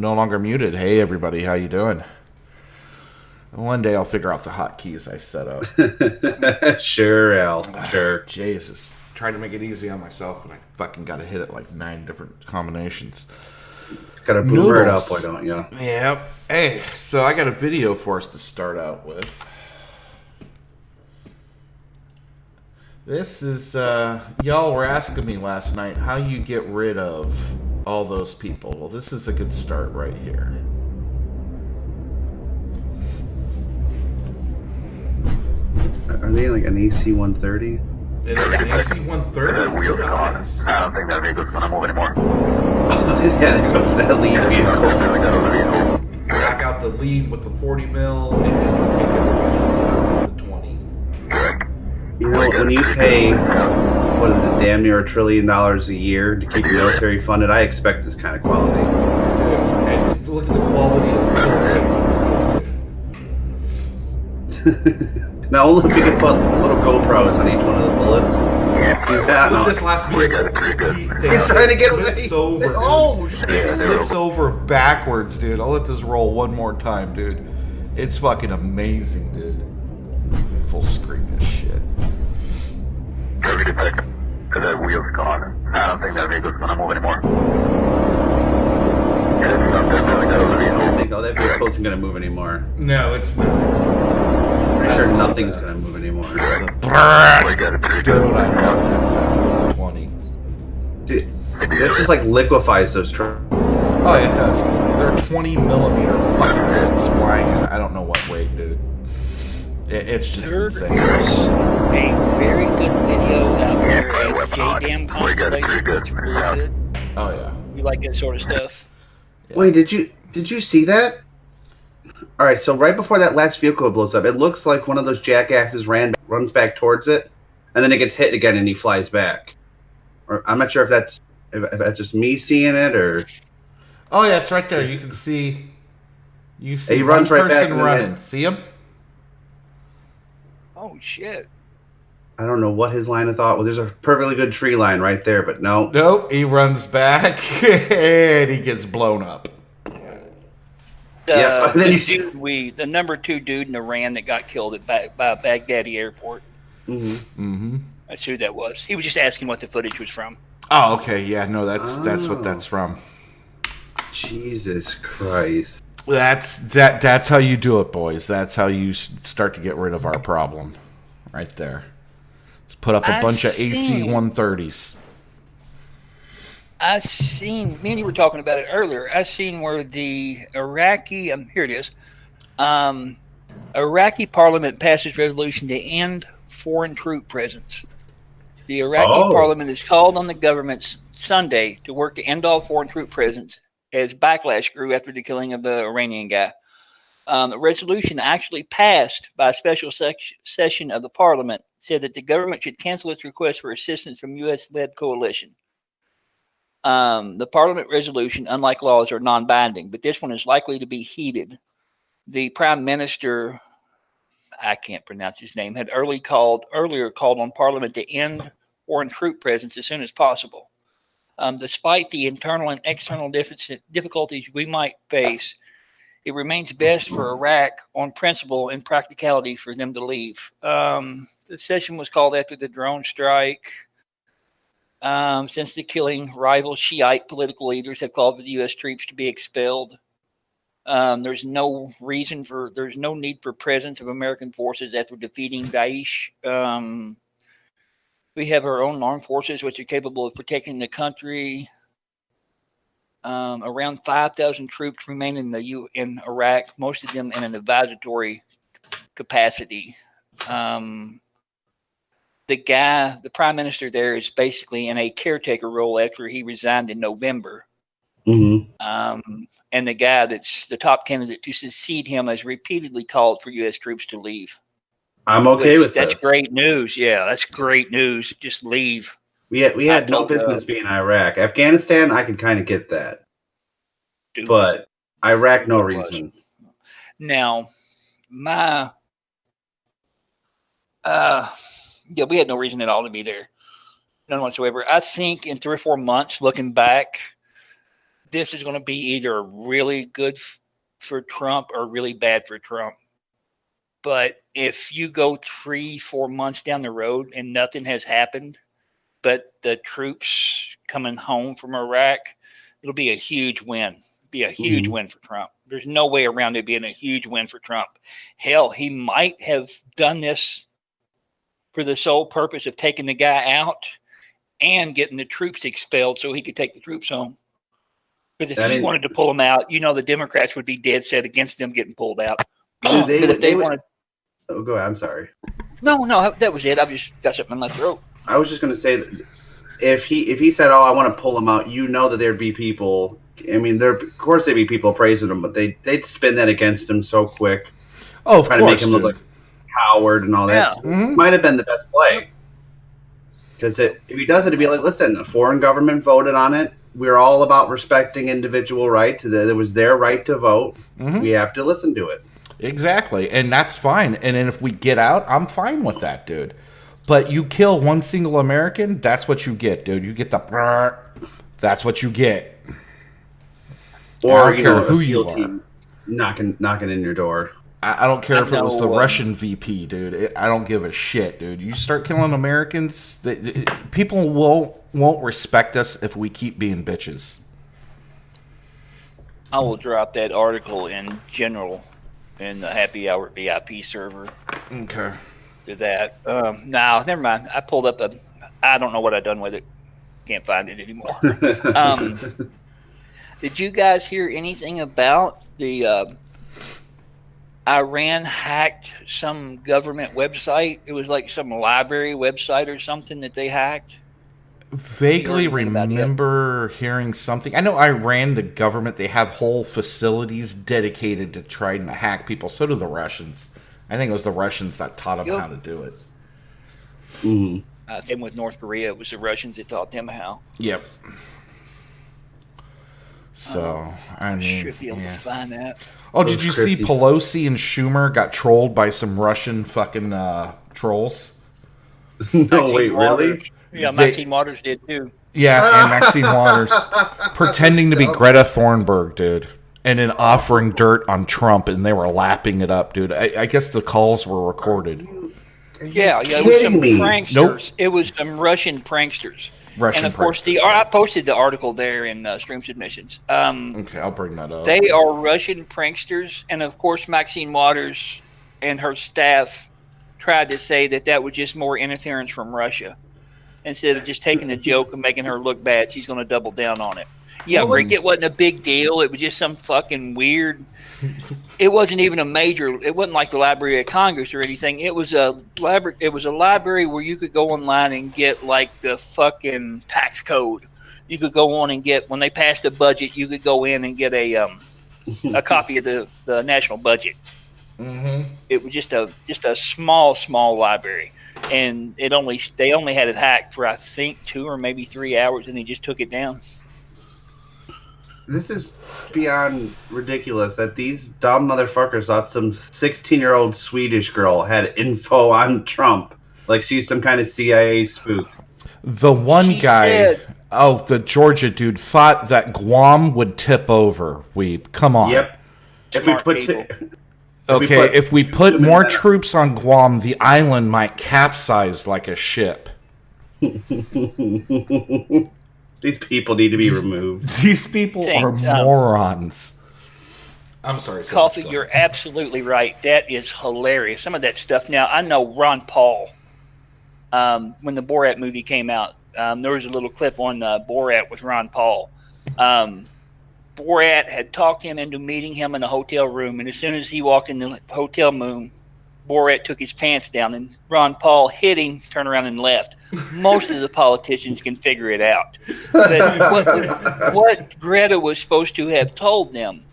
no longer muted. Hey, everybody, how you doing? One day I'll figure out the hotkeys I set up. Sure, Al. Sure. Jesus, trying to make it easy on myself, and I fucking got to hit it like 9 different combinations. Got to boomer it up, why don't you? Yep. Hey, so I got a video for us to start out with. This is, y'all were asking me last night how you get rid of all those people. Well, this is a good start right here. Are they like an AC 130? It is an AC 130. Good eyes. I don't think that vehicle's gonna move anymore. Yeah, there goes that lead vehicle. Back out the lead with the 40 mil, and then you take everybody else out with the 20. Correct. You know, when you pay, what is it, damn near $1 trillion a year to keep your military funded, I expect this kind of quality. And look at the quality of the kill. Now, only if you could put little GoPros on each one of the bullets. Look, this last vehicle. He's trying to get away. Flips over. Oh, shit. It flips over backwards, dude. I'll let this roll one more time, dude. It's fucking amazing, dude. Full screen this shit. Heavy detect. Cause that wheel's gone. I don't think that vehicle's gonna move anymore. I think that vehicle isn't going to move anymore. No, it's not. Pretty sure nothing's going to move anymore. We got it pretty Dude, good. I love that sound of the 20. Dude, it just like liquefies those trucks. Oh, it does, dude. They're 20 millimeter fucking bullets flying at I don't know what weight, dude. It's just insane. There's a very good video out there at JDAM We got it pretty compilation. good. It's really good. Oh, yeah. You like that sort of stuff? Wait, did you see that? All right, so right before that last vehicle blows up, it looks like one of those jackasses runs back towards it, and then it gets hit again and he flies back. Or I'm not sure if that's just me seeing it or. Oh, yeah, it's right there. You can see. You see He one runs right back person and then running. See him? Oh shit! I don't know what his line of thought was. There's a perfectly good tree line right there, but no. Nope. He runs back and he gets blown up. Yeah, then you see- the number 2 dude in Iran that got killed at Baghdadi airport. Mm-hmm. Mm-hmm. That's who that was. He was just asking what the footage was from. Oh, okay. Yeah, no, that's what that's from. Jesus Christ. That's how you do it, boys. That's how you start to get rid of our problem. Right there. Just put up a bunch of AC 130s. I seen, me and you were talking about it earlier. I seen where the Iraqi, here it is. Iraqi parliament passes resolution to end foreign troop presence. The Iraqi parliament has called on the government Sunday to work to end all foreign troop presence as backlash grew after the killing of the Iranian guy. The resolution actually passed by a special session of the parliament, said that the government should cancel its request for assistance from U.S.-led coalition. The parliament resolution, unlike laws, are non-binding, but this one is likely to be heated. The prime minister, I can't pronounce his name, had earlier called on parliament to end foreign troop presence as soon as possible. Despite the internal and external difficulties we might face, it remains best for Iraq on principle and practicality for them to leave. The session was called after the drone strike. Since the killing, rival Shiite political leaders have called for the U.S. troops to be expelled. There's no need for presence of American forces after defeating Daesh. We have our own armed forces, which are capable of protecting the country. Around 5,000 troops remain in Iraq, most of them in an advisory capacity. The prime minister there is basically in a caretaker role after he resigned in November. Mm-hmm. And the guy that's the top candidate to succeed him has repeatedly called for U.S. troops to leave. I'm okay with That's this. great news. Yeah, that's great news. Just leave. We had no business being Iraq. Afghanistan, I can kind of get that. Dude, But Iraq, no reason. Now, we had no reason at all to be there. None whatsoever. I think in 3 or 4 months, looking back, this is going to be either really good for Trump or really bad for Trump. But if you go 3-4 months down the road and nothing has happened, but the troops coming home from Iraq, it'll be a huge win. Be a huge win for Trump. There's no way around it being a huge win for Trump. Hell, he might have done this for the sole purpose of taking the guy out and getting the troops expelled so he could take the troops home. Because if he wanted to pull them out, the Democrats would be dead set against them getting pulled out. But if they wanted... Oh, go ahead. I'm sorry. No, that was it. I've just got something in my throat. I was just going to say that if he said, "Oh, I want to pull him out," that there'd be people. I mean, of course there'd be people praising him, but they'd spin that against him so quick. Oh, of course, to make him look like a coward and all that. Yeah. Mm-hmm. Might have been the best play. Because if he does it, it'd be like, listen, a foreign government voted on it. We're all about respecting individual rights. It was their right to vote. We have to listen to it. Exactly, and that's fine. And then if we get out, I'm fine with that, dude. But you kill one single American, that's what you get, dude. You get the that's what you get. Or I don't care who you are. Knocking in your door. I don't care if it was the Russian VP, dude. I don't give a shit, dude. You start killing Americans, people won't respect us if we keep being bitches. I will drop that article in general in the Happy Hour VIP server. Okay. To that. No, never mind. I pulled up I don't know what I've done with it. Can't find it anymore. Did you guys hear anything about the Iran hacked some government website? It was like some library website or something that they hacked. Vaguely remember hearing something. I know Iran, the government, they have whole facilities dedicated to trying to hack people. So do the Russians. I think it was the Russians that taught them how to do it. Same with North Korea. It was the Russians that taught them how. Yep. So, I mean, should be able to find that. Oh, did you see Pelosi and Schumer got trolled by some Russian fucking trolls? No, wait, really? Yeah, Maxine Waters did too. Yeah, and Maxine Waters pretending to be Greta Thunberg, dude, and then offering dirt on Trump, and they were lapping it up, dude. I guess the calls were recorded. Yeah, it was some pranksters. Nope. It was some Russian pranksters. And of course, I posted the article there in Stream Submissions. Okay, I'll bring that up. They are Russian pranksters, and of course, Maxine Waters and her staff tried to say that was just more interference from Russia. Instead of just taking the joke and making her look bad, she's going to double down on it. Yeah, Rick, it wasn't a big deal. It was just some fucking weird. It wasn't even a major. It wasn't like the Library of Congress or anything. It was a library. It was a library where you could go online and get like the fucking tax code. You could go on and get, when they passed the budget, you could go in and get a copy of the national budget. It was just a small library. And they only had it hacked for I think 2 or maybe 3 hours, and they just took it down. This is beyond ridiculous that these dumb motherfuckers thought some 16-year-old Swedish girl had info on Trump, like she's some kind of CIA spook. The one guy, the Georgia dude, thought that Guam would tip over. Come on. Yep. If we put more troops on Guam, the island might capsize like a ship. These people need to be removed. These people are morons. I'm sorry. Coffee, you're absolutely right. That is hilarious. Some of that stuff. Now, I know Ron Paul, when the Borat movie came out, there was a little clip on Borat with Ron Paul. Borat had talked him into meeting him in a hotel room, and as soon as he walked in the hotel room, Borat took his pants down, and Ron Paul hit him, turned around, and left. Most of the politicians can figure it out. But what Greta was supposed to have told them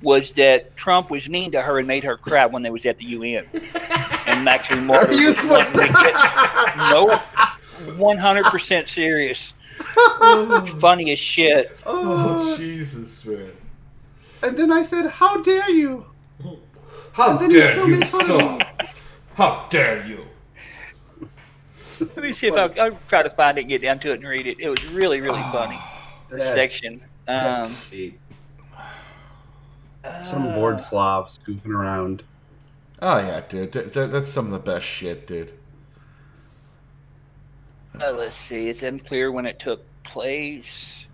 was that Trump was mean to her and made her cry when they was at the UN. And Maxine Waters was wanting to get... Nope. 100% serious. It's funny as shit. Oh, Jesus, man. And then I said, how dare you? How dare you, son? How dare you? Let me see if I'll try to find it and get down to it and read it. It was really, really funny. The section. Some bored Slavs goofing around. Oh yeah, dude. That's some of the best shit, dude. Let's see. It's unclear when it took place.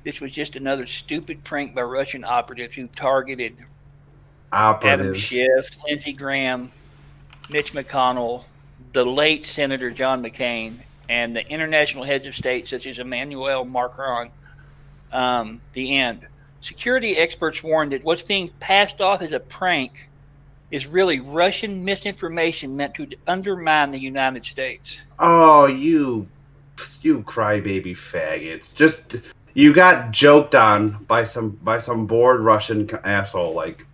This was just another stupid prank by Russian operatives who targeted Adam Schiff, Lindsey Graham, Mitch McConnell, the late Senator John McCain, and the international heads of state such as Emmanuel Macron. The end. Security experts warned that what's being passed off as a prank is really Russian misinformation meant to undermine the United States. Oh, you crybaby faggots! Just you got joked on by some bored Russian asshole. Like,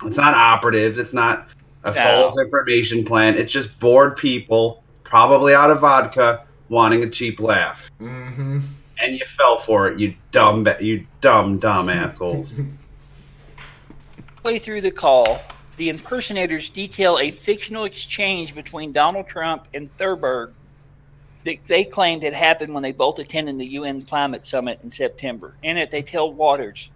it's not operatives. It's not a false information plan. It's just bored people, probably out of vodka, wanting a cheap laugh. Mm-hmm. And you fell for it, you dumb assholes. Play through the call. The impersonators detail a fictional exchange between Donald Trump and Thurberg that they claimed had happened when they both attended the UN Climate Summit in September. In it, they tell Waters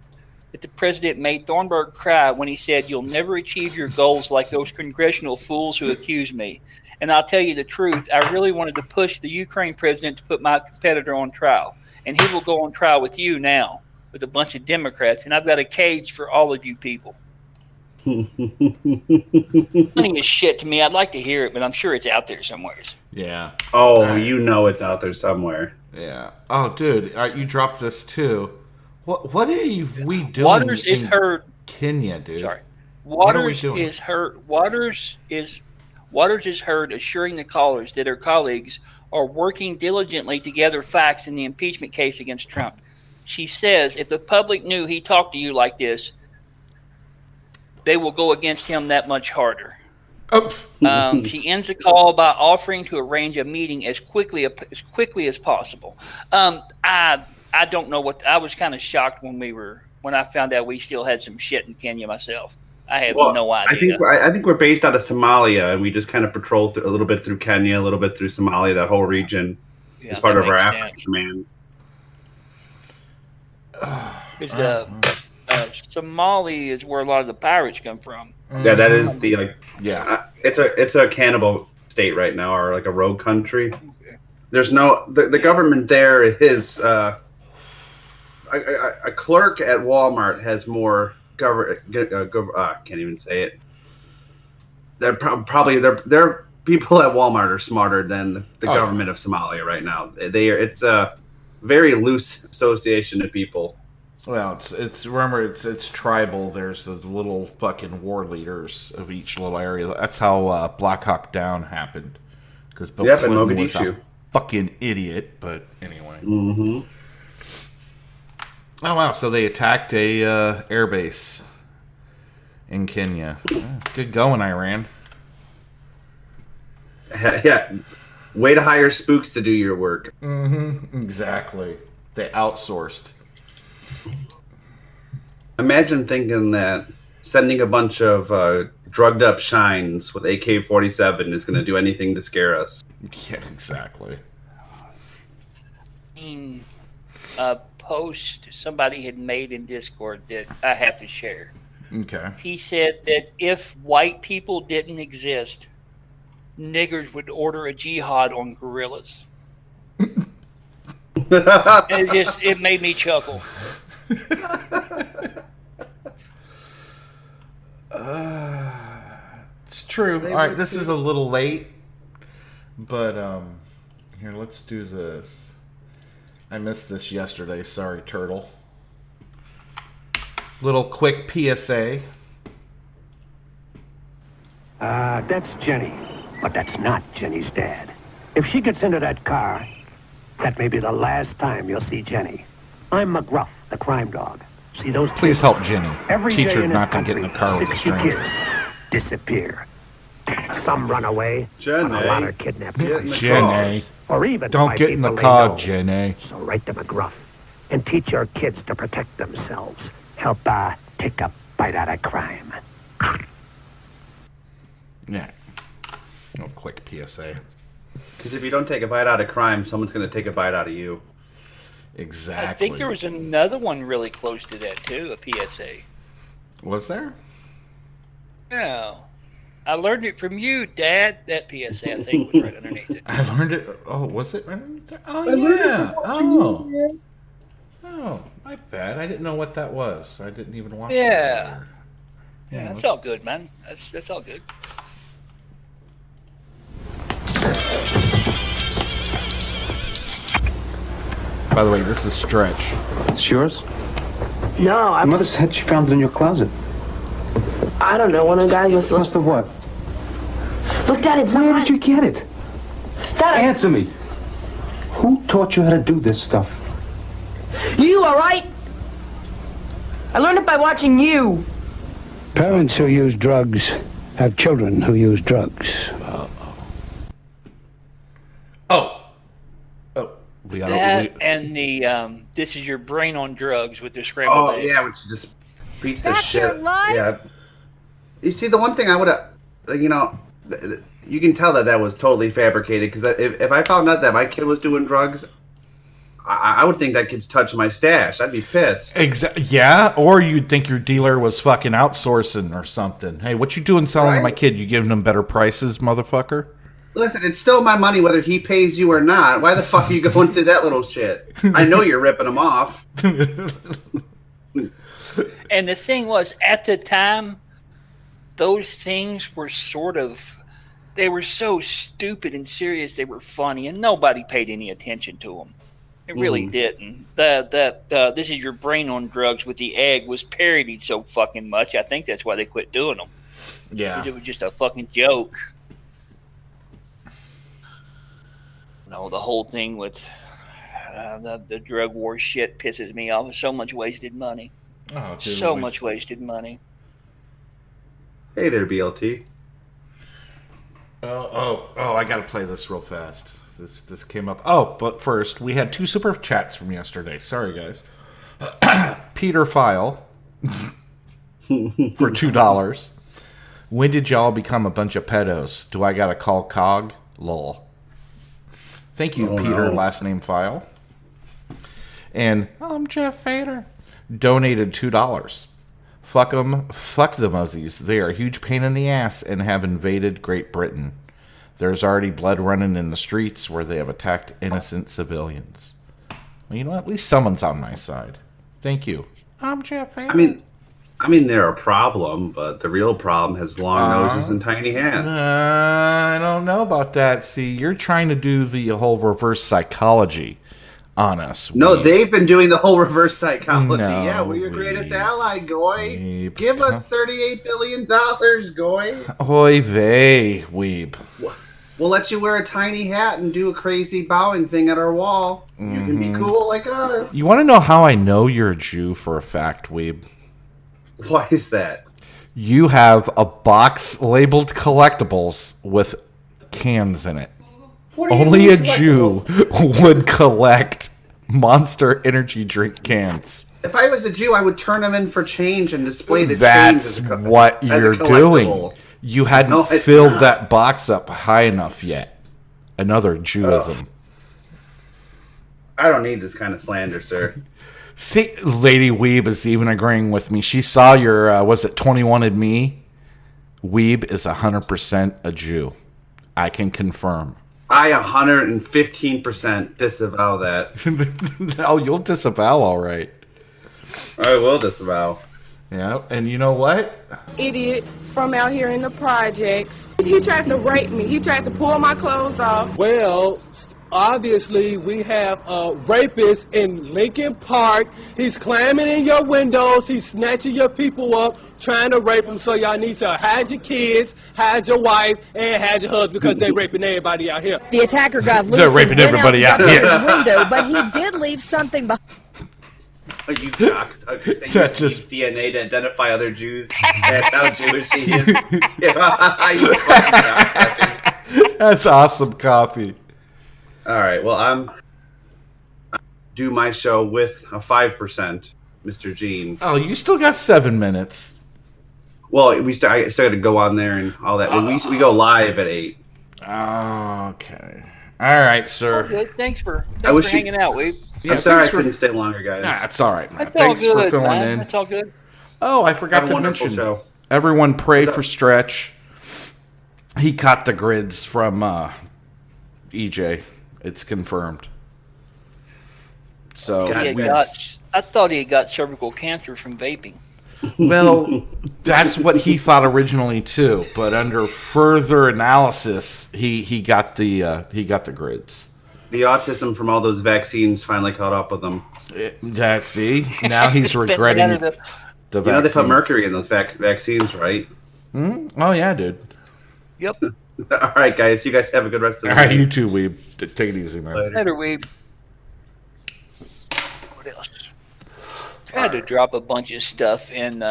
that the president made Thornburg cry when he said, "You'll never achieve your goals like those congressional fools who accuse me. And I'll tell you the truth, I really wanted to push the Ukraine president to put my competitor on trial. And he will go on trial with you now, with a bunch of Democrats. And I've got a cage for all of you people." Funny as shit to me. I'd like to hear it, but I'm sure it's out there somewhere. Yeah. Oh, you know it's out there somewhere. Yeah. Oh, dude, you dropped this too. What are we doing? Waters is heard. Kenya, dude. Sorry. Waters is heard. Waters is heard assuring the callers that her colleagues are working diligently to gather facts in the impeachment case against Trump. She says if the public knew he talked to you like this, they will go against him that much harder. Oh. She ends the call by offering to arrange a meeting as quickly as possible. I don't know what I was kind of shocked when I found out we still had some shit in Kenya myself. I have no idea. I think we're based out of Somalia, and we just kind of patrol a little bit through Kenya, a little bit through Somalia. That whole region is part of our African command. Somali is where a lot of the pirates come from. Yeah, that is the it's a cannibal state right now, or like a rogue country. There's the government there is a clerk at Walmart has more can't even say it. They're probably their people at Walmart are smarter than the government of Somalia right now. It's a very loose association of people. Well, it's tribal. There's the little fucking war leaders of each little area. That's how Black Hawk Down happened. Because Bill Clinton was a fucking idiot. But anyway. Mm-hmm. Oh wow! So they attacked a airbase in Kenya. Good going, Iran. Yeah, way to hire spooks to do your work. Mm-hmm. Exactly. They outsourced. Imagine thinking that sending a bunch of drugged up shines with AK-47 is going to do anything to scare us. Yeah, exactly. A post somebody had made in Discord that I have to share. Okay. He said that if white people didn't exist, niggers would order a jihad on gorillas. It made me chuckle. It's true. All right, this is a little late, but here, let's do this. I missed this yesterday. Sorry, Turtle. Little quick PSA. That's Jenny, but that's not Jenny's dad. If she gets into that car, that may be the last time you'll see Jenny. I'm McGruff, the crime dog. See those? Please help Jenny. Teach her day not to get in the car with a 60 stranger. kids disappear. Some run away. Jenny. A lot are kidnapped. Jenny. Or even Don't by get in the people they car, know. Jenny. So write to McGruff and teach your kids to protect themselves. Help take a bite out of crime. Yeah. No quick PSA. Because if you don't take a bite out of crime, someone's going to take a bite out of you. Exactly. I think there was another one really close to that too, a PSA. Was there? Yeah. I learned it from you, Dad. That PSA, I think, was right underneath it. I learned it. Oh, was it right underneath there? Oh, yeah. Oh. Oh, my bad. I didn't know what that was. I didn't even watch it. Yeah. earlier. Yeah, that's all good, man. That's all good. By the way, this is Stretch. It's yours? No, I My mother said she found it in your closet. I don't know. One of the guys was. Must have what? Look, Dad, it's Where not. did you get it? Dad, Answer me. Who taught you how to do this stuff? you all right? I learned it by watching you. Parents who use drugs have children who use drugs. Oh. We got That and the "This is your brain on drugs" with the scrambled Oh eggs. yeah, which just beats the That's shit. your life? Yeah. You see, the one thing I would have, you can tell that was totally fabricated because if I found out that my kid was doing drugs, I would think that kid's touching my stash. I'd be pissed. Yeah, or you'd think your dealer was fucking outsourcing or something. Hey, what you doing selling to my Right. kid? You giving him better prices, motherfucker? Listen, it's still my money whether he pays you or not. Why the fuck are you going through that little shit? I know you're ripping him off. And the thing was, at the time, those things were they were so stupid and serious, they were funny, and nobody paid any attention to them. It really didn't. This is your brain on drugs with the egg was parodied so fucking much, I think that's why they quit doing them. Yeah. It was just a fucking joke. No, the whole thing with the drug war shit pisses me off. So much wasted money. Oh, dude, So much wasted money. Hey there, BLT. Oh! I gotta play this real fast. This came up. Oh, but first, we had 2 super chats from yesterday. Sorry, guys. Peter File for $2. When did y'all become a bunch of pedos? Do I gotta call COG? Lol. Thank you, Peter, last name File. And I'm Jeff Fader. Donated $2. Fuck them, fuck the Muzzies. They are a huge pain in the ass and have invaded Great Britain. There's already blood running in the streets where they have attacked innocent civilians. Well, you know, at least someone's on my side. Thank you. I'm Jeff Fader. I mean, they're a problem, but the real problem has long noses and tiny hands. I don't know about that. See, you're trying to do the whole reverse psychology on us. No, they've been doing the whole reverse psychology. No, yeah, we're your greatest ally, Goy. Weeb. Give us $38 billion, Goy. Oy vey, weeb. We'll let you wear a tiny hat and do a crazy bowing thing at our wall. You can be cool like us. You want to know how I know you're a Jew for a fact, weeb? Why is that? You have a box labeled collectibles with cans in it. Only a Jew would collect Monster Energy drink cans. If I was a Jew, I would turn them in for change and display the That's change what as a you're collectible. doing. You hadn't No, it's filled not. that box up high enough yet. Another Jewism. I don't need this kind of slander, sir. See, Lady Weeb is even agreeing with me. She saw your, was it 21andMe? Weeb is 100% a Jew. I can confirm. I 115% disavow that. Oh, you'll disavow, all right. I will disavow. Yeah, and you know what? Idiot from out here in the projects. He tried to rape me. He tried to pull my clothes off. Well, obviously, we have a rapist in Lincoln Park. He's climbing in your windows. He's snatching your people up, trying to rape them. So y'all need to hide your kids, hide your wife, and hide your husband because they're raping everybody out here. The attacker got loose. They're raping and went everybody out out the here. window, but he did leave something behind. You cocksucker. They That's use just- DNA to identify other Jews. That's how Jewish he is. Yeah, you fucking cocksucker. That's awesome coffee. All right, well, I do my show with a 5%, Mr. Gene. Oh, you still got 7 minutes. Well, I still got to go on there and all that. We go live at 8. Okay. All right, sir. Good. Thanks for wish you- hanging out, Weeb. Yeah, I'm sorry I thanks for- couldn't stay longer, guys. Nah, it's all right, man. That's all Thanks for good, filling man. in. That's all good. Oh, I forgot Have a to wonderful mention. show. Everyone pray What's for up? Stretch. He caught the grids from EJ. It's confirmed. So God, I thought he had got cervical cancer from vaping. well, that's what he thought originally too. But under further analysis, he got the grids. The autism from all those vaccines finally caught up with him. See, now he's regretting the vaccines. You know they put mercury in those vaccines, right? Oh yeah, dude. Yep. All right, guys. You guys have a good rest of the All right, day. you too, Weeb. Take it easy, man. Later, Weeb. What else? I had to drop a bunch of stuff in.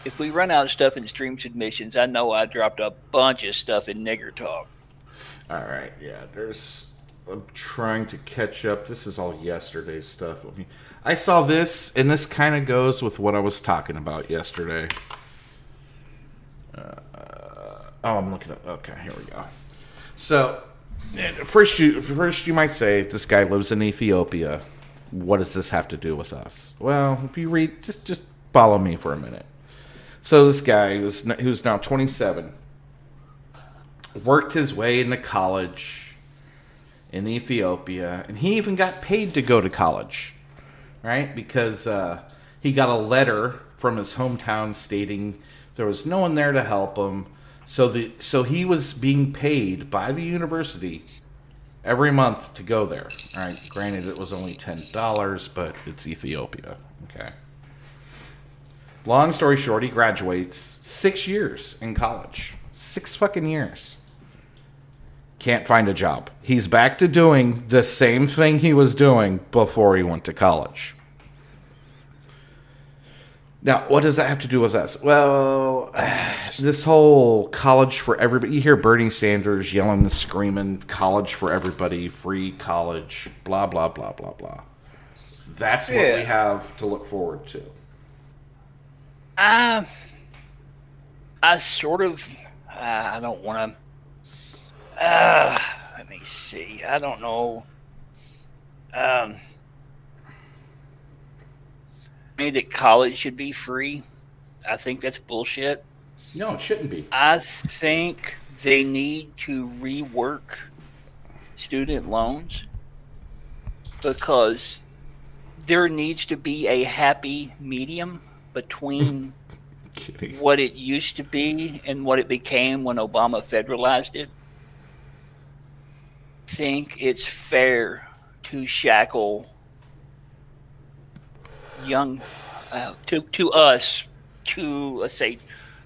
If we run out of stuff in stream submissions, I know I dropped a bunch of stuff in Nigger Talk. All right, yeah. I'm trying to catch up. This is all yesterday's stuff. I saw this, and this kind of goes with what I was talking about yesterday. I'm looking at. Okay, here we go. So, first you might say this guy lives in Ethiopia. What does this have to do with us? Well, if you read, just follow me for a minute. So this guy who's now 27 worked his way into college in Ethiopia, and he even got paid to go to college, right? Because he got a letter from his hometown stating there was no one there to help him. So he was being paid by the university every month to go there. All right, granted it was only $10, but it's Ethiopia. Okay. Long story short, he graduates 6 years in college. 6 fucking years. Can't find a job. He's back to doing the same thing he was doing before he went to college. Now, what does that have to do with us? Well, this whole college for everybody. You hear Bernie Sanders yelling and screaming, college for everybody, free college, blah, blah, blah, blah, blah. That's what we have to look forward to. I sort of, I don't want to, let me see. I don't know. That college should be free. I think that's bullshit. No, it shouldn't be. I think they need to rework student loans because there needs to be a happy medium between what it used to be and what it became when Obama federalized it. I think it's fair to shackle young to us, to let's say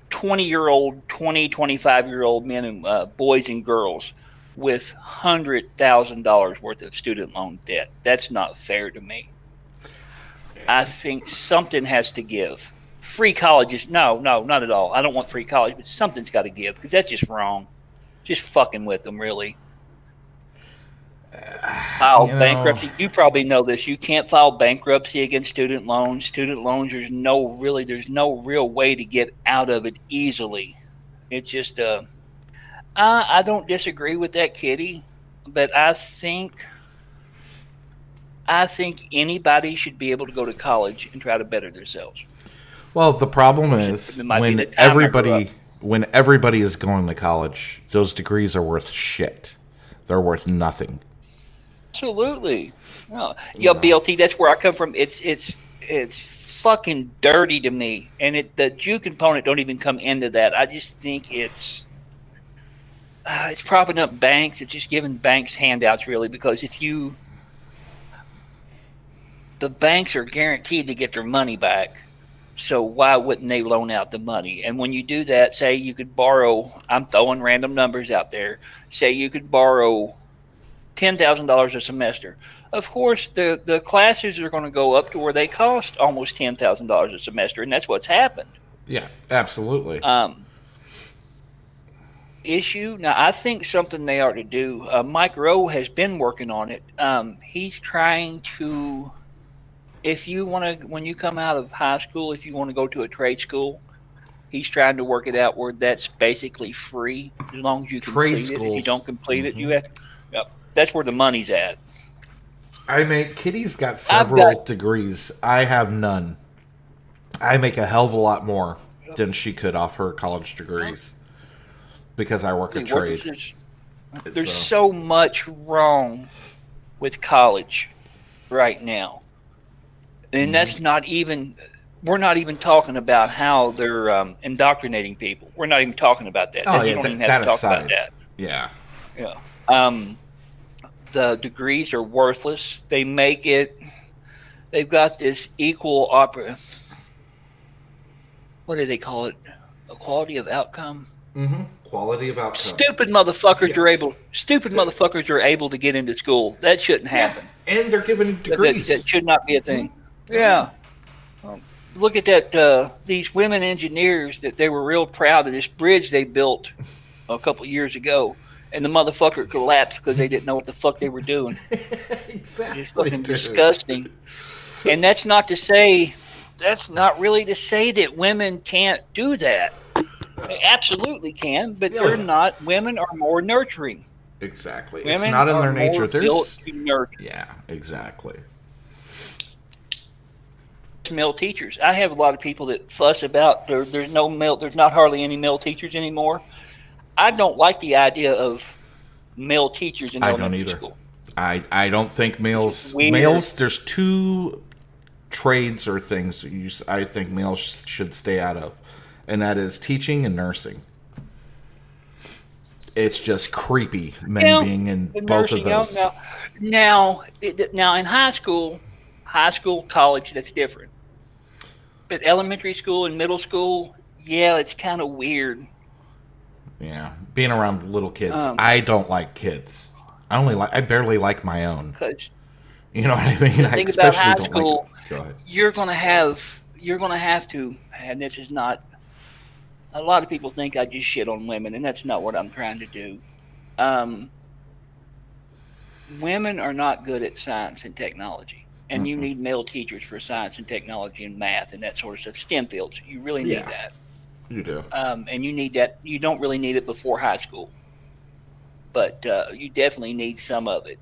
25-year-old men and boys and girls with $100,000 worth of student loan debt. That's not fair to me. I think something has to give. Free colleges, no, not at all. I don't want free college, but something's got to give because that's just wrong. Just fucking with them, really. File bankruptcy. You probably know this. You can't file bankruptcy against student loans. Student loans, there's no real way to get out of it easily. It's just I don't disagree with that, Kitty, but I think anybody should be able to go to college and try to better themselves. Well, the problem is when everybody is going to college, those degrees are worth shit. They're worth nothing. Absolutely. No. Yeah, BLT, that's where I come from. It's fucking dirty to me. And the Jew component don't even come into that. I just think it's propping up banks. It's just giving banks handouts, really, because the banks are guaranteed to get their money back. So why wouldn't they loan out the money? And when you do that, say you could borrow, I'm throwing random numbers out there, say you could borrow $10,000 a semester. Of course, the classes are going to go up to where they cost almost $10,000 a semester, and that's what's happened. Yeah, absolutely. Issue. Now, I think something they ought to do. Mike Rowe has been working on it. He's trying to, when you come out of high school, if you want to go to a trade school, he's trying to work it out where that's basically free as long as you complete it. If you don't complete it, you have to. Yep. That's where the money's at. Kitty's got several degrees. I have none. I make a hell of a lot more than she could off her college degrees because I work a trade. There's so much wrong with college right now. And that's not even, we're not even talking about how they're indoctrinating people. We're not even talking about that. Oh, you yeah, don't even have to talk about that. Yeah. Yeah. The degrees are worthless. They make it, they've got this equal what do they call it? Equality of outcome? Mm-hmm. Quality of outcome. Stupid motherfuckers are able to get into school. That shouldn't happen. And they're given degrees. That should not be a thing. Yeah. Look at that. These women engineers that they were real proud of this bridge they built a couple years ago, and the motherfucker collapsed because they didn't know what the fuck they were doing. Exactly. It's fucking disgusting. And that's not really to say that women can't do that. They absolutely can, but they're not. Women are more nurturing. Exactly. Women it's not in their nature. Built to nurture. Yeah, exactly. Male teachers. I have a lot of people that fuss about there's not hardly any male teachers anymore. I don't like the idea of male teachers in elementary school. I don't think males there's two trades or things I think males should stay out of, and that is teaching and nursing. It's just creepy men being in both of those. Now in high school, college, that's different. But elementary school and middle school, yeah, it's kind of weird. Yeah, being around little kids. I don't like kids. I barely like my own. You know what I mean? I think about high don't school. Go ahead. You're gonna have to, and this is not. A lot of people think I just shit on women, and that's not what I'm trying to do. Women are not good at science and technology, and you need male teachers for science and technology and math and that sort of stuff. STEM fields, you really need that. You do. And you need that. You don't really need it before high school, but you definitely need some of it.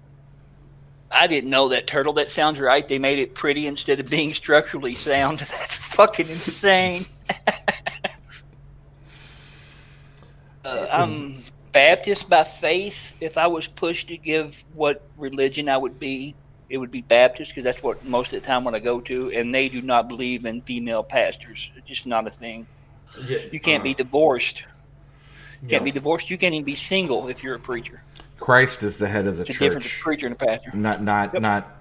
I didn't know that Turtle. That sounds right. They made it pretty instead of being structurally sound. That's fucking insane. I'm Baptist by faith. If I was pushed to give what religion I would be, it would be Baptist, because that's what most of the time when I go to, and they do not believe in female pastors. It's just not a thing. You can't be divorced. You can't be divorced. You can't even be single if you're a preacher. Christ is the head of the it's church. A difference between a preacher and a pastor.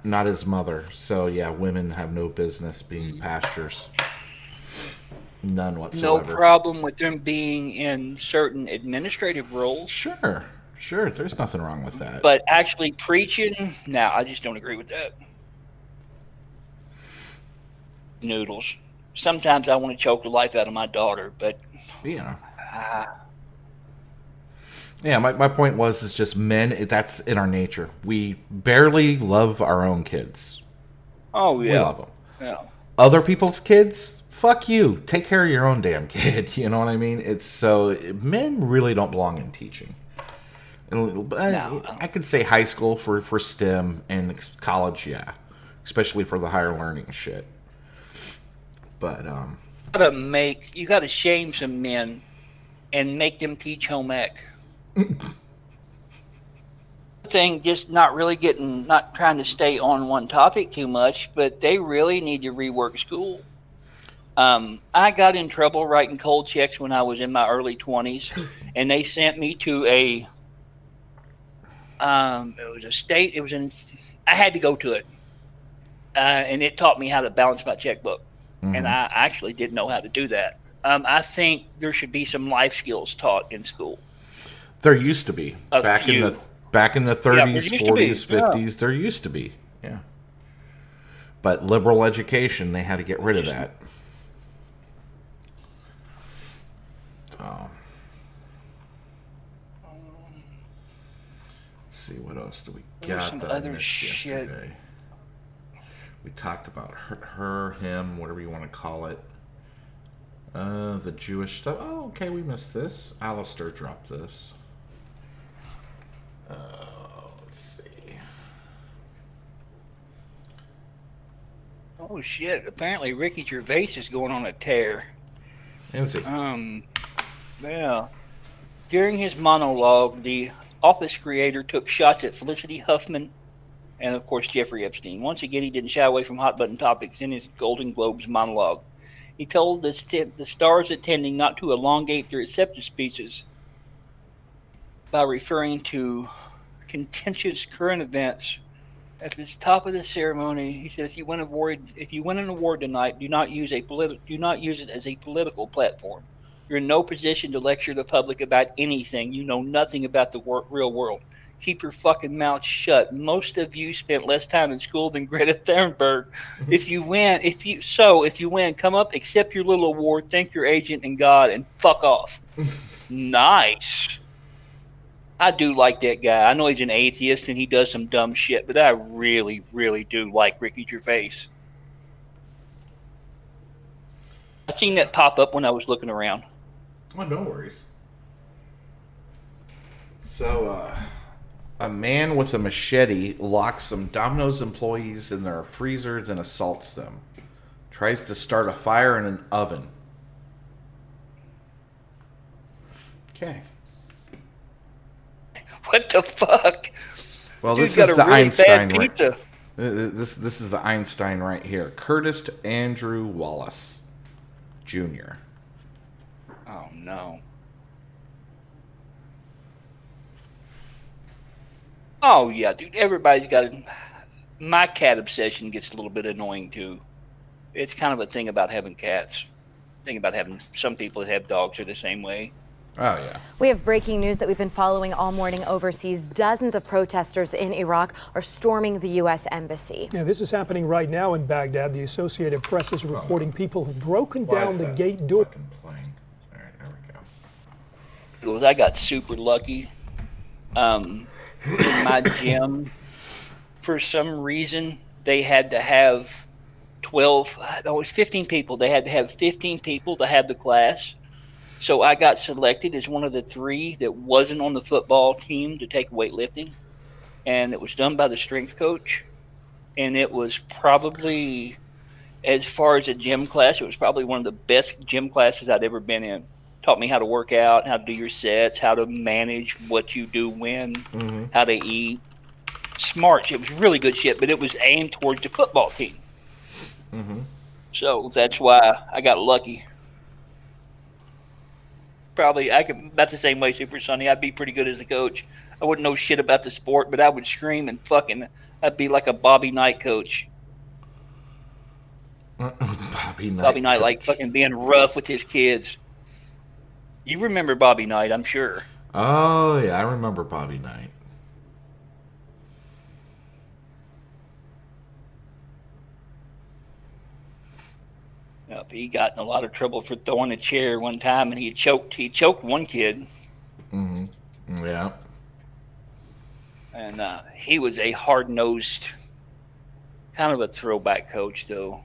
Not his mother. So yeah, women have no business being pastors. None whatsoever. No problem with them being in certain administrative roles. Sure. There's nothing wrong with that. But actually preaching, no, I just don't agree with that. Noodles. Sometimes I want to choke the life out of my daughter, but yeah. My point is just men. That's in our nature. We barely love our own kids. Oh yeah, we love them. Yeah. Other people's kids, fuck you. Take care of your own damn kid. You know what I mean? It's so men really don't belong in teaching. I could say high school for STEM and college, yeah, especially for the higher learning shit. But you gotta shame some men and make them teach home ec. Thing, just not trying to stay on one topic too much, but they really need to rework school. I got in trouble writing cold checks when I was in my early 20s, and they sent me to I had to go to it, and it taught me how to balance my checkbook. And I actually didn't know how to do that. I think there should be some life skills taught in school. There used to be back in the 30s, 40s, 50s. There used to be, yeah. But liberal education, they had to get rid of that. Let's see, what else do we got? Some other shit. Yesterday. We talked about her, him, whatever you want to call it. The Jewish stuff. Oh, okay, we missed this. Alistair dropped this. Let's see. Oh shit! Apparently, Ricky Gervais is going on a tear. Is he? Yeah. During his monologue, the Office creator took shots at Felicity Huffman and, of course, Jeffrey Epstein. Once again, he didn't shy away from hot-button topics in his Golden Globes monologue. He told the stars attending not to elongate their acceptance speeches by referring to contentious current events. At the top of the ceremony, he said, "If you win an award tonight, do not use it as a political platform. You're in no position to lecture the public about anything. You know nothing about the real world. Keep your fucking mouth shut. Most of you spent less time in school than Greta Thunberg. If you win, come up, accept your little award, thank your agent and God, and fuck off." Nice. I do like that guy. I know he's an atheist and he does some dumb shit, but I really, really do like Ricky Gervais. I seen that pop up when I was looking around. Oh, no worries. So, a man with a machete locks some Domino's employees in their freezer, then assaults them. Tries to start a fire in an oven. Okay. What the fuck? Well, Dude's this is got a the really Einstein. bad pizza. This is the Einstein right here. Curtis Andrew Wallace, Jr. Oh no. Oh yeah, dude. Everybody's got it. My cat obsession gets a little bit annoying too. It's kind of a thing about having cats. Thing about having some people that have dogs are the same way. Oh, yeah. We have breaking news that we've been following all morning overseas. Dozens of protesters in Iraq are storming the U.S. Embassy. Yeah, this is happening right now in Baghdad. The Associated Press is reporting people have broken down the gate door. All right, there we go. I got super lucky. In my gym, for some reason, they had to have 15 people. They had to have 15 people to have the class. So I got selected as one of the 3 that wasn't on the football team to take weightlifting. And it was done by the strength coach. And it was probably, as far as a gym class, it was probably one of the best gym classes I'd ever been in. Taught me how to work out, how to do your sets, how to manage what you do when, how to eat. Smart. It was really good shit, but it was aimed towards the football team. So that's why I got lucky. Probably that's the same way, Super Sonny. I'd be pretty good as a coach. I wouldn't know shit about the sport, but I would scream and I'd be like a Bobby Knight coach. Bobby Knight, like fucking being rough with his kids. You remember Bobby Knight, I'm sure. Oh, yeah, I remember Bobby Knight. Yep, he got in a lot of trouble for throwing a chair one time, and he choked one kid. Yeah. And he was a hard-nosed, kind of a throwback coach, though.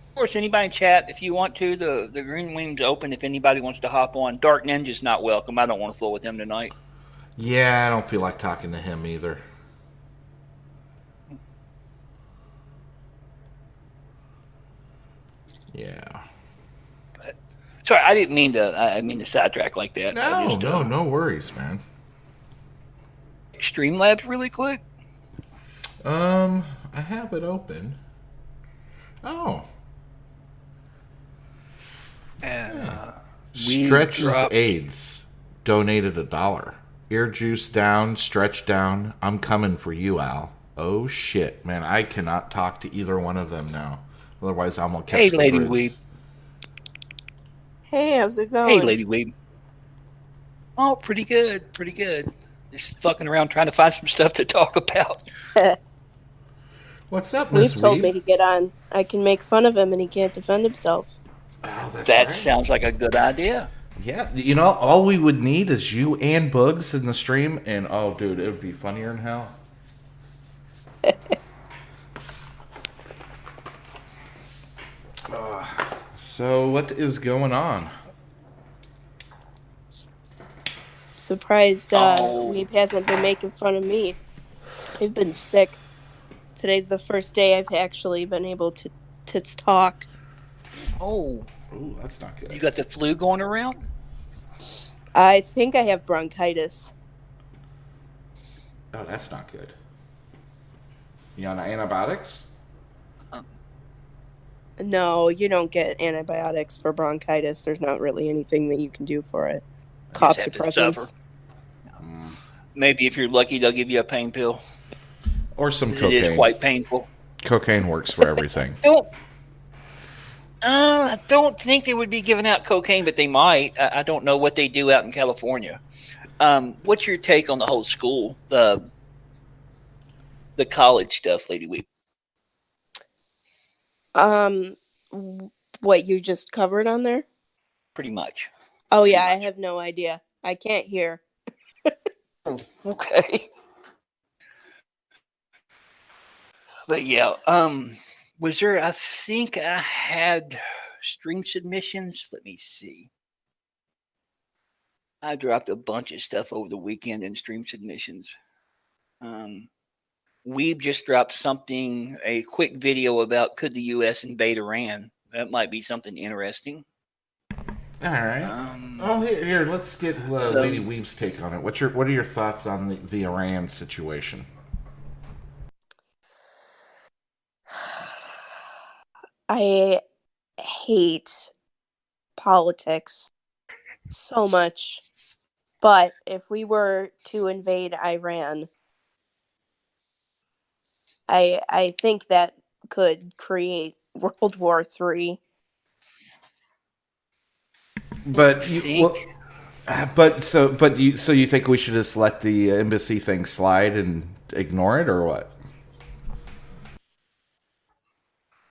Of course, anybody in chat, if you want to, the Green Wing's open if anybody wants to hop on. Dark Ninja's not welcome. I don't want to fool with him tonight. Yeah, I don't feel like talking to him either. Yeah. But, sorry, I didn't mean to sidetrack like that. No worries, man. Streamlabs really quick. I have it open. Oh. And Stretch's AIDS donated $1. Ear juice down, stretch down. I'm coming for you, Al. Oh shit, man! I cannot talk to either one of them now. Otherwise, I'm gonna catch the Lady birds. Weeb. Hey, how's it going? Hey, Lady Weeb. Oh, pretty good, pretty good. Just fucking around trying to find some stuff to talk about. What's up, Miss Weeb told Weeb? me to get on. I can make fun of him and he can't defend himself. Oh, that's That right. sounds like a good idea. Yeah, you know, all we would need is you and Bugs in the stream, and oh, dude, it would be funnier than hell. So, what is going on? Surprised Weeb hasn't been making fun of me. I've been sick. Today's the first day I've actually been able to talk. Oh. Ooh, that's not good. You got the flu going around? I think I have bronchitis. Oh, that's not good. You on antibiotics? No, you don't get antibiotics for bronchitis. There's not really anything that you can do for it. Cough Just have to suppressants. suffer. Maybe if you're lucky, they'll give you a pain pill. Or some It cocaine. is quite painful. Cocaine works for everything. I don't think they would be giving out cocaine, but they might. I don't know what they do out in California. What's your take on the whole school, the college stuff, Lady Weep? What you just covered on there? Pretty much. Oh yeah, I have no idea. I can't hear. Oh, okay. But yeah, was there, I think I had stream submissions. Let me see. I dropped a bunch of stuff over the weekend in stream submissions. We've just dropped something, a quick video about could the U.S. invade Iran. That might be something interesting. All right. Here, let's get Lady Weeb's take on it. What are your thoughts on the Iran situation? I hate politics so much. But if we were to invade Iran, I think that could create World War III. But you think we should just let the embassy thing slide and ignore it, or what?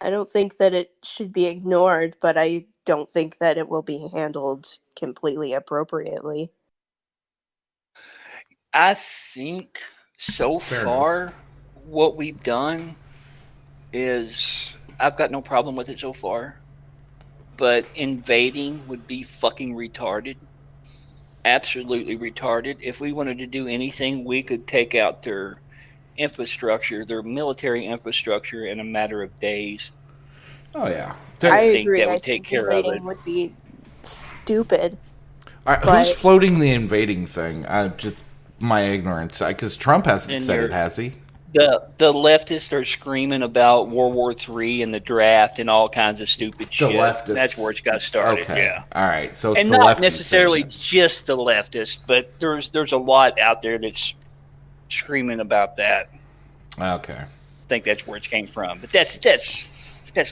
I don't think that it should be ignored, but I don't think that it will be handled completely appropriately. I think so far what we've done is I've got no problem with it so far. But invading would be fucking retarded. Absolutely retarded. If we wanted to do anything, we could take out their infrastructure, their military infrastructure, in a matter of days. Oh yeah, I Think agree. that I would take think care of invading it. would be stupid. All right, who's floating the invading thing? Just my ignorance, because Trump hasn't said it, has he? The leftists are screaming about World War III and the draft and all kinds of stupid shit. leftists. That's where it's got started. Okay. Yeah. All right. So it's and the not leftists necessarily just the leftists, but there's a lot out there that's screaming about that. Okay. I think that's where it came from, but that's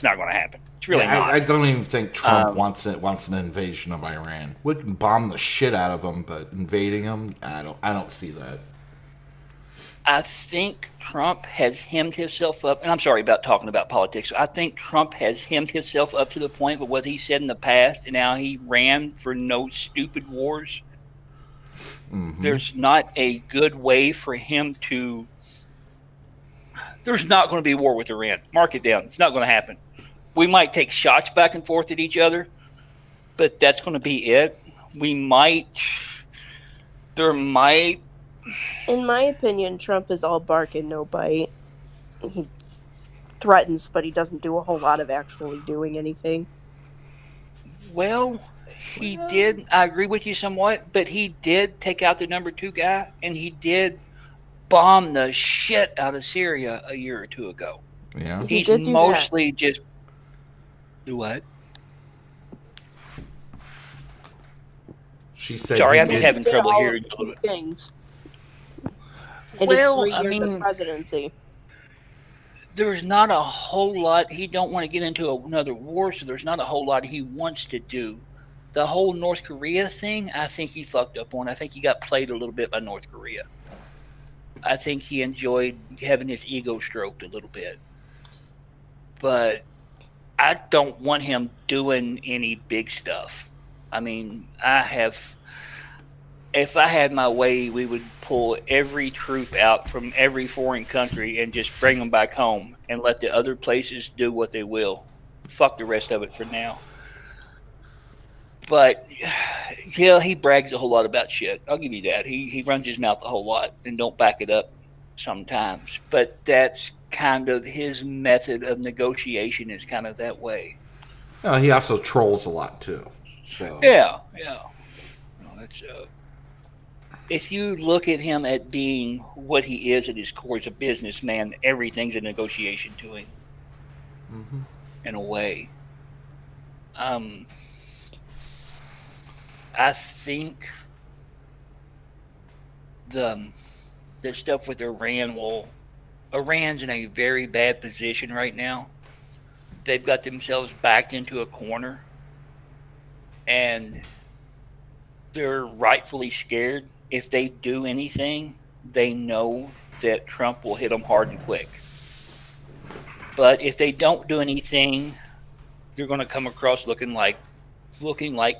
not going to happen. It's really not. I don't even think Trump wants an invasion of Iran. Wouldn't bomb the shit out of them, but invading them, I don't see that. I think Trump has hemmed himself up, and I'm sorry about talking about politics. I think Trump has hemmed himself up to the point with what he said in the past, and now he ran for no stupid wars. Mm-hmm. There's not a good way for him to. There's not going to be a war with Iran. Mark it down. It's not going to happen. We might take shots back and forth at each other, but that's going to be it. There might. In my opinion, Trump is all bark and no bite. He threatens, but he doesn't do a whole lot of actually doing anything. Well, he did. I agree with you somewhat, but he did take out the number 2 guy, and he did bomb the shit out of Syria a year or two ago. Yeah, He He's did do mostly just do what? She said. Sorry, he I'm just did- having trouble all hearing. of the two things. In Well, his 3 I years mean- of presidency. There's not a whole lot. He don't want to get into another war, so there's not a whole lot he wants to do. The whole North Korea thing, I think he fucked up on. I think he got played a little bit by North Korea. I think he enjoyed having his ego stroked a little bit. But I don't want him doing any big stuff. I mean, if I had my way, we would pull every troop out from every foreign country and just bring them back home and let the other places do what they will. Fuck the rest of it for now. But, yeah, he brags a whole lot about shit. I'll give you that. He runs his mouth a whole lot and don't back it up sometimes. But that's kind of his method of negotiation is kind of that way. He also trolls a lot too. So Yeah. That's if you look at him at being what he is at his core as a businessman, everything's a negotiation to him. In a way. I think the stuff with Iran Iran's in a very bad position right now. They've got themselves backed into a corner, and they're rightfully scared. If they do anything, they know that Trump will hit them hard and quick. But if they don't do anything, they're going to come across looking like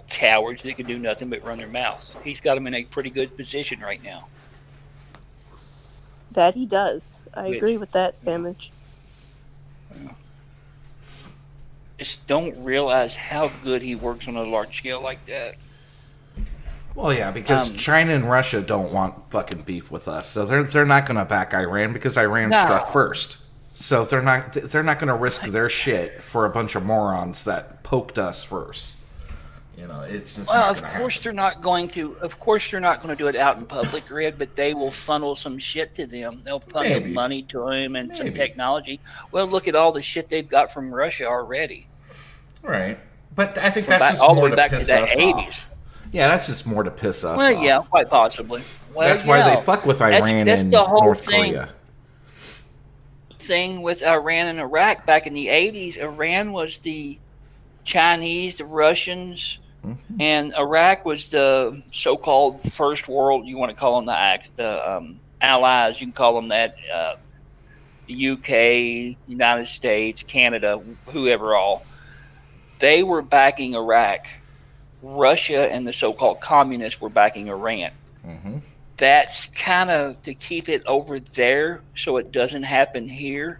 cowards that can do nothing but run their mouths. He's got them in a pretty good position right now. That he does. I agree with that, Sandwich. Just don't realize how good he works on a large scale like that. Well, yeah, because China and Russia don't want fucking beef with us, so they're not going to back Iran because Iran struck first. So they're not going to risk their shit for a bunch of morons that poked us first. It's just well. Of course they're not going to. Of course they're not going to do it out in public, Red. But they will funnel some shit to them. They'll funnel money to them and some technology. Well, look at all the shit they've got from Russia already. Right, but I think that's just all the more way to back to piss the us 80s. off. Yeah, that's just more to piss us Well, off. yeah, quite possibly. Well, that's why they fuck with Iran that's and the whole North Korea. Thing with Iran and Iraq back in the 80s. Iran was the Chinese, the Russians, and Iraq was the so-called first world. You want to call them the allies? You can call them that. The UK, United States, Canada, whoever all. They were backing Iraq. Russia and the so-called communists were backing Iran. That's kind of to keep it over there so it doesn't happen here.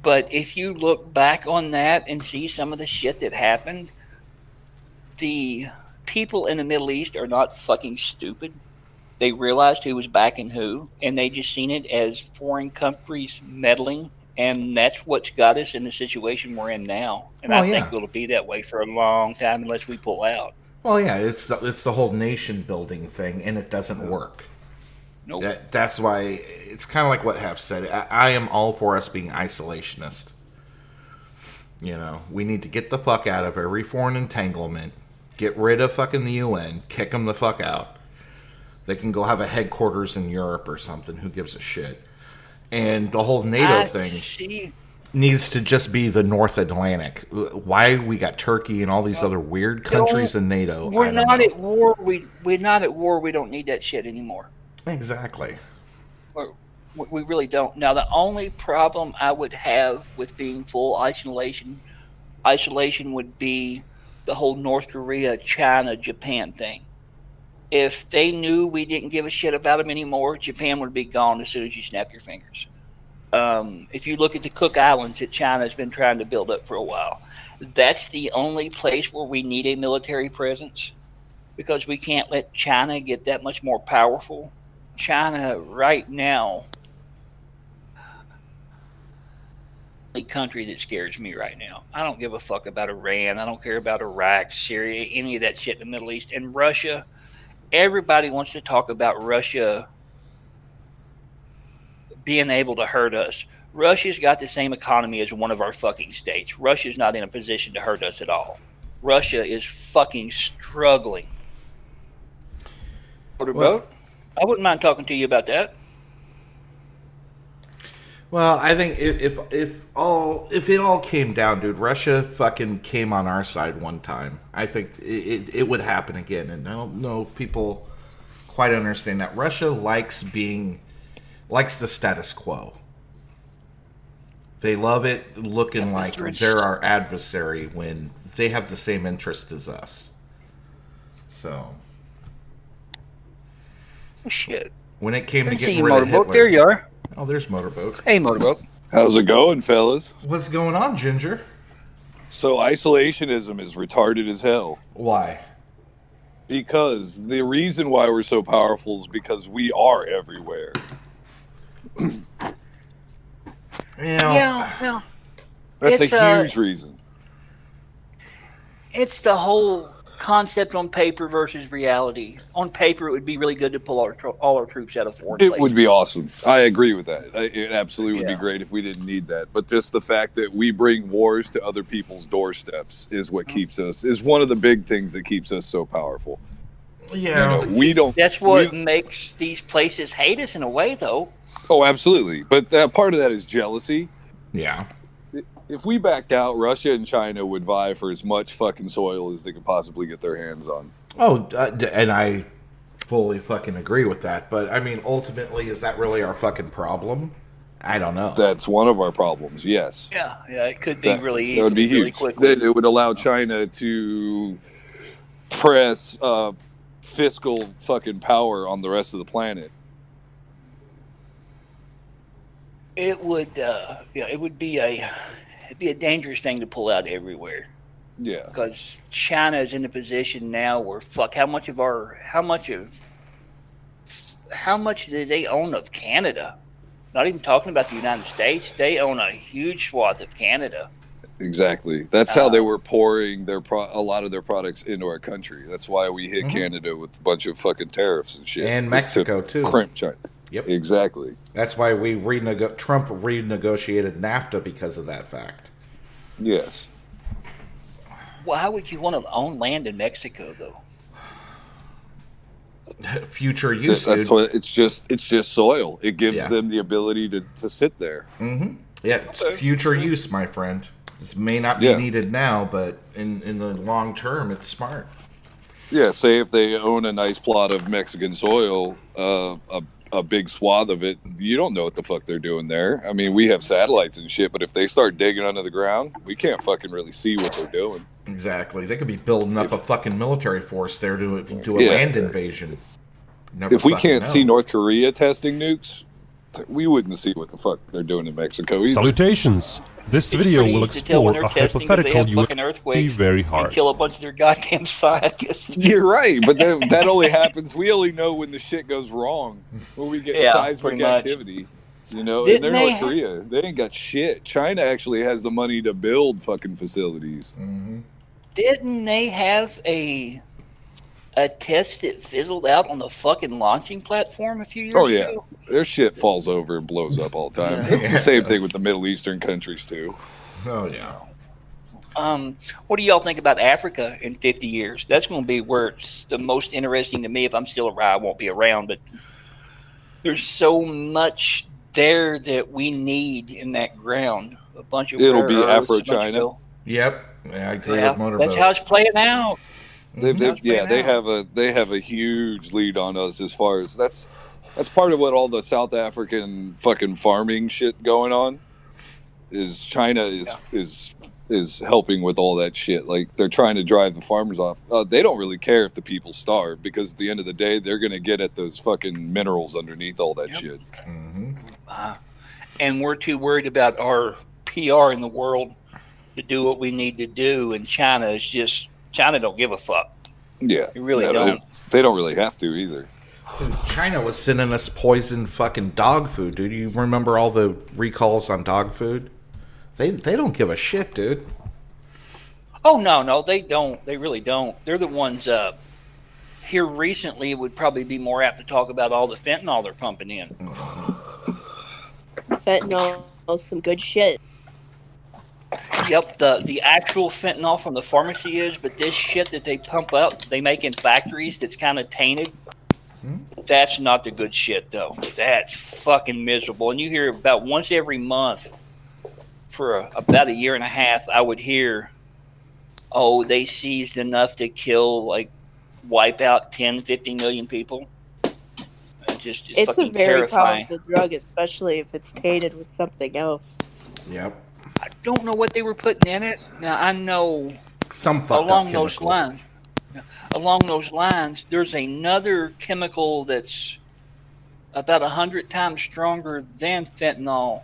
But if you look back on that and see some of the shit that happened, the people in the Middle East are not fucking stupid. They realized who was backing who, and they just seen it as foreign countries meddling, and that's what's got us in the situation we're in now. And I think it'll be that way for a long time unless we pull out. Well, yeah, it's the whole nation building thing, and it doesn't work. Nope. That's why it's kind of like what Hef said. I am all for us being isolationist. We need to get the fuck out of every foreign entanglement, get rid of fucking the UN, kick them the fuck out. They can go have a headquarters in Europe or something. Who gives a shit? And the whole NATO thing needs to just be the North Atlantic. Why we got Turkey and all these other weird countries in NATO? We're not at war. We're not at war. We don't need that shit anymore. Exactly. We really don't. Now, the only problem I would have with being full isolation would be the whole North Korea, China, Japan thing. If they knew we didn't give a shit about them anymore, Japan would be gone as soon as you snap your fingers. If you look at the Cook Islands that China's been trying to build up for a while, that's the only place where we need a military presence because we can't let China get that much more powerful. China right now, the country that scares me right now. I don't give a fuck about Iran. I don't care about Iraq, Syria, any of that shit in the Middle East. And Russia, everybody wants to talk about Russia being able to hurt us. Russia's got the same economy as one of our fucking states. Russia's not in a position to hurt us at all. Russia is fucking struggling. Motorboat? I wouldn't mind talking to you about that. Well, I think if it all came down, dude, Russia fucking came on our side one time. I think it would happen again, and I don't know if people quite understand that. Russia likes the status quo. They love it looking like they're our adversary when they have the same interest as us. So. Oh, shit. When it came to Let's getting see, rid of Motorboat. Hitler. There you are. Oh, there's Motorboat. Hey, Motorboat. How's it going, fellas? What's going on, Ginger? So isolationism is retarded as hell. Why? Because the reason why we're so powerful is because we are everywhere. Yeah. That's It's, a huge reason. It's the whole concept on paper versus reality. On paper, it would be really good to pull all our troops out of foreign It places. would be awesome. I agree with that. It absolutely would be great if we didn't need that. But just the fact that we bring wars to other people's doorsteps is what keeps us, is one of the big things that keeps us so powerful. Yeah. You know, we don't. That's what makes these places hate us in a way, though. Oh, absolutely. But part of that is jealousy. Yeah. If we backed out, Russia and China would vie for as much fucking soil as they could possibly get their hands on. Oh, and I fully fucking agree with that. But I mean, ultimately, is that really our fucking problem? I don't know. That's one of our problems. Yes. Yeah, it could be really easy. That would be really huge. quickly. It would allow China to press fiscal fucking power on the rest of the planet. It would, it would be it'd be a dangerous thing to pull out everywhere. Yeah. Because China is in a position now where how much do they own of Canada? Not even talking about the United States. They own a huge swath of Canada. Exactly. That's how they were pouring a lot of their products into our country. That's why we hit Canada with a bunch of fucking tariffs and shit. And Mexico, too. Crimp China. Yep. Exactly. That's why Trump renegotiated NAFTA because of that fact. Yes. Why would you want to own land in Mexico, though? Future use. That's what it's just soil. It gives Yeah. them the ability to sit there. Mm-hmm. Yeah, it's future use, my friend. This may not be needed now, but in the long term, it's smart. Yeah, say if they own a nice plot of Mexican soil, a big swath of it, you don't know what the fuck they're doing there. I mean, we have satellites and shit, but if they start digging under the ground, we can't fucking really see what they're doing. Exactly. They could be building up a fucking military force there to do a land invasion. If we can't see North Korea testing nukes, we wouldn't see what the fuck they're doing in Mexico either. Salutations. This video will explore a hypothetical you would be very hard. Kill a bunch of their goddamn scientists. You're right, but that only happens. We only know when the shit goes wrong, when we get seismic activity. You know, and they're North Korea. They ain't got shit. China actually has the money to build fucking facilities. Mm-hmm. Didn't they have a test that fizzled out on the fucking launching platform a few years ago? Oh yeah, their shit falls over and blows up all the time. It's the same thing with the Middle Eastern countries too. Oh yeah. What do y'all think about Africa in 50 years? That's going to be where it's the most interesting to me. If I'm still around, I won't be around, but there's so much there that we need in that ground. A bunch of it'll be Afro-China. Yep, yeah, I agree with Motorboat. That's how it's playing out. They have a huge lead on us as far as that's part of what all the South African fucking farming shit going on is. China is helping with all that shit. Like they're trying to drive the farmers off. They don't really care if the people starve because at the end of the day they're gonna get at those fucking minerals underneath all that shit. Mm-hmm. And we're too worried about our PR in the world to do what we need to do, and China don't give a fuck. Yeah, they really don't. They don't really have to either. Dude, China was sending us poisoned fucking dog food, dude. You remember all the recalls on dog food? They don't give a shit, dude. Oh no, they don't. They really don't. They're the ones here recently would probably be more apt to talk about all the fentanyl they're pumping in. Fentanyl, some good shit. Yep, the actual fentanyl from the pharmacy is, but this shit that they pump up, they make in factories that's kind of tainted. That's not the good shit, though. That's fucking miserable. And you hear about once every month for about a year and a half, I would hear, oh, they seized enough to wipe out 10, 15 million people. It's a very powerful drug, especially if it's tainted with something else. Yep. I don't know what they were putting in it. Now, I know along those lines, there's another chemical that's about 100 times stronger than fentanyl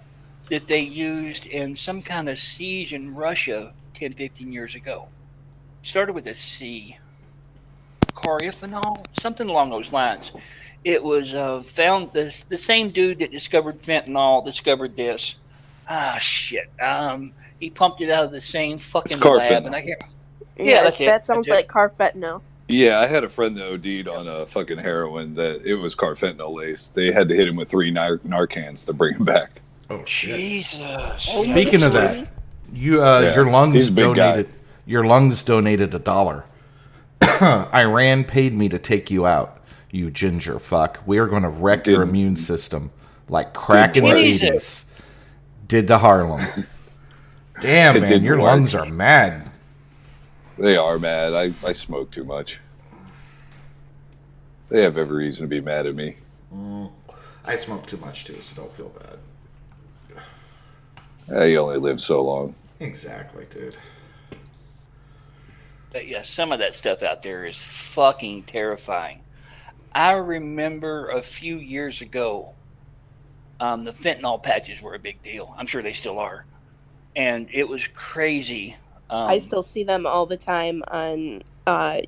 that they used in some kind of siege in Russia 10, 15 years ago. It started with a C. Cariphenol? Something along those lines. It was found, the same dude that discovered fentanyl discovered this. Shit. He pumped it out of the same fucking It's lab, carfentanil. and I can't. Yeah, that's it. that sounds That's it. like carfentanil. Yeah, I had a friend that OD'd on a fucking heroin that it was carfentanil laced. They had to hit him with 3 Narcans to bring him back. Oh shit! Jesus. Speaking of that, your lungs he's a big guy. donated. Your lungs donated $1. Iran paid me to take you out. You ginger fuck. We are going to wreck your immune system like crack in the Didn't work. 80s. Did to Harlem. Damn, It man, didn't your work. lungs are mad. They are mad. I smoke too much. They have every reason to be mad at me. I smoke too much too, so don't feel bad. You only live so long. Exactly, dude. But yeah, some of that stuff out there is fucking terrifying. I remember a few years ago, the fentanyl patches were a big deal. I'm sure they still are. And it was crazy. I still see them all the time on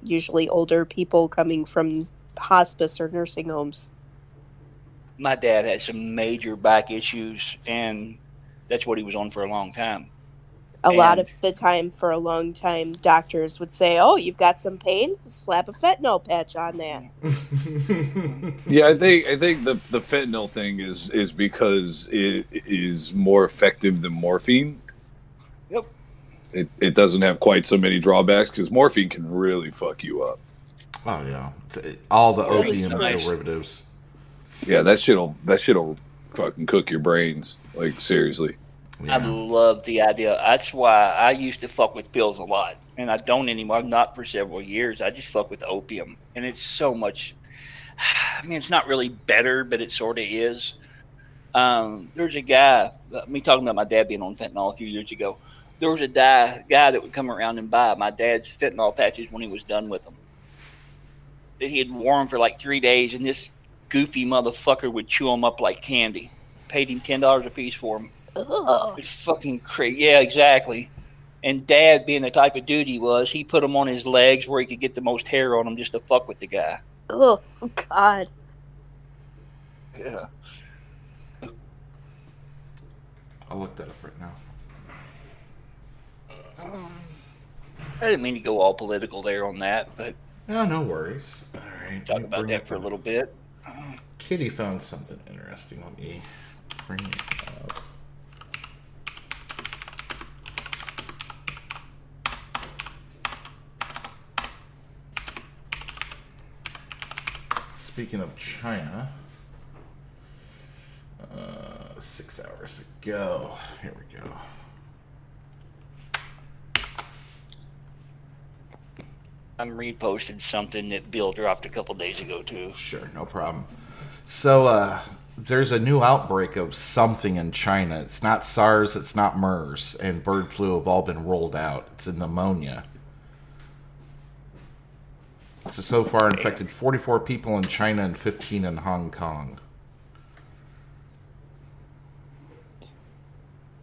usually older people coming from hospice or nursing homes. My dad had some major back issues, and that's what he was on for a long time. A lot of the time, for a long time, doctors would say, "Oh, you've got some pain? Slap a fentanyl patch on that." Yeah, I think the fentanyl thing is because it is more effective than morphine. Yep. It doesn't have quite so many drawbacks because morphine can really fuck you up. Oh yeah, all the Morphine's opium nice. derivatives. Yeah, that shit'll fucking cook your brains. Like seriously. I love the idea. That's why I used to fuck with pills a lot, and I don't anymore. Not for several years. I just fuck with opium, and it's so much. I mean, it's not really better, but it sort of is. There's a guy. Me talking about my dad being on fentanyl a few years ago. There was a guy that would come around and buy my dad's fentanyl patches when he was done with them. That he had worn them for like 3 days, and this goofy motherfucker would chew them up like candy. Paid him $10 a piece for them. Ugh. It's fucking crazy. Yeah, exactly. And Dad, being the type of dude he was, he put them on his legs where he could get the most hair on them just to fuck with the guy. Oh God. Yeah. I'll look that up right now. I didn't mean to go all political there on that, but No, no worries. All right. talk let me about bring that up for a the- little bit. Kitty found something interesting. Let me bring it up. Speaking of China, 6 hours ago. Here we go. I'm reposting something that Bill dropped a couple days ago too. Sure, no problem. So, there's a new outbreak of something in China. It's not SARS, it's not MERS, and bird flu have all been rolled out. It's a pneumonia. So far infected 44 people in China and 15 in Hong Kong.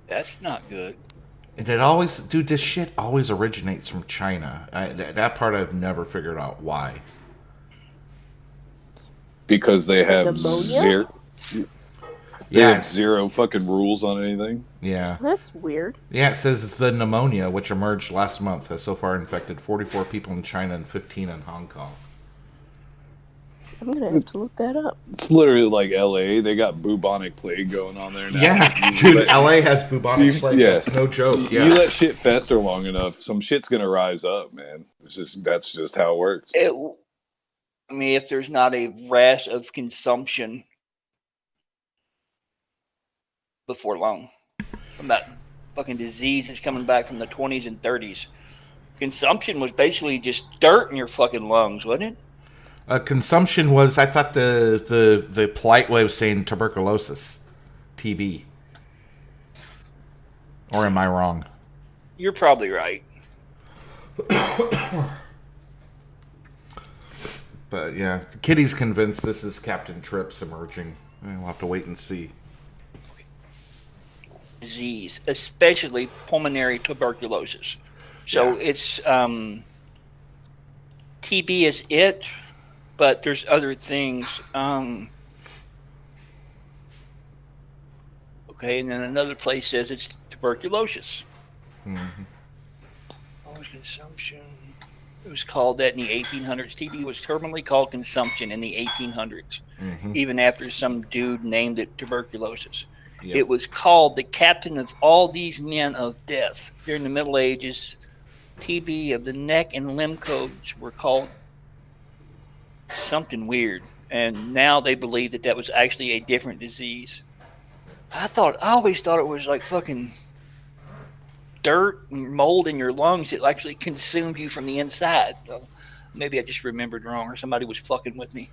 That's not good. And it always, dude, this shit always originates from China. That part I've never figured out why. Because they have pneumonia? zero. They Yeah. have zero fucking rules on anything. Yeah. That's weird. Yeah, it says the pneumonia, which emerged last month, has so far infected 44 people in China and 15 in Hong Kong. I'm gonna have to look that up. It's literally like LA. They got bubonic plague going on there now. Yeah, You dude, let- LA has bubonic plague. Yeah. That's no joke. Yeah. You let shit fester long enough, some shit's gonna rise up, man. That's just how it works. I mean, if there's not a rash of consumption before long from that fucking disease that's coming back from the 20s and 30s. Consumption was basically just dirt in your fucking lungs, wasn't it? Consumption was, I thought the polite way of saying tuberculosis, TB. Or am I wrong? You're probably right. But yeah, Kitty's convinced this is Captain Trips emerging. We'll have to wait and see. Disease, especially pulmonary tuberculosis. So it's TB is it, but there's other things. Okay, and then another place says it's tuberculosis. Mm-hmm. What was consumption? It was called that in the 1800s. TB was terminally called consumption in the 1800s, even after some dude named it tuberculosis. Yep. It was called the captain of all these men of death. During the Middle Ages, TB of the neck and limb codes were called something weird, and now they believe that was actually a different disease. I always thought it was like fucking dirt and mold in your lungs that actually consumed you from the inside. So maybe I just remembered wrong, or somebody was fucking with me.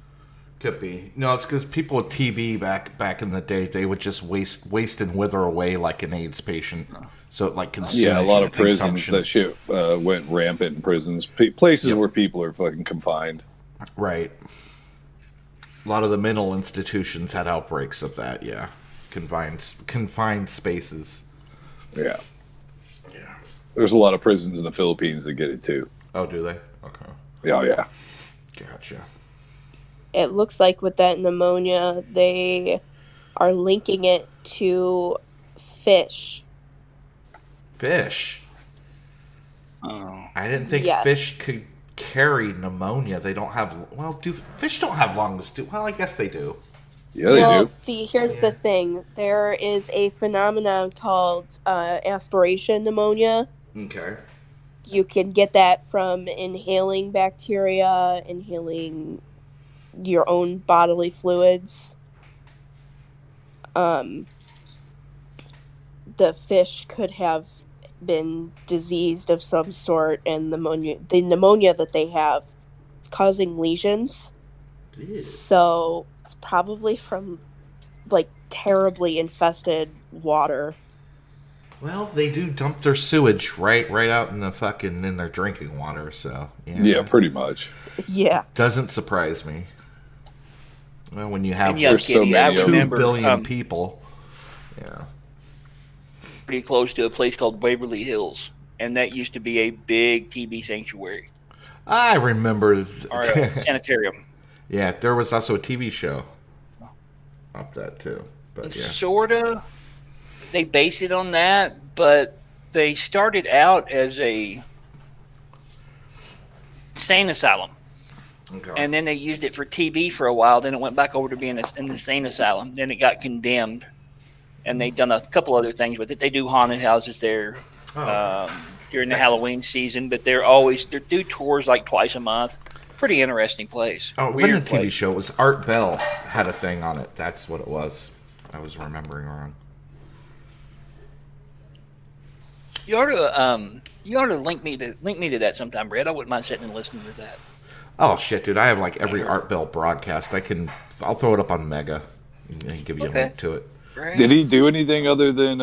Could be. No, it's because people with TB back in the day, they would just waste and wither away like an AIDS patient. So it like consumed. Yeah, a lot of prisons. consumption. That shit went rampant in prisons. Places where people are fucking confined. Right. A lot of the mental institutions had outbreaks of that. Yeah, confined spaces. Yeah. Yeah. There's a lot of prisons in the Philippines that get it too. Oh, do they? Okay. Yeah, yeah. Gotcha. It looks like with that pneumonia, they are linking it to fish. Fish? Oh. I didn't think fish could carry pneumonia. They don't have... Well, fish don't have lungs, do... Well, I guess they do. Yeah, they do. See, here's the thing. There is a phenomenon called aspiration pneumonia. Okay. You can get that from inhaling bacteria, inhaling your own bodily fluids. The fish could have been diseased of some sort, and the pneumonia that they have is causing lesions. Ew. So it's probably from like terribly infested water. Well, they do dump their sewage right out in their drinking water, so yeah, pretty much. Yeah, doesn't surprise me. Well, when you have there's so many 2 billion people, yeah, pretty close to a place called Waverly Hills, and that used to be a big TB sanctuary. I remember, or a sanitarium. Yeah, there was also a TV show of that too, but yeah, sorta. They base it on that, but they started out as a insane asylum. Okay. And then they used it for TB for a while. Then it went back over to being an insane asylum. Then it got condemned. And they've done a couple other things with it. They do haunted houses there during the Halloween season, but they do tours like twice a month. Pretty interesting place. Oh, it wasn't a TV show. It was Art Bell had a thing on it. That's what it was. I was remembering wrong. You ought to link me to that sometime, Brad. I wouldn't mind sitting and listening to that. Oh shit, dude! I have like every Art Bell broadcast. I'll throw it up on Mega and give you a link to it. Great. Did he do anything other than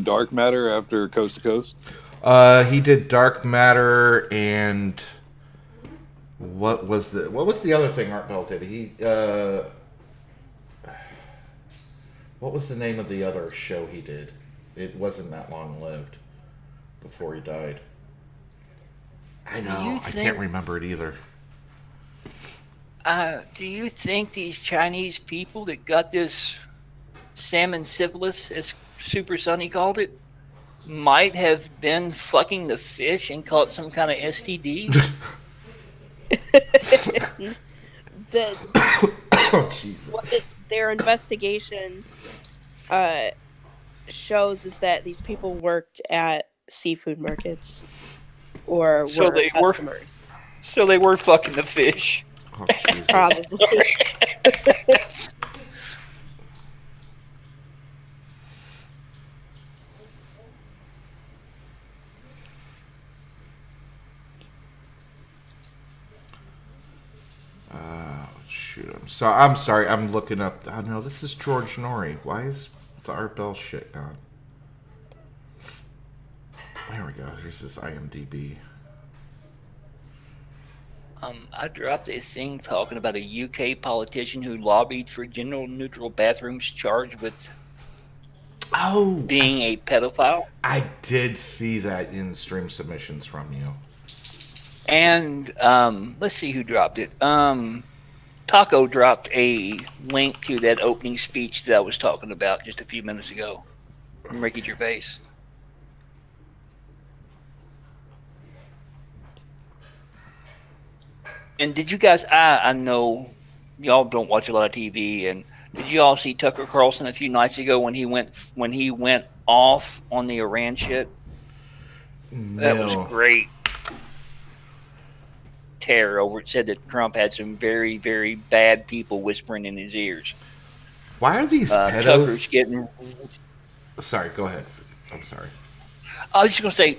Dark Matter after Coast to Coast? He did Dark Matter, and what was the other thing Art Bell did? What was the name of the other show he did? It wasn't that long lived before he died. I know. I can't remember it either. Do you think these Chinese people that got this salmon syphilis, as Super Sonny called it, might have been fucking the fish and caught some kind of STD? Jesus. Their investigation shows is that these people worked at seafood markets or were customers. So they were fucking the fish. Oh, Jesus. Probably. Shoot. I'm sorry. I'm looking up. Oh, no, this is George Norrie. Why is the Art Bell shit gone? There we go. Here's this IMDb. I dropped a thing talking about a UK politician who lobbied for gender neutral bathrooms charged with being a pedophile. I did see that in stream submissions from you. And let's see who dropped it. Taco dropped a link to that opening speech that I was talking about just a few minutes ago. from Ricky Gervais. And did you guys? I know y'all don't watch a lot of TV, and did you all see Tucker Carlson a few nights ago when he went off on the Iran shit? No. That was great. Terror over it said that Trump had some very, very bad people whispering in his ears. Why are these pedos? Tucker's getting. Sorry, go ahead. I'm sorry. I was just going to say,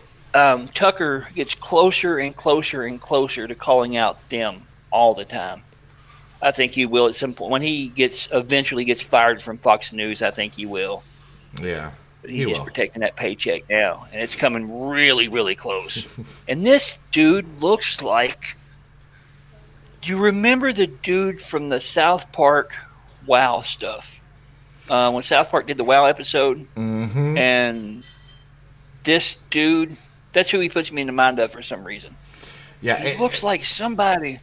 Tucker gets closer and closer and closer to calling out them all the time. I think he will at some point. When he eventually gets fired from Fox News, I think he will. Yeah. But he's just protecting that paycheck now. And it's coming really, really close. And this dude looks like... Do you remember the dude from the South Park WoW stuff? When South Park did the WoW episode? Mm-hmm. And this dude... That's who he puts me in the mind of for some reason. Yeah, he looks like somebody.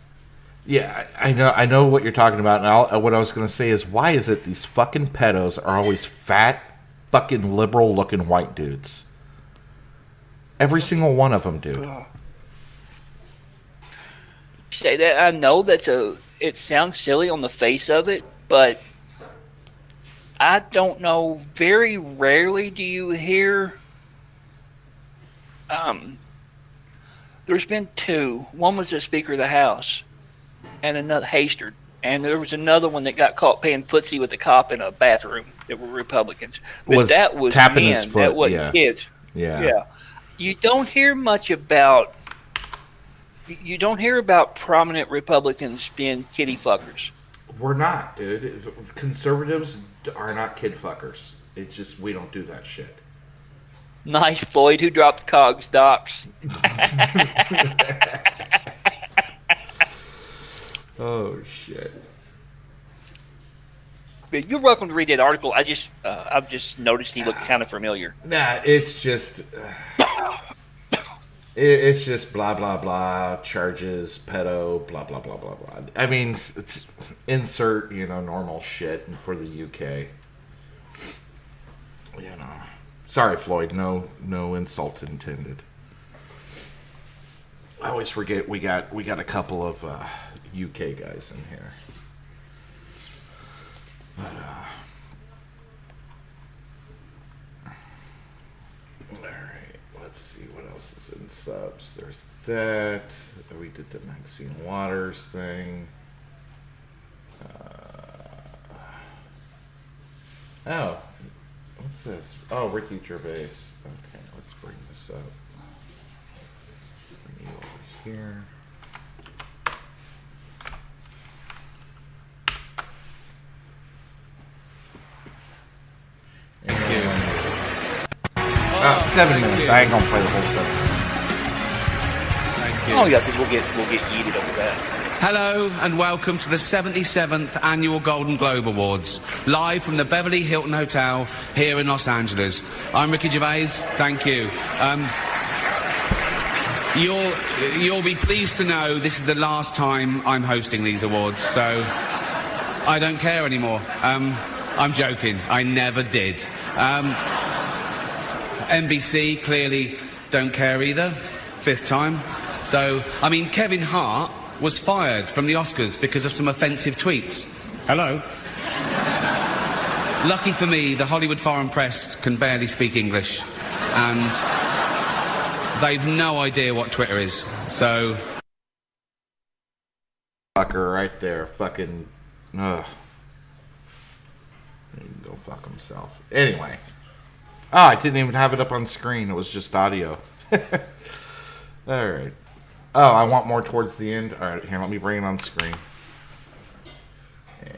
Yeah, I know what you're talking about. And what I was going to say is, why is it these fucking pedos are always fat, fucking liberal-looking white dudes? Every single one of them, dude. Say that. I know it sounds silly on the face of it, but I don't know. Very rarely do you hear. There's been two. One was the Speaker of the House, and another Hastert, and there was another one that got caught playing footsie with a cop in a bathroom that were Republicans. But that was tapping men. his foot. That wasn't kids. Yeah. You don't hear much about. You don't hear about prominent Republicans being kitty fuckers. We're not, dude. Conservatives are not kid fuckers. It's just we don't do that shit. Nice, Floyd. Who dropped Cogs docs? Oh shit! You're welcome to read that article. I've just noticed he looked kind of familiar. Nah, it's just it's just blah blah blah charges, pedo, blah blah blah blah blah. I mean, it's insert normal shit for the UK. Sorry, Floyd. No insult intended. I always forget we got a couple of UK guys in here. But all right, let's see what else is in subs. There's that. We did the Maxine Waters thing. Oh. What's this? Oh, Ricky Gervais. Okay, let's bring this up. Bring you over here. And 70 minutes. I ain't gonna play the whole 7 minutes. Oh yeah, because we'll get yeeted over that. Hello and welcome to the 77th Annual Golden Globe Awards, live from the Beverly Hilton Hotel here in Los Angeles. I'm Ricky Gervais, thank you. You'll be pleased to know this is the last time I'm hosting these awards, so I don't care anymore. I'm joking, I never did. NBC clearly don't care either, 5th time. So, I mean, Kevin Hart was fired from the Oscars because of some offensive tweets. Hello? Lucky for me, the Hollywood Foreign Press can barely speak English. And they've no idea what Twitter is. So... Fucker right there. Fucking... Ugh. He can go fuck himself. Anyway. Oh, I didn't even have it up on screen. It was just audio. Alright. Oh, I want more towards the end. All right, here, let me bring it on screen. And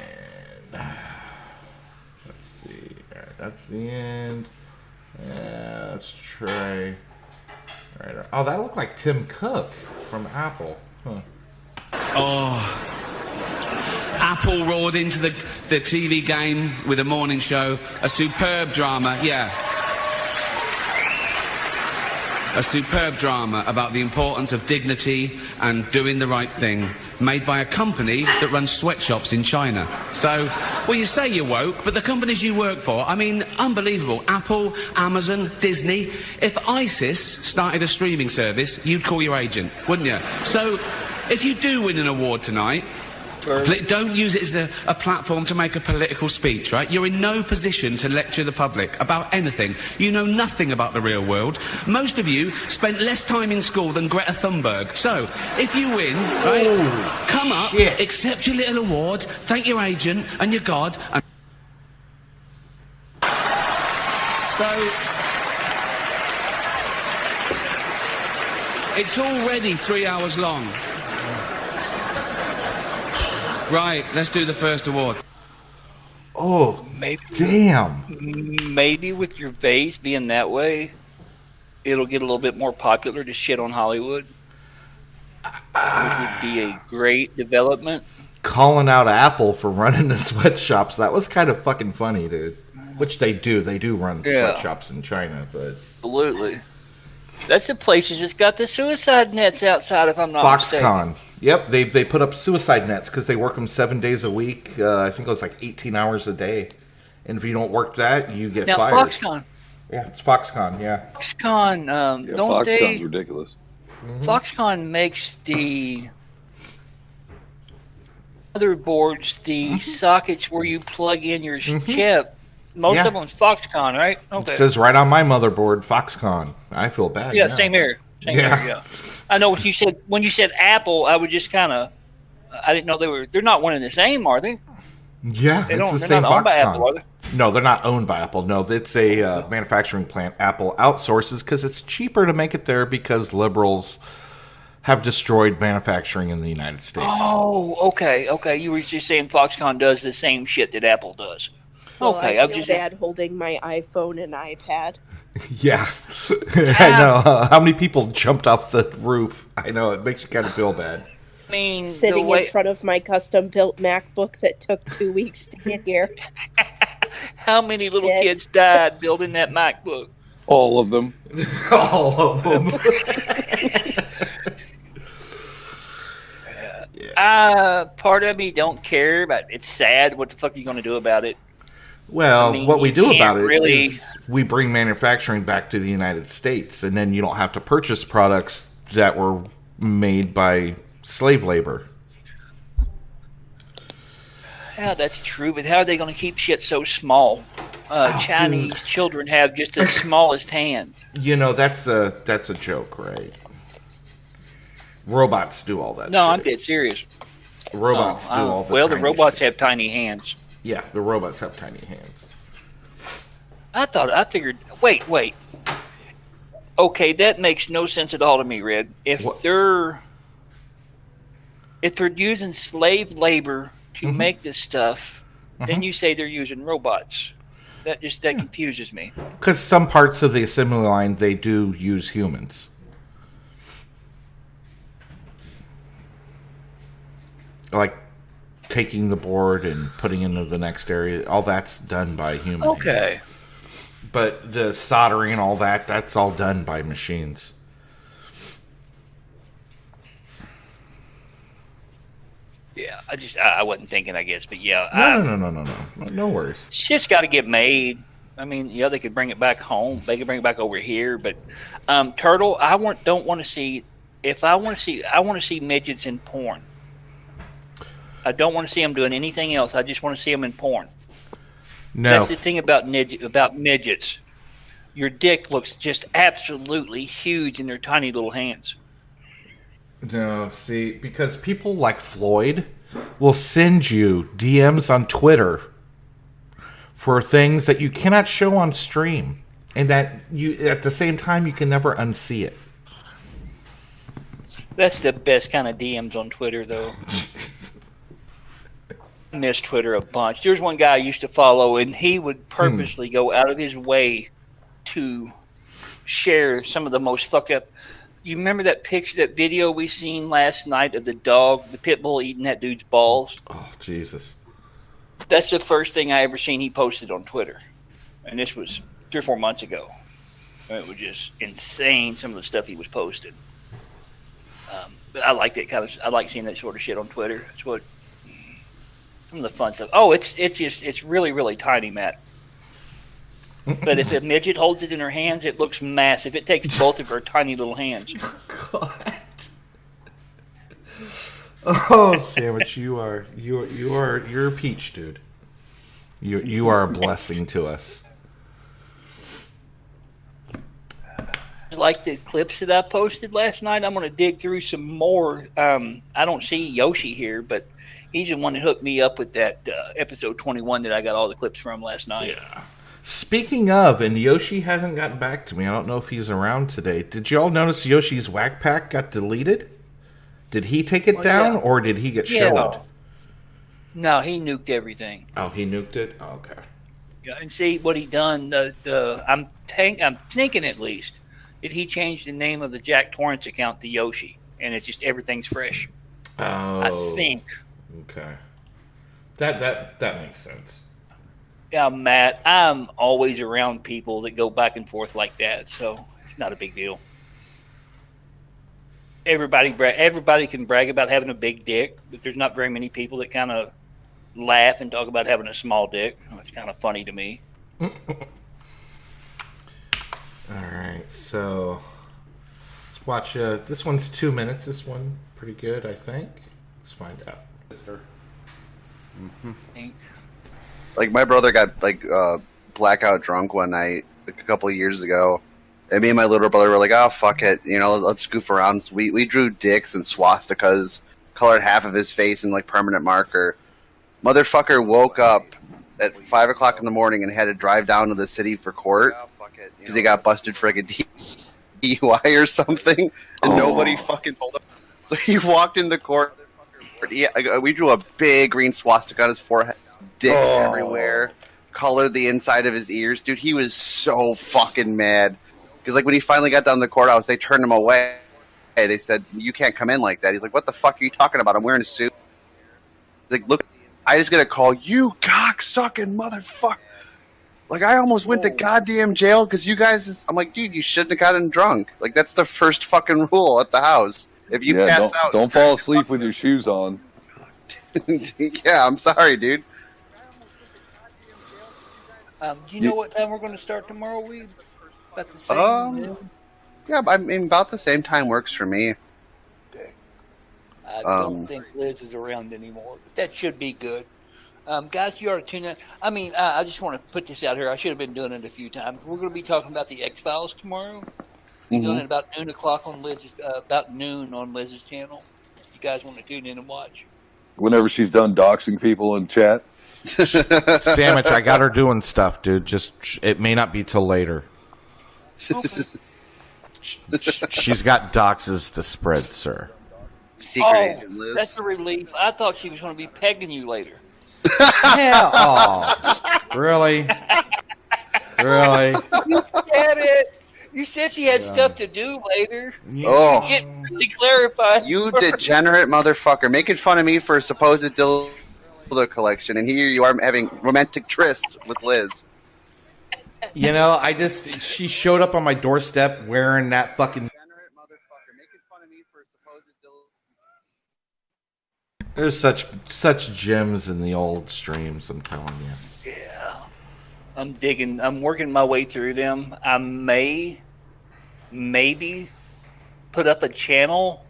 let's see. All right, that's the end. Let's try. All right. Oh, that looked like Tim Cook from Apple. Huh. Oh. Apple roared into the TV game with a morning show. A superb drama, yeah. A superb drama about the importance of dignity and doing the right thing, made by a company that runs sweatshops in China. So, Well, you say you're woke, but the companies you work for, I mean, unbelievable. Apple, Amazon, Disney. If ISIS started a streaming service, you'd call your agent, wouldn't you? So, if you do win an award tonight, don't use it as a platform to make a political speech, right? You're in no position to lecture the public about anything. You know nothing about the real world. Most of you spent less time in school than Greta Thunberg. So, if you win, right, come up, accept your little award, thank your agent and your God, and... So... It's already 3 hours long. Right, let's do the first award. Oh, maybe, damn. Maybe with your vase being that way, it'll get a little bit more popular to shit on Hollywood. Which would be a great development. Calling out Apple for running the sweatshops, that was kind of fucking funny, dude. Which they do. They do run sweatshops in China, but... Absolutely. That's the places that's got the suicide nets outside, if I'm not mistaken. Foxconn. Yep, they put up suicide nets because they work them 7 days a week. I think it was like 18 hours a day. And if you don't work that, you get fired. Now, Foxconn. Yeah, it's Foxconn, yeah. Foxconn, don't Foxconn's they... ridiculous. Foxconn makes the motherboards, the sockets where you plug in your chip. Most of them's Foxconn, right? Okay. It says right on my motherboard, Foxconn. I feel bad. Yeah, same here. Same here, yeah. I know what you said. When you said Apple, I would just kind of... I didn't know they're not one and the same, are they? Yeah, it's the same They're not owned by Foxconn. Apple, are they? No, they're not owned by Apple. No, it's a manufacturing plant Apple outsources because it's cheaper to make it there because liberals have destroyed manufacturing in the United States. Oh, okay. You were just saying Foxconn does the same shit that Apple does. Well, Okay, I I'm feel just bad holding my iPhone and iPad. Yeah, I know. How many people jumped off the roof? I know, it makes you kind of feel bad. I mean, Sitting in front of my custom-built MacBook that took 2 weeks to get here. How many little kids died building that MacBook? All of them. All of them. Part of me don't care, but it's sad. What the fuck are you going to do about it? Well, I mean, what we you do can't about it really- is we bring manufacturing back to the United States, and then you don't have to purchase products that were made by slave labor. Yeah, that's true, but how are they going to keep shit so small? Chinese children have just the smallest hands. You know, that's a joke, right? Robots do all that. No, shit. I'm dead serious. Robots do all the Well, the tiny robots shit. have tiny hands. Yeah, the robots have tiny hands. I figured. Wait. Okay, that makes no sense at all to me, Red. If they're using slave labor to make this stuff, then you say they're using robots. That confuses me. Because some parts of the assembly line, they do use humans. Like taking the board and putting into the next area, all that's done by humans. Okay. But the soldering and all that's all done by machines. Yeah, I wasn't thinking, I guess, but yeah. No worries. Shit's got to get made. I mean, yeah, they could bring it back home. They could bring it back over here, but Turtle, I want to see midgets in porn. I don't want to see them doing anything else. I just want to see them in porn. No. That's the thing about midgets. Your dick looks just absolutely huge in their tiny little hands. No, see, because people like Floyd will send you DMs on Twitter for things that you cannot show on stream, and that you at the same time you can never unsee it. That's the best kind of DMs on Twitter, though. I miss Twitter a bunch. There's one guy I used to follow, and he would purposely go out of his way to share some of the most fucked up. You remember that video we seen last night of the dog, the pit bull eating that dude's balls? Oh, Jesus. That's the first thing I ever seen he posted on Twitter. And this was 3 or 4 months ago. It was just insane, some of the stuff he was posting. But I like that I like seeing that sort of shit on Twitter. That's what. Some of the fun stuff. Oh, it's really, really tiny, Matt. But if a midget holds it in her hands, it looks massive. It takes both of her tiny little hands. Oh, Sandwich, you're a peach, dude. You are a blessing to us. Like the clips that I posted last night, I'm going to dig through some more. I don't see Yoshi here, but he's the one that hooked me up with that episode 21 that I got all the clips from last night. Yeah. Speaking of, and Yoshi hasn't gotten back to me. I don't know if he's around today. Did you all notice Yoshi's Whack Pack got deleted? Did he take it down, or did he get showed? No, he nuked everything. Oh, he nuked it? Oh, okay. Yeah, and see what he done. I'm thinking at least that he changed the name of the Jack Torrance account to Yoshi, and it's just everything's fresh. Oh, I think. Okay, that makes sense. Yeah, Matt, I'm always around people that go back and forth like that, so it's not a big deal. Everybody can brag about having a big dick, but there's not very many people that kind of laugh and talk about having a small dick. It's kind of funny to me. All right, so let's watch. This one's 2 minutes. This one pretty good, I think. Let's find out. Like, my brother got blackout drunk one night a couple of years ago, and me and my little brother were like, "Oh, fuck it, let's goof around." So we drew dicks and swastikas, colored half of his face in permanent marker. Motherfucker woke up at 5 o'clock in the morning and had to drive down to the city for court because he got busted for a DUI or something, and nobody fucking told him. So he walked into court. We drew a big green swastika on his forehead, dicks everywhere, colored the inside of his ears. Dude, he was so fucking mad. Because when he finally got down to the courthouse, they turned him away. They said, "You can't come in like that." He's like, "What the fuck are you talking about? I'm wearing a suit." He's like, "Look, I just got to call you cock-sucking motherfucker. I almost went to goddamn jail because you guys..." I'm like, "Dude, you shouldn't have gotten drunk. That's the first fucking rule at the house. If you pass out... Don't fall asleep with your shoes on." Yeah, I'm sorry, dude. Do you know what time we're going to start tomorrow, Weeb? About the same? Yeah, I mean, about the same time works for me. I don't think Liz is around anymore. But that should be good. Guys, you ought to tune in. I mean, I just want to put this out here. I should have been doing it a few times. We're going to be talking about the X-Files tomorrow. We're doing it about noon on Liz's channel. If you guys want to tune in and watch. Whenever she's done doxing people in chat. Sandwich, I got her doing stuff, dude. Just it may not be till later. Okay. She's got doxes to spread, sir. Secret agent Liz. That's a relief. I thought she was going to be pegging you later. Hell, really? Really? You said it. You said she had stuff to do later. Oh. You get really clarified. You degenerate motherfucker. Making fun of me for a supposed dildo collection, and here you are having romantic tryst with Liz. She showed up on my doorstep wearing that fucking... There's such gems in the old streams, I'm telling you. Yeah. I'm working my way through them. I maybe put up a channel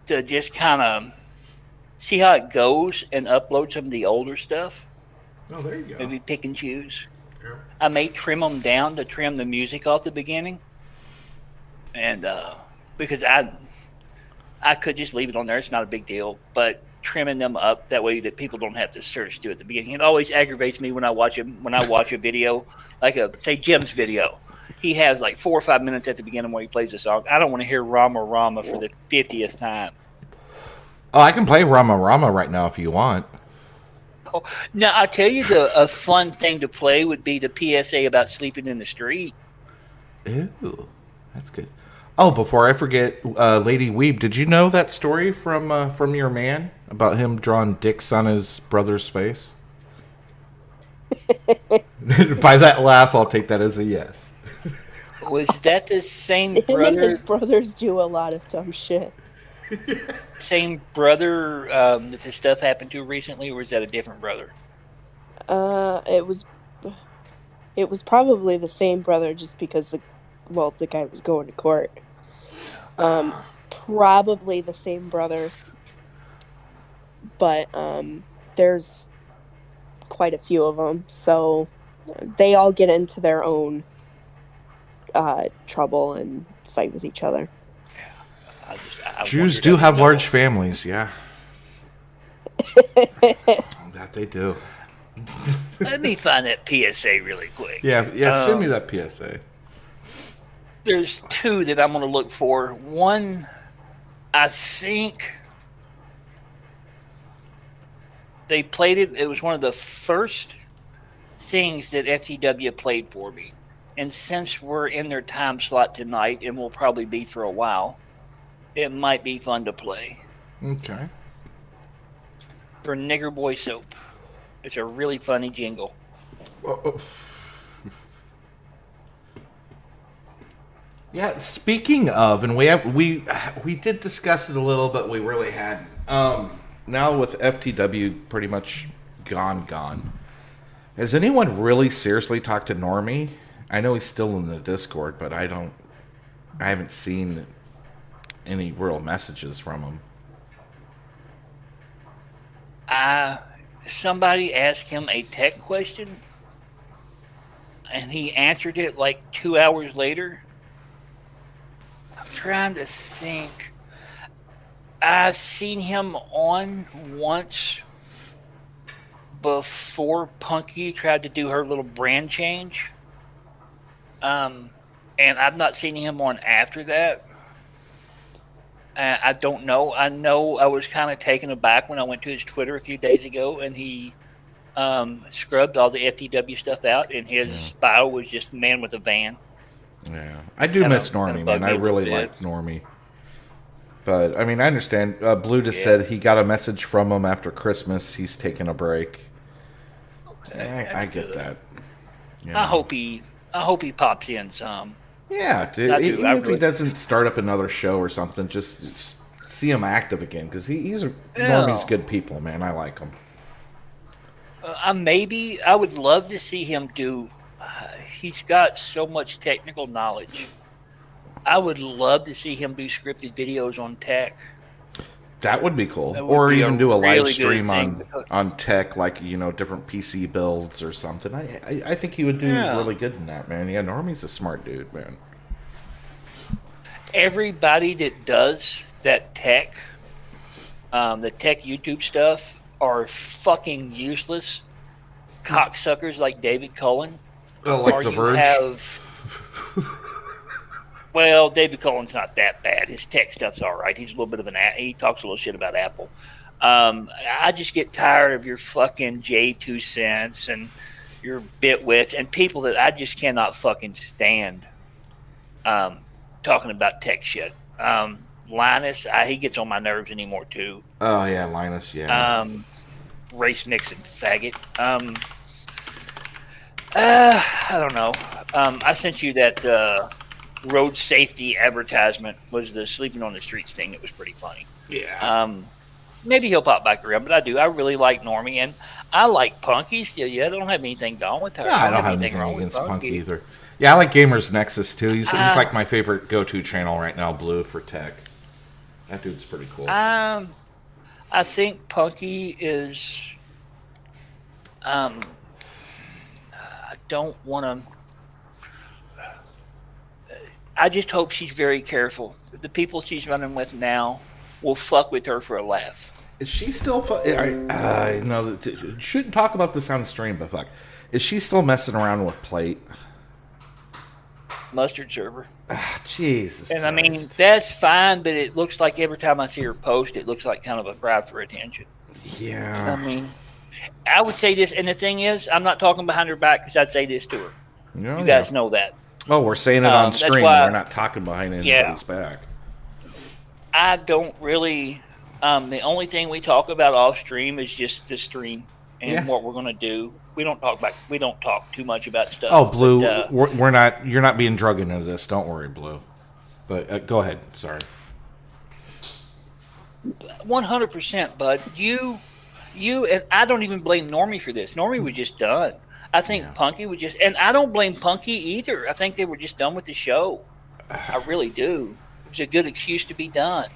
to just kind of see how it goes and upload some of the older stuff. Oh, there you go. Maybe pick and choose. I may trim them down to trim the music off the beginning, and because I could just leave it on there. It's not a big deal, but trimming them up that way that people don't have to search through at the beginning. It always aggravates me when I watch a video, like say Jim's video. He has 4 or 5 minutes at the beginning where he plays a song. I don't want to hear Rama Rama for the 50th time. Oh, I can play Rama Rama right now if you want. Now, I'll tell you, a fun thing to play would be the PSA about sleeping in the street. Ooh, that's good. Oh, before I forget, Lady Weeb, did you know that story from your man about him drawing dicks on his brother's face? By that laugh, I'll take that as a yes. Was that the same Him and brother? his brothers do a lot of dumb shit. Same brother that this stuff happened to recently, or is that a different brother? It was probably the same brother, just because the guy was going to court. Probably the same brother, but there's quite a few of them, so they all get into their own trouble and fight with each other. Jews do have large families, yeah. That they do. Let me find that PSA really quick. Yeah, send me that PSA. There's two that I'm going to look for. One, I think they played it. It was one of the first things that FTW played for me. And since we're in their time slot tonight, and will probably be for a while, it might be fun to play. Okay. For Nigger Boy Soap. It's a really funny jingle. Yeah, speaking of, and we did discuss it a little, but we really hadn't. Now with FTW pretty much gone. Has anyone really seriously talked to Normie? I know he's still in the Discord, but I haven't seen any real messages from him. Somebody asked him a tech question, and he answered it like 2 hours later. I'm trying to think. I've seen him on once before Punky tried to do her little brand change. And I've not seen him on after that. I don't know. I know I was kind of taken aback when I went to his Twitter a few days ago, and he scrubbed all the FTW stuff out, and his bio was just man with a van. Yeah, I do miss Normie, man. I really like Normie. But, I mean, I understand. Blue just said he got a message from him after Christmas. He's taking a break. Okay, I get that. You know. I hope he pops in some. Yeah, dude, even if he doesn't start up another show or something, just see him active again, because Normie's good people, man. I like him. Maybe I would love to see him do. He's got so much technical knowledge. I would love to see him do scripted videos on tech. That would be cool. Or even do a live stream on tech, like, different PC builds or something. I think he would do really good in that, man. Yeah, Normie's a smart dude, man. Everybody that does that tech, the tech YouTube stuff, are fucking useless cocksuckers like David Cullen. Oh, like The Verge? Well, David Cullen's not that bad. His tech stuff's all right. He's a little bit of he talks a little shit about Apple. I just get tired of your fucking J2 cents and your bitwits and people that I just cannot fucking stand talking about tech shit. Linus, he gets on my nerves anymore too. Oh yeah, Linus, yeah. Race Nixon faggot. I don't know. I sent you that road safety advertisement, was the sleeping on the streets thing. That was pretty funny. Yeah. Maybe he'll pop back around, but I really like Normie, and I like Punky still. Yeah, I don't have anything wrong with her. Yeah, I don't have anything against Punky either. Yeah, I like Gamers Nexus too. He's like my favorite go-to channel right now, Blue, for tech. That dude's pretty cool. I think Punky is. I don't want to. I just hope she's very careful. The people she's running with now will fuck with her for a laugh. Is she still? No, shouldn't talk about this on stream, but fuck, is she still messing around with Plate? Mustard server. Jesus. And Christ. I mean, that's fine, but it looks like every time I see her post, it looks like kind of a cry for attention. Yeah. I mean, I would say this, and the thing is, I'm not talking behind her back because I'd say this to her. You guys know that. Oh, we're saying it on stream. We're not talking behind anybody's back. I don't really. The only thing we talk about off stream is just the stream and what we're going to do. We don't talk too much about stuff. Oh, Blue, but, we're not. You're not being drugged into this. Don't worry, Blue. But go ahead. Sorry. 100%, bud. You, and I don't even blame Normie for this. Normie was just done. I think Punky was just, and I don't blame Punky either. I think they were just done with the show. I really do. It was a good excuse to be done.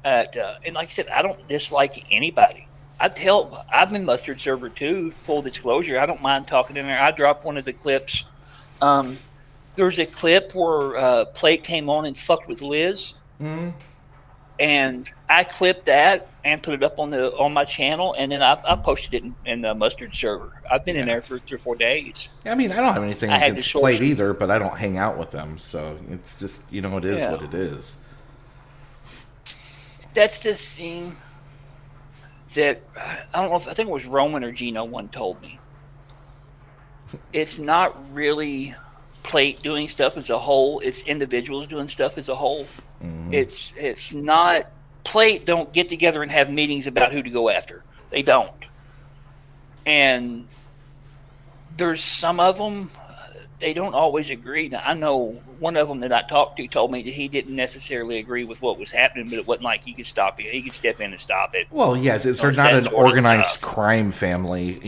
And like I said, I don't dislike anybody. I'm in Mustard Server too, full disclosure. I don't mind talking in there. I dropped one of the clips. There's a clip where Plate came on and fucked with Liz. Mm-hmm. And I clipped that and put it up on my channel, and then I posted it in the Mustard Server. I've been in there for 3 or 4 days. I mean, I don't have anything against Plate either, but I don't hang out with them, so it's just, it is what it is. That's the thing that I don't know if I think it was Roman or Gino one told me. It's not really Plate doing stuff as a whole. It's individuals doing stuff as a whole. Mm-hmm. It's not Plate don't get together and have meetings about who to go after. They don't. And there's some of them, they don't always agree. Now, I know one of them that I talked to told me that he didn't necessarily agree with what was happening, but it wasn't like he could stop it. He could step in and stop it. Well, yeah, they're not an organized crime family,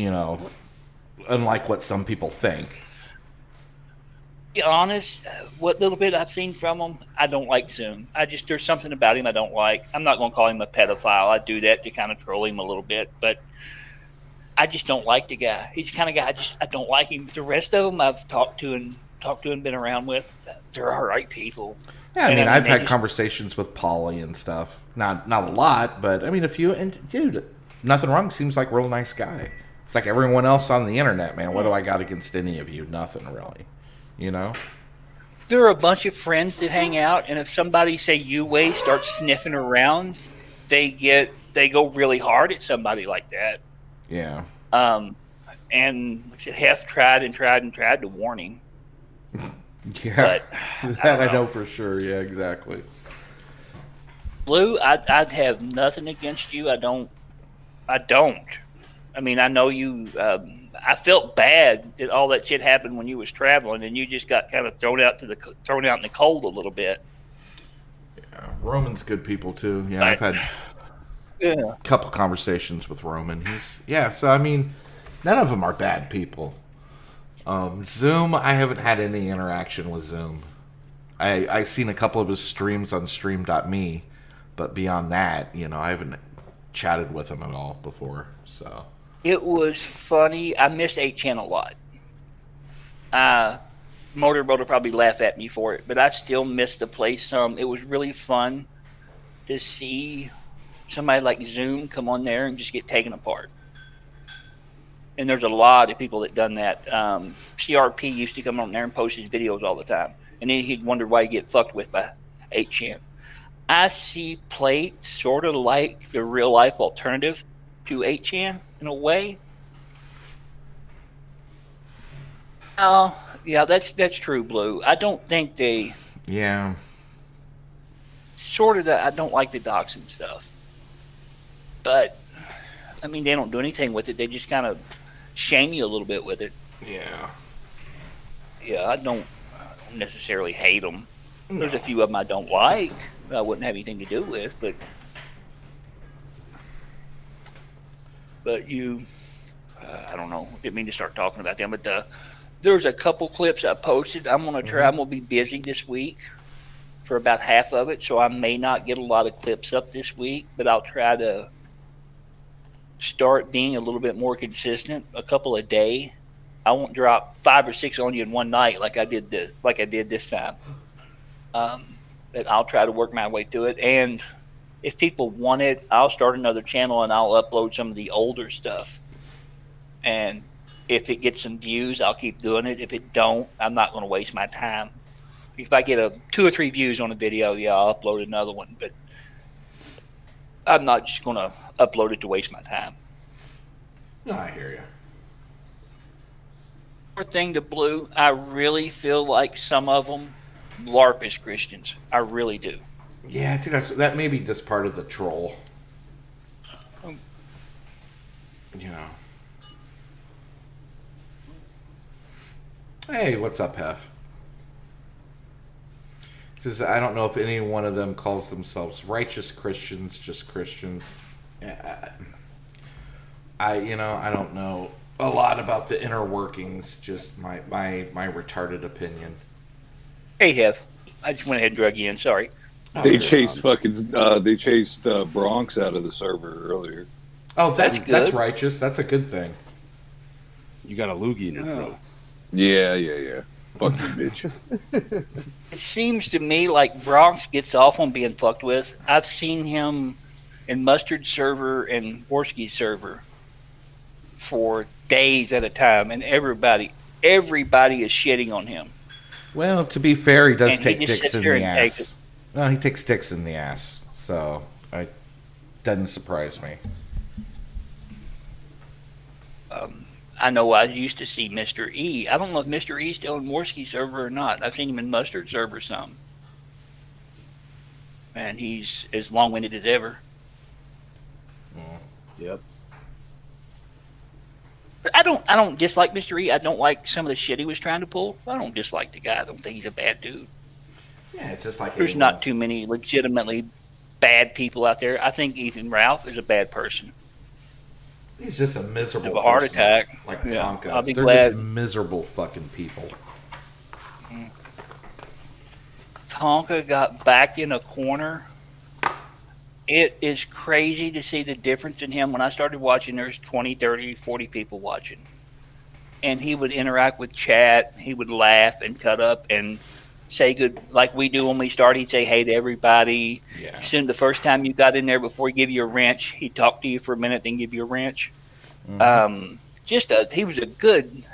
unlike what some people think. To be honest, what little bit I've seen from him, I don't like Zoom. There's something about him I don't like. I'm not going to call him a pedophile. I do that to kind of troll him a little bit, but I just don't like the guy. He's the kind of guy I don't like him. The rest of them I've talked to and been around with, they're all right people. Yeah, I mean, I've had conversations with Paulie and stuff. Not a lot, but I mean a few. And dude, nothing wrong. Seems like a real nice guy. It's like everyone else on the internet, man. What do I got against any of you? Nothing really. There are a bunch of friends that hang out, and if somebody, say U-Way, starts sniffing around, they go really hard at somebody like that. Yeah. And Hef tried to warn him. Yeah. But, I know for sure. Yeah, exactly. Blue, I'd have nothing against you. I don't. I mean, I know you. I felt bad that all that shit happened when you was traveling, and you just got kind of thrown out in the cold a little bit. Yeah, Roman's good people too. Yeah, I've had a couple conversations with Roman. So I mean, none of them are bad people. Zoom, I haven't had any interaction with Zoom. I seen a couple of his streams on stream.me, but beyond that, I haven't chatted with him at all before. So it was funny. I miss 8chan a lot. Motorboat will probably laugh at me for it, but I still miss the place some. It was really fun to see somebody like Zoom come on there and just get taken apart. And there's a lot of people that done that. CRP used to come on there and post his videos all the time. And then he'd wonder why he get fucked with by 8chan. I see Plate sort of like the real life alternative to 8chan in a way. Oh, yeah, that's true, Blue. I don't think they... Yeah. Sort of I don't like the doxing stuff. But, I mean, they don't do anything with it. They just kind of shame you a little bit with it. Yeah. Yeah, I don't necessarily hate them. No. There's a few of them I don't like that I wouldn't have anything to do with, but you, I don't know. Didn't mean to start talking about them, but there's a couple clips I posted. I'm going to try. I'm going to be busy this week for about half of it, so I may not get a lot of clips up this week, but I'll try to start being a little bit more consistent, a couple a day. I won't drop 5 or 6 on you in one night like I did this time. But I'll try to work my way through it. And if people want it, I'll start another channel and I'll upload some of the older stuff. And if it gets some views, I'll keep doing it. If it don't, I'm not going to waste my time. If I get 2 or 3 views on a video, yeah, I'll upload another one. But I'm not just going to upload it to waste my time. No, I hear you. One thing to Blue, I really feel like some of them LARP as Christians. I really do. Yeah, I think that may be just part of the troll. Hey, what's up, Hef? Because I don't know if any one of them calls themselves righteous Christians, just Christians. I don't know a lot about the inner workings, just my retarded opinion. Hey, Hef. I just went ahead and drug you in. Sorry. They chased Bronx out of the server earlier. Oh, that's righteous. That's a good thing. You got a loogie in your throat. Yeah. Fuck you, bitch. It seems to me like Bronx gets off on being fucked with. I've seen him in Mustard server and Worski server for days at a time, and everybody is shitting on him. Well, to be fair, he does And take he just dicks sits in there the and takes ass. No, he takes dicks in the ass, so it doesn't surprise me. I know I used to see Mr. E. I don't know if Mr. E's still in Worski server or not. I've seen him in Mustard server some. And he's as long-winded as ever. Yep. But I don't dislike Mr. E. I don't like some of the shit he was trying to pull. I don't dislike the guy. I don't think he's a bad dude. Yeah, it's just like There's not too many legitimately bad people out there. I think Ethan Ralph is a bad person. He's just a miserable Have a heart person, attack. like Yeah, Tonka. I'll be They're glad. just miserable fucking people. Tonka got backed in a corner. It is crazy to see the difference in him. When I started watching, there's 20, 30, 40 people watching. And he would interact with chat. He would laugh and cut up and say good, like we do when we start. He'd say hey to everybody. Yeah. Soon the first time you got in there, before he give you a wrench, he'd talk to you for a minute, then give you a wrench. He was a good,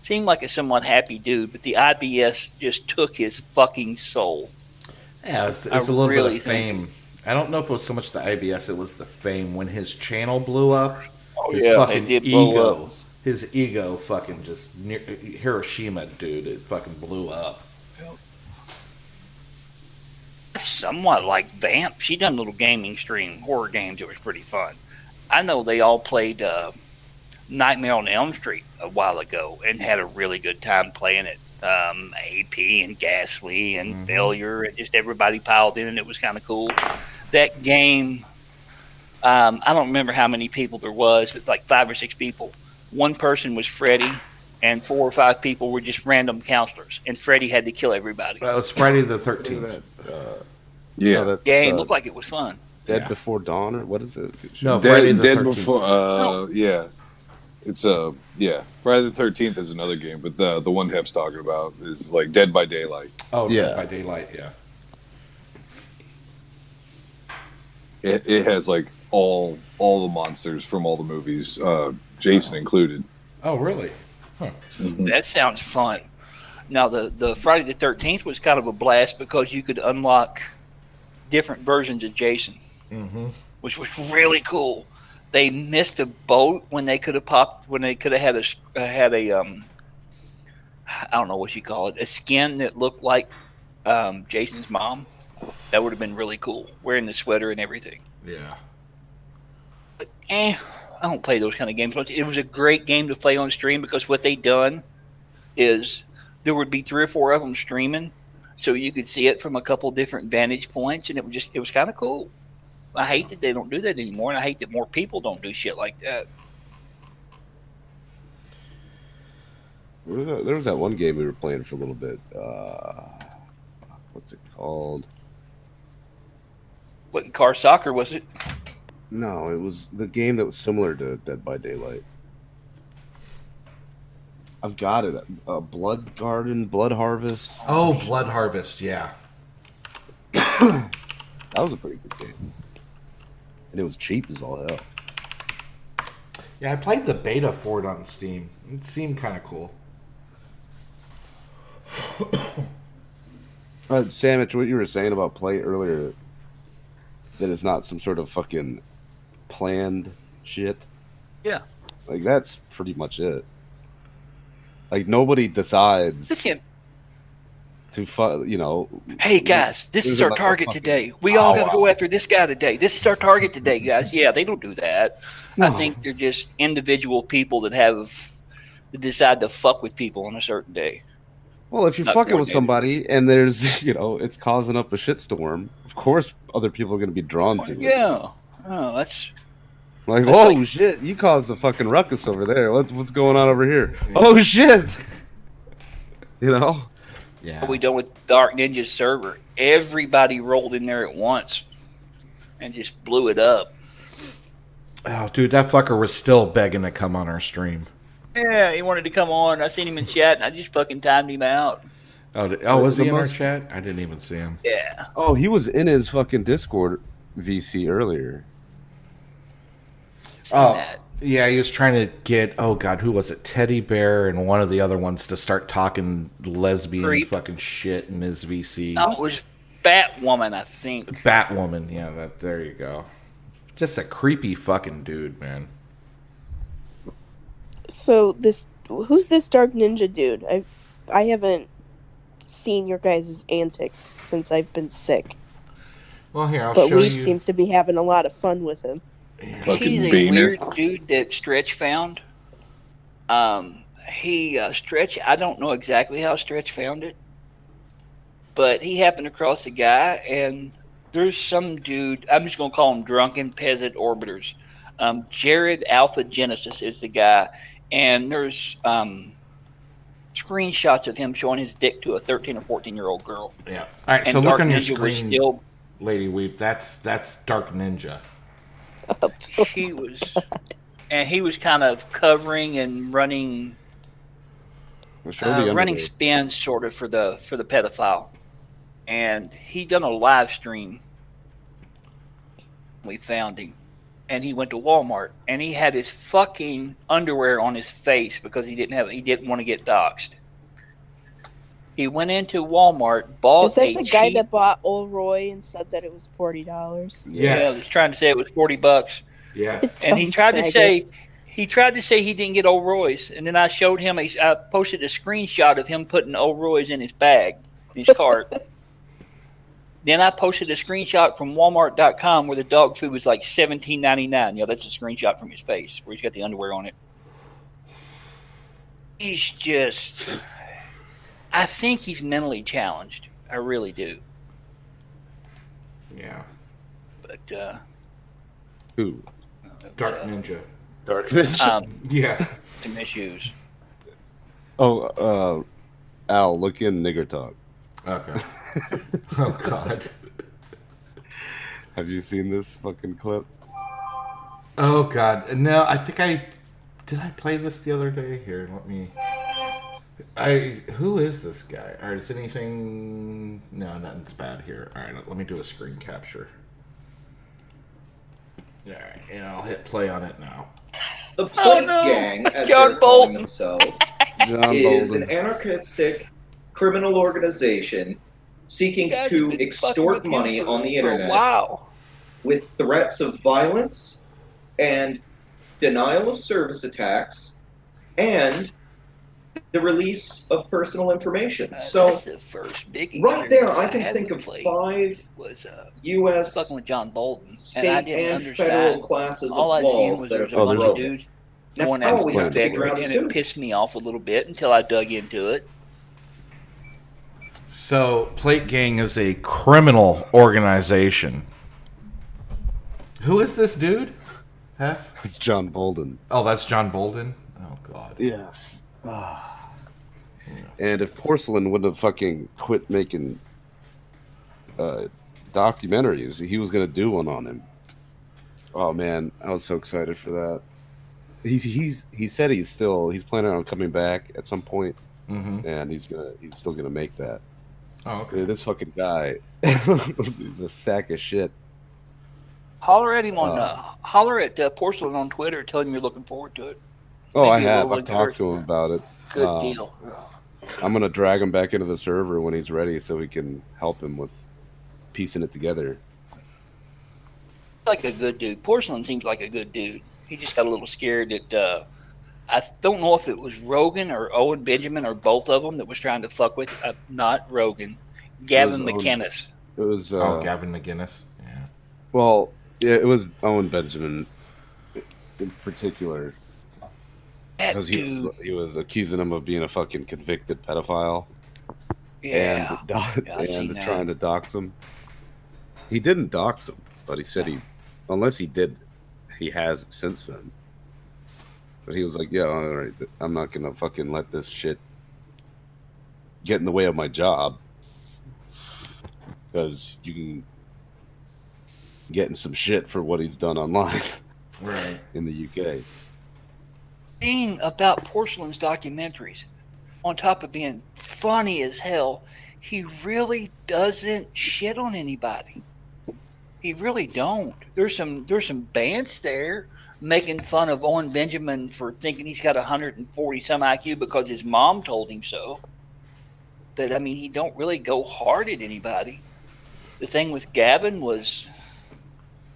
seemed like a somewhat happy dude, but the IBS just took his fucking soul. Yeah, it's a little bit of fame. I don't know if it was so much the IBS, it was the fame. When his channel blew up, his fucking it did blow ego, up. his ego fucking just, Hiroshima, dude, it fucking blew up. Somewhat like Vamp. She done a little gaming stream, horror games. It was pretty fun. I know they all played Nightmare on Elm Street a while ago and had a really good time playing it. AP and Ghastly and Failure, and just everybody piled in, and it was kind of cool. That game, I don't remember how many people there was, but like 5 or 6 people. One person was Freddy, and 4 or 5 people were just random counselors, and Freddy had to kill everybody. That was Friday the 13th. It looked like it was fun. Dead Before Dawn, or what is it? No, Friday the Dead 13th. Before. Yeah, it's Friday the 13th is another game, but the one Hef's talking about is like Dead by Daylight. Oh, yeah. Dead by Daylight, yeah. It has like all the monsters from all the movies, Jason included. Oh, really? Huh. That sounds fun. Now, the Friday the 13th was kind of a blast because you could unlock different versions of Jason, which was really cool. They missed a boat when they could have had a I don't know what you call it, a skin that looked like Jason's mom. That would have been really cool, wearing the sweater and everything. Yeah. But I don't play those kind of games much. It was a great game to play on stream because what they done is there would be 3 or 4 of them streaming, so you could see it from a couple different vantage points, and it was kind of cool. I hate that they don't do that anymore, and I hate that more people don't do shit like that. There was that one game we were playing for a little bit. What's it called? What, car soccer was it? No, it was the game that was similar to Dead by Daylight. I've got it. Blood Garden, Blood Harvest. Oh, Blood Harvest, yeah. That was a pretty good game. And it was cheap as all hell. Yeah, I played the beta for it on Steam. It seemed kind of cool. Sam, it's what you were saying about play earlier, that it's not some sort of fucking planned shit. Yeah. Like, that's pretty much it. Like, nobody decides to, hey, guys, this is our target today. We all got to go after this guy today. This is our target today, guys. Yeah, they don't do that. No. I think they're just individual people that decide to fuck with people on a certain day. Well, if you're Not fucking with coordinated. somebody and there's, it's causing up a shitstorm, of course other people are going to be drawn to it. Yeah. Oh, that's Like, That's whoa, like- shit, you caused a fucking ruckus over there. What's going on over here? Oh, shit. What we done with Dark Ninja's server. Everybody rolled in there at once and just blew it up. Oh, dude, that fucker was still begging to come on our stream. Yeah, he wanted to come on. I seen him in chat, and I just fucking timed him out. Was The he in our most- chat? I didn't even see him. Yeah. Oh, he was in his fucking Discord VC earlier. Oh, yeah, he was trying to get, oh god, who was it? Teddy Bear and one of the other ones to start talking lesbian Creep. fucking shit in his VC. No, it was Batwoman, I think. Batwoman, yeah, there you go. Just a creepy fucking dude, man. So who's this Dark Ninja dude? I haven't seen your guys' antics since I've been sick. Well, here, I'll But show Weave you. seems to be having a lot of fun with him. He's a weird dude that Stretch found. Stretch, I don't know exactly how Stretch found it, but he happened across a guy, and there's some dude, I'm just going to call him Drunken Peasant Orbiters. Jared Alpha Genesis is the guy, and there's screenshots of him showing his dick to a 13 or 14-year-old girl. Yeah. All right, And so Dark look on your Ninja was screen, still- Lady Weep. That's Dark Ninja. He was, and he was kind of covering and running, running spins sort of for the pedophile, and he done a live stream. We found him, and he went to Walmart, and he had his fucking underwear on his face because he didn't want to get doxxed. He went into Walmart, bought Is that a the guy cheap- that bought Old Roy and said that it was $40? Yeah, I was trying to say it was $40. Yes. And he Dumb tried to faggot. say he didn't get Old Roy's, and then I showed him. I posted a screenshot of him putting Old Roy's in his bag, in his cart. Then I posted a screenshot from Walmart.com where the dog food was like $17.99. Yeah, that's a screenshot from his face where he's got the underwear on it. He's just. I think he's mentally challenged. I really do. Yeah. But Who? Dark Ninja. Dark Ninja. Yeah. Some issues. Oh, Al, look in Nigger Talk. Okay. Oh god. Have you seen this fucking clip? Oh god. No, I think did I play this the other day? Here, let me. Who is this guy? All right, is anything? No, nothing's bad here. All right, let me do a screen capture. All right, and I'll hit play on it now. The Plate Gang, as John they're calling Bolton. themselves, John is Bolton. an anarchistic criminal organization seeking Guys to have been fucking extort with him money for- on the for a internet while. with threats of violence and denial of service attacks and the release of personal information. So That's the first big right there, experience I can had think with of Plate 5 was U.S. fucking with John Bolton, state and I didn't and federal understand. classes All of I seen laws was that there are was a bunch of broken. dudes Now, going how after we this have to figure figure, out and too. it pissed me off a little bit until I dug into it. So, Plate Gang is a criminal organization. Who is this dude? Hef? It's John Bolden. Oh, that's John Bolden? Oh, God. Yes. And if Porcelain wouldn't have fucking quit making documentaries, he was gonna do one on him. Oh man, I was so excited for that. He said he's planning on coming back at some point, and he's still gonna make that. Oh, okay. Dude, this fucking guy, he's a sack of shit. Holler at him on holler at Porcelain on Twitter. Tell him you're looking forward to it. Oh, I Maybe a have. little I've talked to him about it. Good deal. I'm gonna drag him back into the server when he's ready, so we can help him with piecing it together. Like a good dude. Porcelain seems like a good dude. He just got a little scared that I don't know if it was Rogan or Owen Benjamin or both of them that was trying to fuck with. Not Rogan. Gavin It was Owen. McInnes. It was Gavin McInnes. Yeah. Well, yeah, it was Owen Benjamin in particular, That because he was accusing him of being a fucking convicted pedophile. Yeah. and trying to dox him. He didn't dox him, but he said unless he did, he has since then. But he was like, yeah, all right, I'm not going to fucking let this shit get in the way of my job. Because you can get in some shit for what he's done online. Right. In the UK. Thing about Porcelain's documentaries, on top of being funny as hell, he really doesn't shit on anybody. He really don't. There's some bands there making fun of Owen Benjamin for thinking he's got 140 some IQ because his mom told him so. But I mean, he don't really go hard at anybody. The thing with Gavin was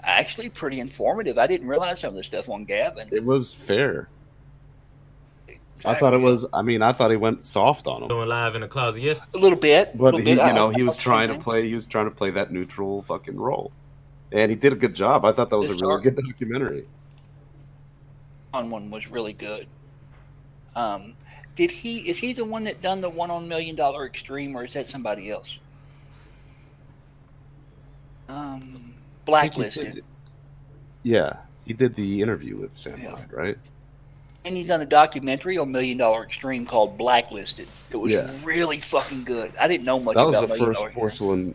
actually pretty informative. I didn't realize some of the stuff on Gavin. It was fair. I thought it was. I mean, I thought he went soft on him. Going live in the closet, yes, a little bit. But he was trying to play. He was trying to play that neutral fucking role, and he did a good job. I thought that was a really good documentary. One was really good. Is he the one that done the one on $1 Million Extreme, or is that somebody else? Blacklisted. Yeah, he did the interview with Sam Hyde, right? And he done a documentary on $1 Million Extreme called Blacklisted. It was really fucking good. I didn't know much about that $1 was Million. the first Porcelain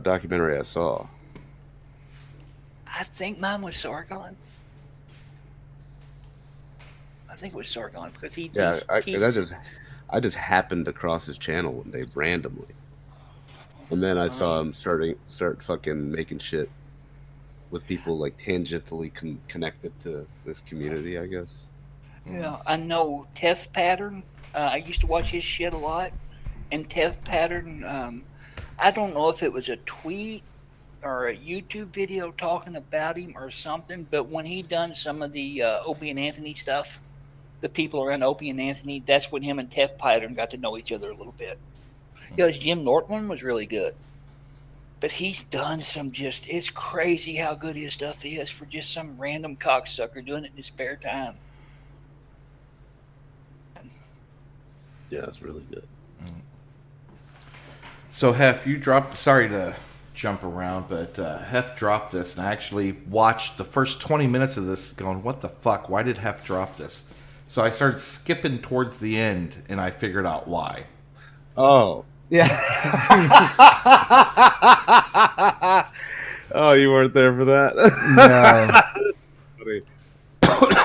documentary I saw. I think mine was Sargon. I think it was Sargon because he. Yeah, I just happened across his channel one day randomly, and then I saw him start fucking making shit with people like tangentially connected to this community, I guess. Yeah, I know Tef Pattern. I used to watch his shit a lot, and Tef Pattern. I don't know if it was a tweet or a YouTube video talking about him or something, but when he done some of the Opie and Anthony stuff, the people around Opie and Anthony, that's when him and Tef Pattern got to know each other a little bit. Yeah, his Jim Norton one was really good. But he's done some it's crazy how good his stuff is for just some random cocksucker doing it in his spare time. Yeah, it's really good. So Hef, you dropped, sorry to jump around, but Hef dropped this, and I actually watched the first 20 minutes of this going, what the fuck, why did Hef drop this? So I started skipping towards the end, and I figured out why. Oh, yeah. Oh, you weren't there for that?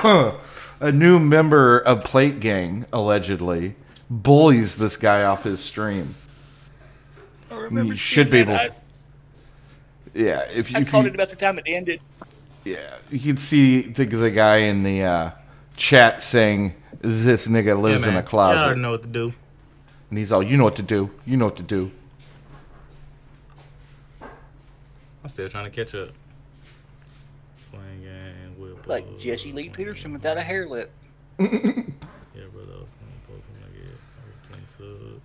No. A new member of Plate Gang, allegedly, bullies this guy off his stream. You should be able. Yeah, I called it about the time it ended. Yeah, you can see the guy in the chat saying, "This nigga lives in a closet." I already know what to do. And he's all, "You know what to do. You know what to do." I'm still trying to catch up. Swing game, whip like Jesse Lee Peterson without a hair lip.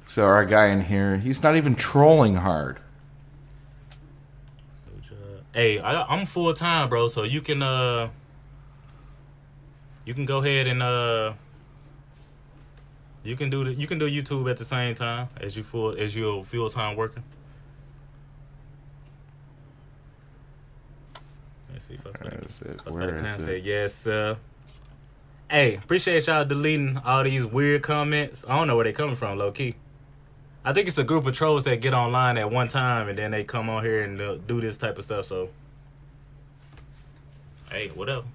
So our guy in here, he's not even trolling hard. Hey, I'm full time, bro. So you can go ahead and you can do YouTube at the same time as you're full time working. Let's see if I can say yes, sir. Hey, appreciate y'all deleting all these weird comments. I don't know where they coming from, low key. I think it's a group of trolls that get online at one time and then they come on here and do this type of stuff. So, hey, whatever.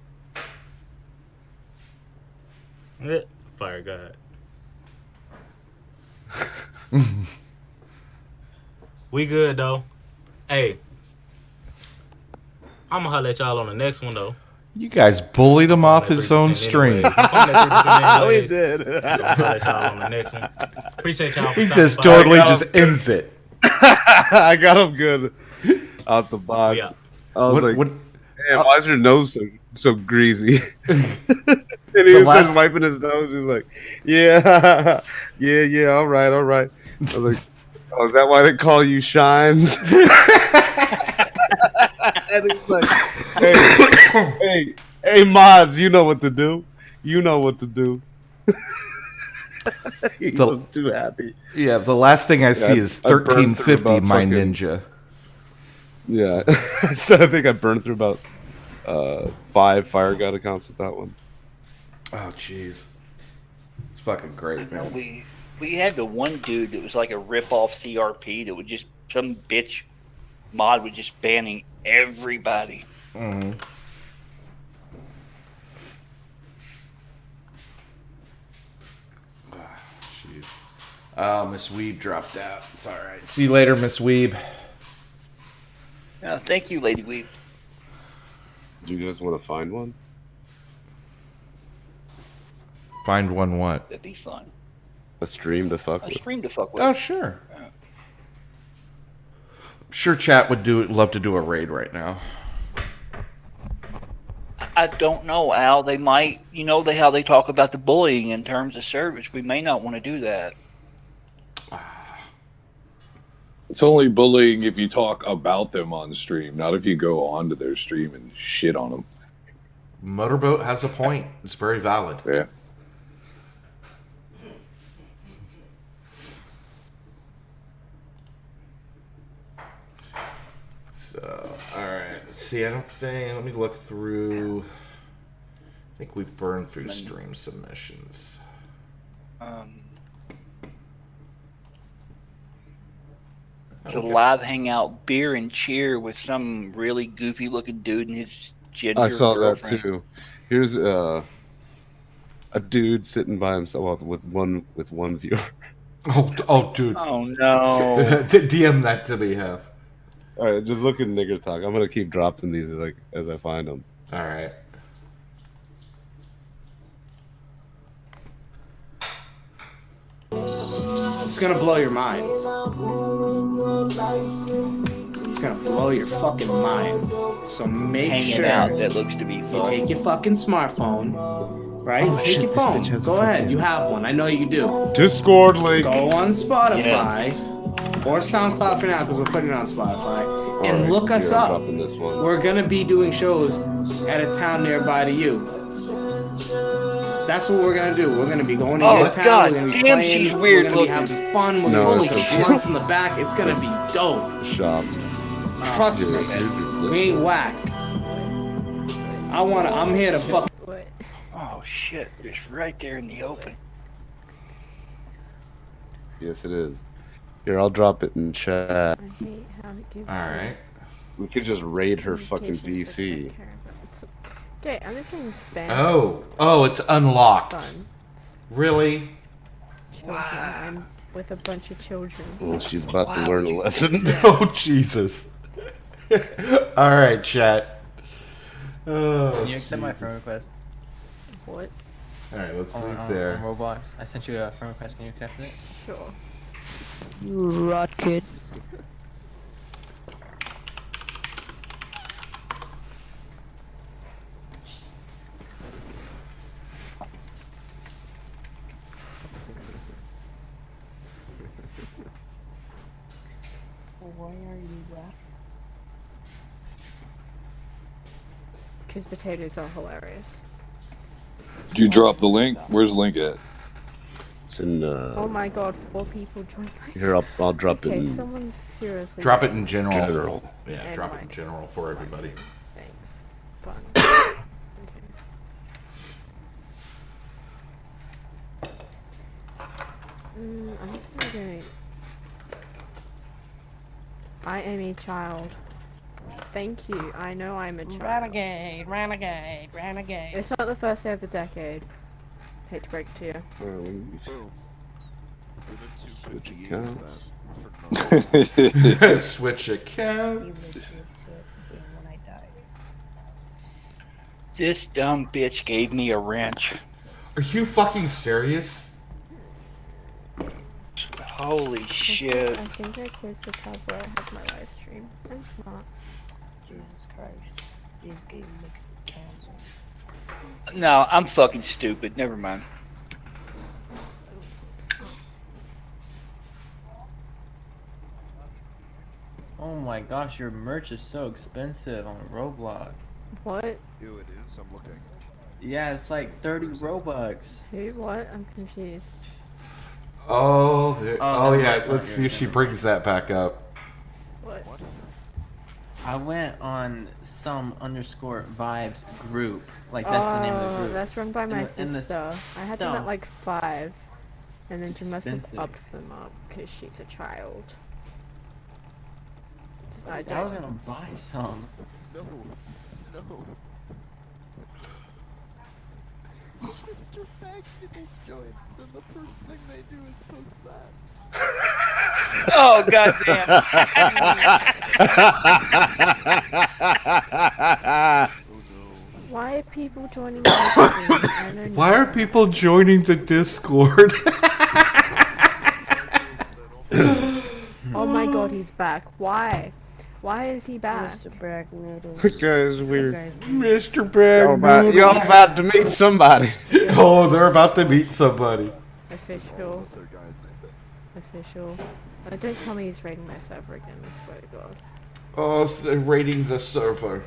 Fire God. We good though. Hey, I'm gonna holler at y'all on the next one though. You guys bullied him off his own stream. We did. Holler at y'all on the next one. Appreciate y'all. He just totally just ends it. I got him good out the box. Yeah. I was damn, why is your nose so greasy? And he was just wiping his nose. He was like, yeah, all right. I was like, oh, is that why they call you Shines? And he's like, hey, mods, you know what to do. He looks too happy. Yeah, the last thing I see is I burned through 1350 about My fucking- Ninja. Yeah, so I think I burned through about 5 Fire God accounts with that one. Oh, jeez. It's fucking great, man. We had the one dude that was like a rip-off CRP that would just, some bitch mod was just banning everybody. Mm-hmm. Jeez. Oh, Miss Weeb dropped out. It's all right. See you later, Miss Weeb. Thank you, Lady Weeb. Do you guys want to find one? Find one what? That'd be fun. A stream to fuck A with? stream to fuck with. Oh, sure. I'm sure chat would love to do a raid right now. I don't know, Al. They might, how they talk about the bullying in terms of service. We may not want to do that. It's only bullying if you talk about them on stream, not if you go onto their stream and shit on them. Motorboat has a point. It's very valid. Yeah. So, alright. See, I don't think. Let me look through. I think we burned through stream submissions. The live hangout beer and cheer with some really goofy looking dude and his ginger I saw girlfriend. that too. Here's a dude sitting by himself with one viewer. Oh, dude. Oh no! DM that to me, Have. All right, just look at nigger talk. I'm gonna keep dropping these as I find them. All right. It's gonna blow your mind. It's gonna blow your fucking mind. So make Hanging sure out, that looks to be you fun. take your fucking smartphone, right? Oh, take shit, your this phone. bitch has Go a ahead. fucking- You have one. I know you do. Discord link. Go on Spotify Yes. or SoundCloud for now because we're putting it on Spotify. And Alright, look us here, I'm up. dropping this one. We're gonna be doing shows at a town nearby to you. That's what we're gonna do. We're gonna be going to Oh, your town. God we're gonna be damn, playing. she's weird We're gonna be looking. having fun. We're No, gonna it's smoke okay. blunts in the back. It's gonna be dope. Shop. Trust me, we ain't whack. I'm here to fuck. Oh shit! It's right there in the open. Yes, it is. Here, I'll drop it in chat. All right. We could just raid her fucking VC. Okay, I'm just getting spam. Oh, it's unlocked. Fun. Really? Children. I'm with a bunch of children. Well, she's about to learn a lesson. Oh, Jesus. All right, chat. Oh, Can you accept my Jesus. friend request? What? All right, let's on, leave on, there. on Roblox. I sent you a friend request. Can you accept it? Sure. You rot kid. Why are you laughing? Because potatoes are hilarious. Did you drop the link? Where's the link at? It's in. Oh my god, 4 people joined my. Here, I'll drop it Okay, in. someone's seriously. Drop it in general. General. Yeah, And drop it mine. in general for everybody. Thanks. Fun. I'm just gonna go. I am a child. Thank you. I know I'm a child. Renegade, renegade, renegade. It's not the first day of the decade. Hate to break it to you. Switch accounts. Switch accounts. This dumb bitch gave me a wrench. Are you fucking serious? Holy shit! I think I closed the tab where I have my live stream. I'm smart. Jesus Christ. These games make me cancel. No, I'm fucking stupid. Never mind. Oh my gosh, your merch is so expensive on Roblox. What? Ew, it is. I'm looking. Yeah, it's like 30 Robux. Who? What? I'm confused. Oh, yeah. that's not Let's see your if she brings that back up. I went on some underscore vibes group. Like that's the name of the group. That's run by my And the sister. I had them at like 5, and then It's she must have expensive. upped them up because she's a child. I was gonna buy some. No. Mr. Faggots joins, and the first thing they do is post that. Oh, goddamn. Why are people joining my stream? I don't Why know. are people joining the Discord? Oh my god, he's back. Why? Why is he back? That guy's weird. Mr. Bragg. Y'all about to meet somebody. Oh, they're about to meet somebody. Official. Official. Don't tell me he's raiding my server again, I swear to god. Oh, so they're raiding the server.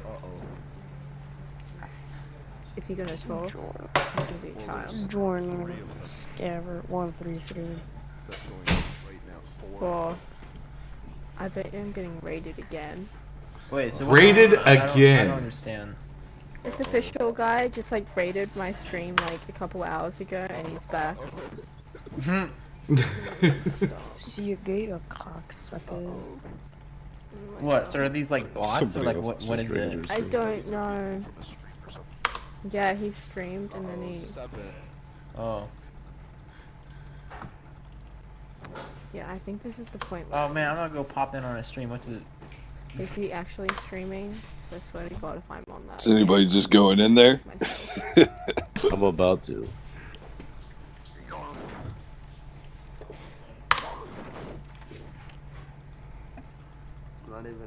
If you're gonna troll, he's gonna be a child. Jordan, Scabbard, 133. Well, I bet I'm getting raided again. Wait, so Raided I again. don't understand. This official guy just like raided my stream like a couple hours ago, and he's back. You gay or cocksucker? What? So are these like bots or like what is it? I don't know. Yeah, he streamed and then he. Oh. Yeah, I think this is the point. Oh man, I'm gonna go pop in on a stream. What's it? Is he actually streaming? So I swear to God, if I'm on that. Is anybody just going in there? I'm about to.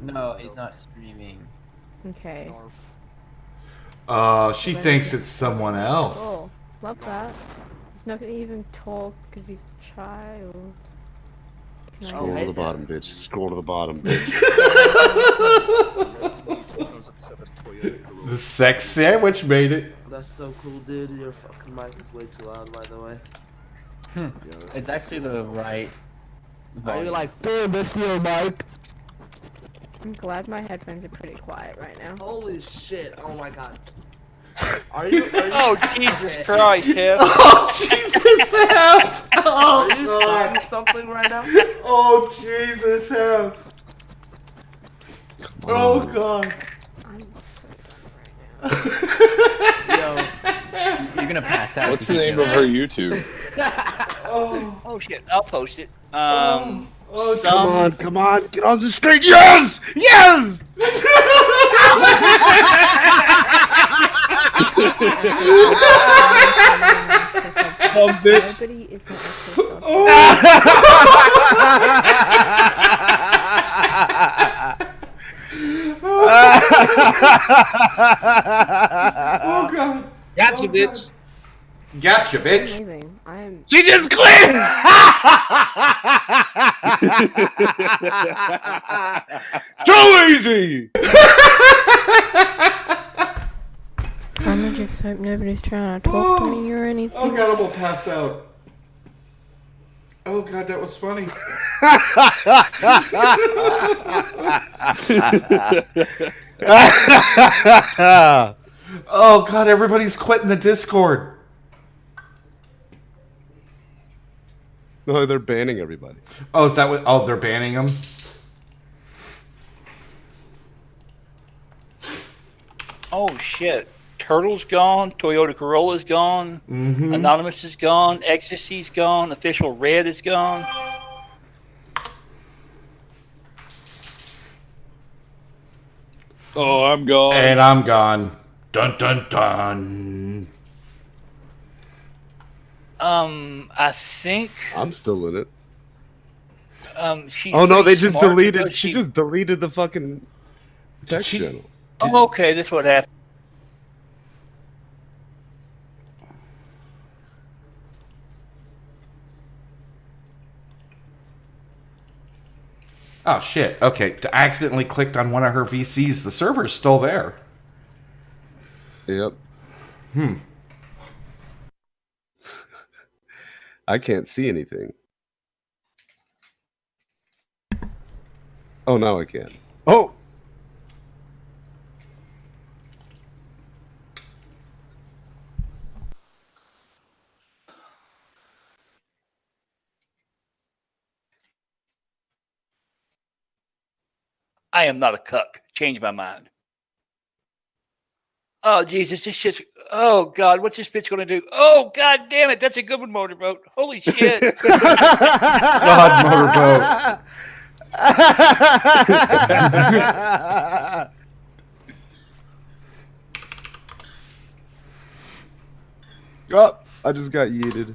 No, he's not streaming. Okay. She thinks it's someone else. Oh, love that. He's not gonna even talk because he's a child. Can I Scroll to the bottom, bitch. Scroll to the bottom, bitch. The sex sandwich made it. That's so cool, dude. Your fucking mic is way too loud, by the way. It's actually the right. Are you like, damn, that's your mic? I'm glad my headphones are pretty quiet right now. Holy shit! Oh my god. Are you? Oh, Jesus Christ, Kev. Oh, Jesus, help! Oh, are you God. saying something right now? Oh, Jesus, help! Oh, God. I'm so Yo, you're gonna pass out. What's the name of her YouTube? Oh, shit. I'll post it. Oh, come on, get on the screen. Yes! Yes! bitch. Nobody is my actual Oh, God. Gotcha, bitch. Gotcha, bitch. Amazing. I'm. She just quit! Too easy! I'ma just hope nobody's trying to talk to me or anything. Oh, God, I'm gonna pass out. Oh, God, that was funny. Oh, God, everybody's quitting the Discord. No, they're banning everybody. Oh, is that what? Oh, they're banning them? Oh, shit. Turtle's gone. Toyota Corolla's gone. Mm-hmm. Anonymous is gone. Ecstasy's gone. Official Red is gone. Oh, I'm gone. And I'm gone. Dun, dun, dun. I think. I'm still in it. She's Oh no, they pretty just smart deleted. because She just deleted the fucking text channel. Oh, okay, that's what happened. Oh, shit. Okay, I accidentally clicked on one of her VCs. The server's still there. Yep. Hmm. I can't see anything. Oh, now I can. Oh! I am not a cuck. Change my mind. Oh, Jesus, this shit's... Oh, God, what's this bitch going to do? Oh, God damn it, that's a good one, Motorboat. Holy shit. God, Motorboat. Oh, I just got yeeted.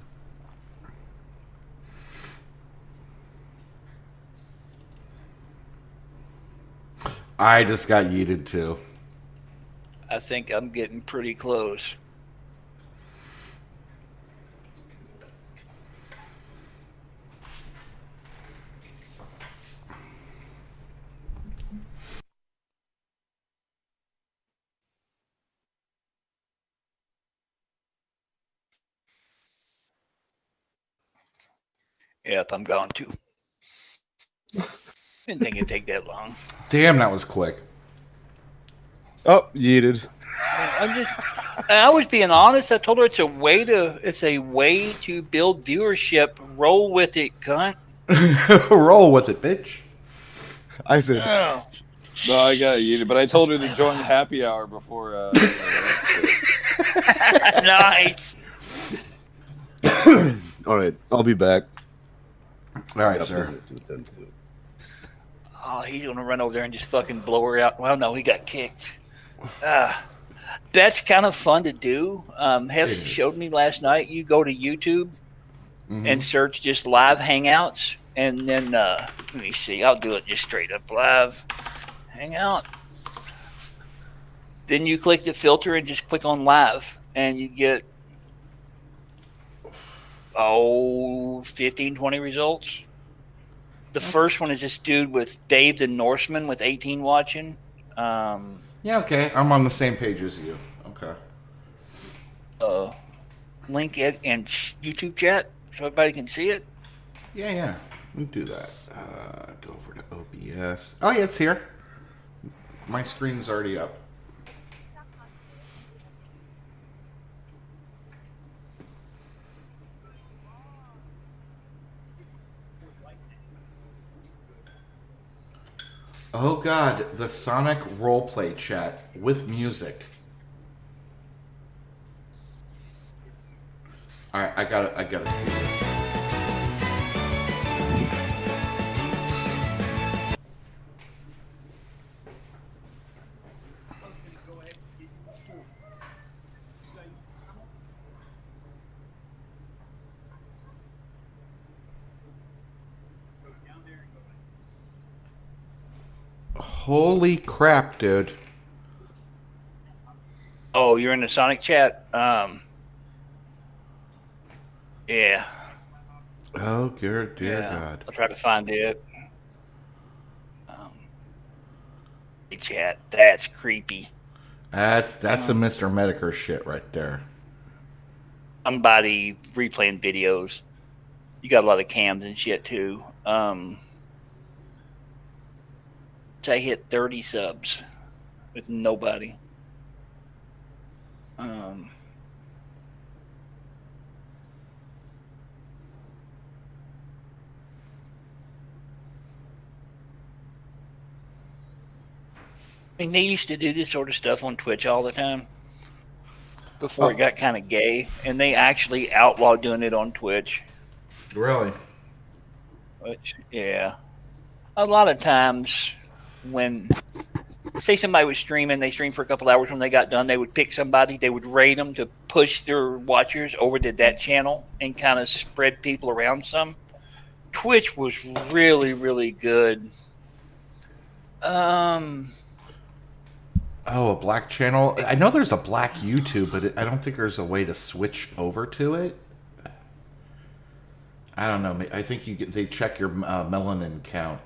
I just got yeeted too. I think I'm getting pretty close. Yep, I'm going to. Didn't think it'd take that long. Damn, that was quick. Oh, yeeted. I was being honest. I told her it's a way to build viewership. Roll with it, cunt. Roll with it, bitch. I said. Oh. No, I got yeeted, but I told her to join happy hour before. Nice. All right, I'll be back. All right, sir. Oh, he's gonna run over there and just fucking blow her out. Well, no, he got kicked. That's kind of fun to do. Hef showed me last night. You go to YouTube and search just live hangouts, and then let me see. I'll do it just straight up live hangout. Then you click the filter and just click on live, and you get 15, 20 results. The first one is this dude with Dave the Norseman with 18 watching. Yeah, okay. I'm on the same page as you. Okay. Link it in YouTube chat so everybody can see it. Yeah. We can do that. Go over to OBS. Oh, yeah, it's here. My screen's already up. Oh God, the Sonic roleplay chat with music. All right, I gotta see this. Holy crap, dude. Oh, you're in the Sonic chat? Yeah. Oh, dear God. I'll try to find it. Chat. That's creepy. That's some Mr. Medicare shit right there. Somebody replaying videos. You got a lot of cams and shit too. I hit 30 subs with nobody. I mean, they used to do this sort of stuff on Twitch all the time before it got kind of gay, and they actually outlawed doing it on Twitch. Really? Which, yeah. A lot of times when, say somebody was streaming, they streamed for a couple hours. When they got done, they would pick somebody, they would raid them to push their watchers over to that channel and kind of spread people around some. Twitch was really, really good. Oh, a black channel. I know there's a black YouTube, but I don't think there's a way to switch over to it. I don't know. I think they check your melanin count.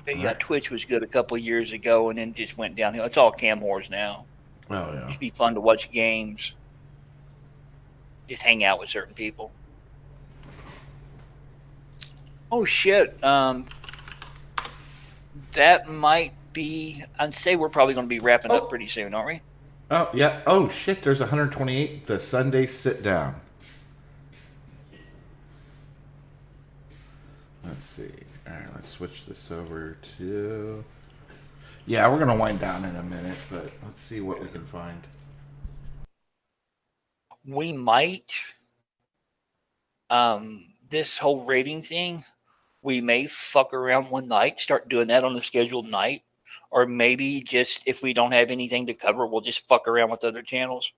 Yeah, Twitch was good a couple of years ago, and then just went downhill. It's all cam whores now. Oh yeah. It used to be fun to watch games. Just hang out with certain people. Oh shit. That might be. I'd say we're probably going to be wrapping up pretty soon, aren't we? Oh, yeah. Oh, shit. There's 128. The Sunday sit down. Let's see. All right, let's switch this over to... Yeah, we're going to wind down in a minute, but let's see what we can find. We might. This whole rating thing, we may fuck around one night, start doing that on a scheduled night. Or maybe just if we don't have anything to cover, we'll just fuck around with other channels.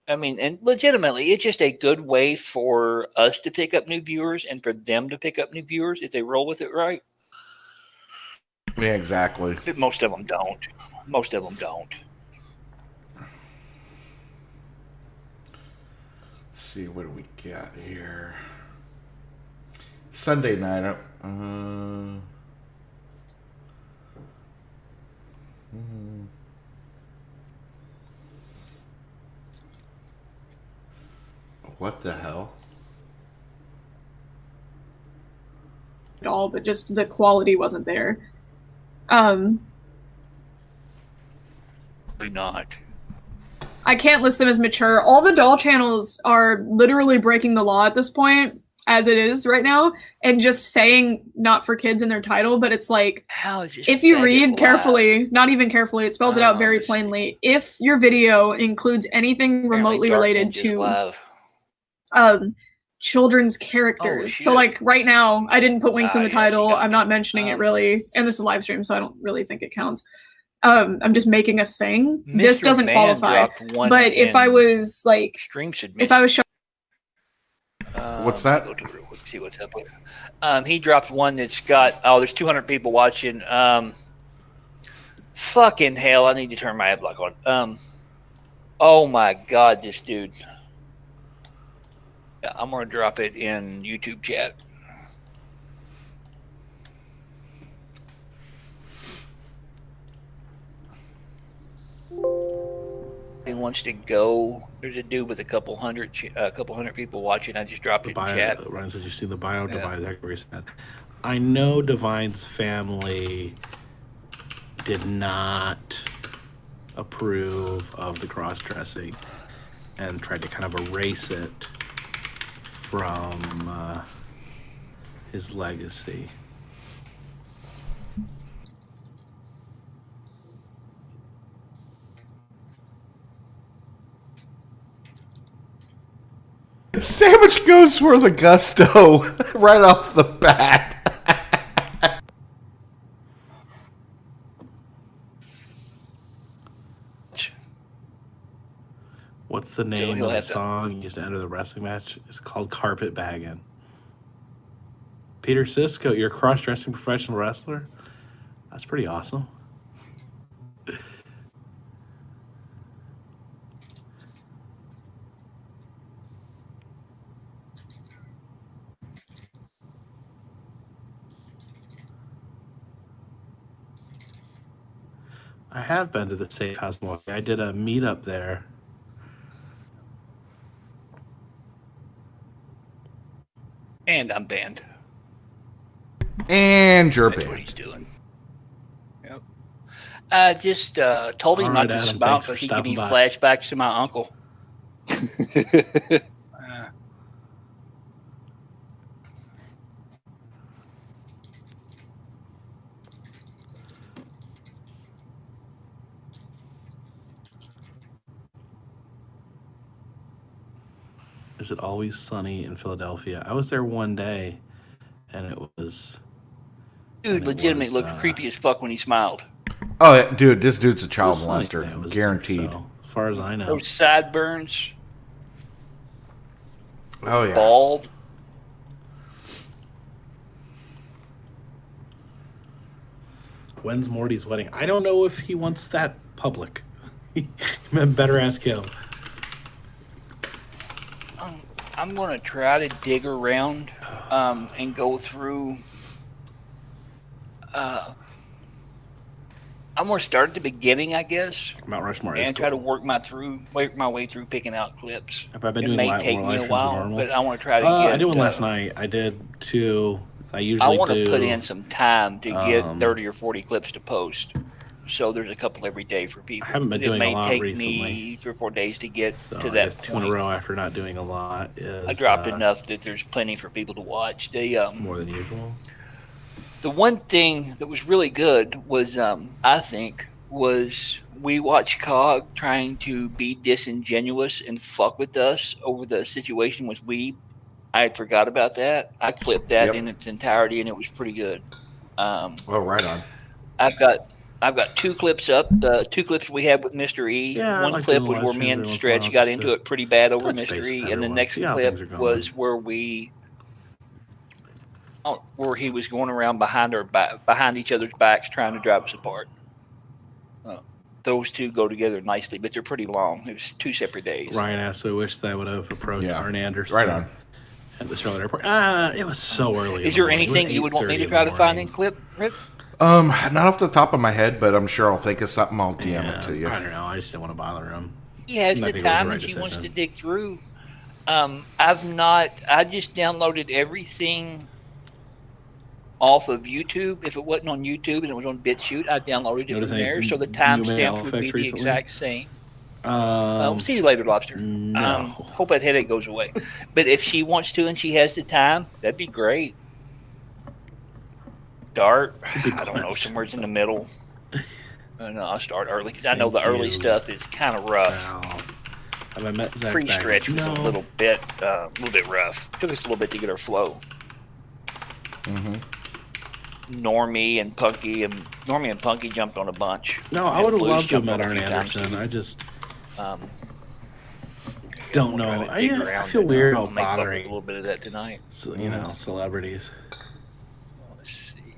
I mean, and legitimately, it's just a good way for us to pick up new viewers and for them to pick up new viewers if they roll with it right. Yeah, exactly. But most of them don't. Most of them don't. Let's see, what do we got here? Sunday night. What the hell? At all, but just the quality wasn't there. Probably not. I can't list them as mature. All the doll channels are literally breaking the law at this point, as it is right now, and just saying not for kids in their title, but it's like, how is this if you read carefully, not even carefully, it spells it out very plainly. If your video includes anything remotely related to children's characters. So like right now, I didn't put Winx in the title. I'm not mentioning it really, and this is a live stream, so I don't really think it counts. I'm just making a thing. This doesn't qualify. But if I was like, if I was showing, what's that? Go to it real quick, see what's up with it. He dropped one that's got, there's 200 people watching. Fucking hell, I need to turn my ad block on. Oh my god, this dude. Yeah, I'm gonna drop it in YouTube chat. He wants to go. There's a dude with a couple hundred people watching. I just dropped it in chat. Ryan said, "You see the bio?" Divine Zachary said, "I know Divine's family did not approve of the cross-dressing and tried to kind of erase it from his legacy." Sandwich goes for the gusto right off the bat. What's the name of the song you used to enter the wrestling match? It's called Carpet Baggin'. Peter Sisko, you're a cross-dressing professional wrestler? That's pretty awesome. I have been to the Safe House Milwaukee. I did a meetup there. And I'm banned. And you're That's banned. what he's doing. Yep. I just told him not to Adam, smile thanks so for he could be stopping by. flashbacks to my uncle. Is it always sunny in Philadelphia? I was there one day, and it was. Dude, legitimately looked creepy as fuck when he smiled. Oh, yeah, dude, this dude's a child It was like molester, that, it was- guaranteed. so, as far as I know. Those sideburns. Oh yeah. Bald. When's Morty's wedding? I don't know if he wants that public. You better ask him. I'm gonna try to dig around and go through. I'm gonna start at the beginning, I guess, Mount Rushmore is and try to cool. work my way through picking out clips. Have I been It doing may more take me live a streams while, than normal? but I want to try to I get. did one last night. I did two I usually want to do, put in some time to get 30 or 40 clips to post. So there's a couple every day for people. I haven't been doing a lot It may take recently. me 3 or 4 days to get So to I that guess 2 in point. a row after not doing a lot is I dropped enough that there's plenty for people to watch. They more than usual. The one thing that was really good was, I think, was we watched Cog trying to be disingenuous and fuck with us over the situation with Weeb. I had forgot about that. I clipped that in its entirety, and it was pretty good. Oh, right on. I've got 2 clips up. The 2 clips we had with Mr. E. Yeah, I One like clip doing was live where me streams and every once in a Stretch while got just into to it pretty bad over touch base Mr. with E. And the everyone, next see how things are clip going. was where he was going around behind each other's backs trying to drive us apart. Those 2 go together nicely, but they're pretty long. It was 2 separate days. Ryan also wished that I would have approached Arn Anderson. Right on. At the Charlotte Airport. It was so early. Is there anything you would want me to try to find in clip, Rip? Not off the top of my head, but I'm sure I'll think of something. I'll DM it to you. I don't know. I just didn't want to bother him. He has the time and she wants to dig through. I just downloaded everything off of YouTube. If it wasn't on YouTube and it was on BitChute, I downloaded it from there. So the timestamp would be the exact same. We'll see you later, Lobster. No. Hope that headache goes away. But if she wants to and she has the time, that'd be great. Start, I don't know, somewhere's in the middle. No, I'll start early because I know the early stuff is kind of rough. Have I met Zach Pre-stretch was Baggins? a little bit rough. Took us a little bit to get our flow. Normie and Punky jumped on a bunch. No, I And would have Blues loved to have jumped met on a Arn few times, Anderson. too. I just Don't don't know. I feel weird about bothering a little bit of that tonight. Celebrities. Let's see.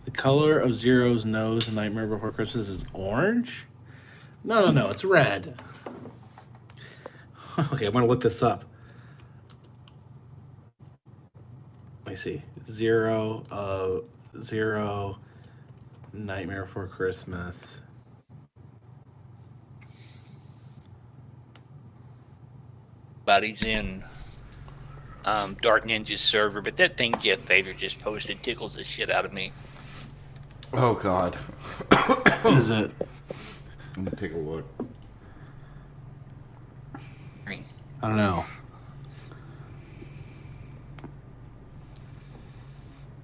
The color of Zero's nose in Nightmare Before Christmas is orange? No, it's red. Okay, I'm gonna look this up. Let me see. Zero Nightmare Before Christmas. Body's in Dark Ninja's server, but that thing Jeff Vader just posted tickles the shit out of me. Oh, God. What is it? Let me take a look. I don't know.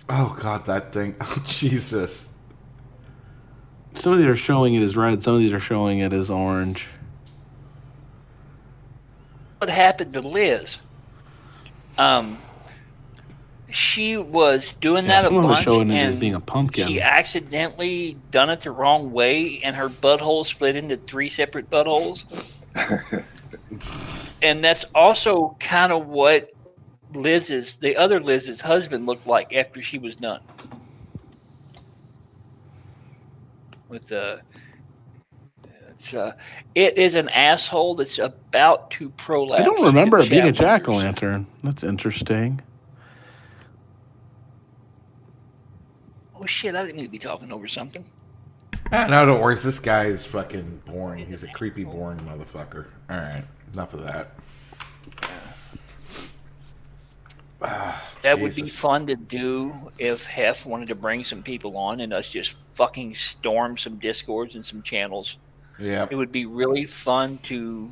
Oh, God, that thing. Oh, Jesus. Some of these are showing it as red. Some of these are showing it as orange. What happened to Liz? She was doing that a some of them are bunch, showing it as and being a pumpkin. she accidentally done it the wrong way, and her butthole split into 3 separate buttholes. And that's also kind of what the other Liz's husband looked like after she was done. With it is an asshole that's about to prolapse. I don't remember it being a Chapters. jack-o'-lantern. That's interesting. Oh shit! I didn't mean to be talking over something. No, don't worry. This guy is fucking boring. He's a creepy, boring motherfucker. All right, enough of that. That would be fun to do if Hef wanted to bring some people on and us just fucking storm some Discords and some channels. Yeah. It would be really fun to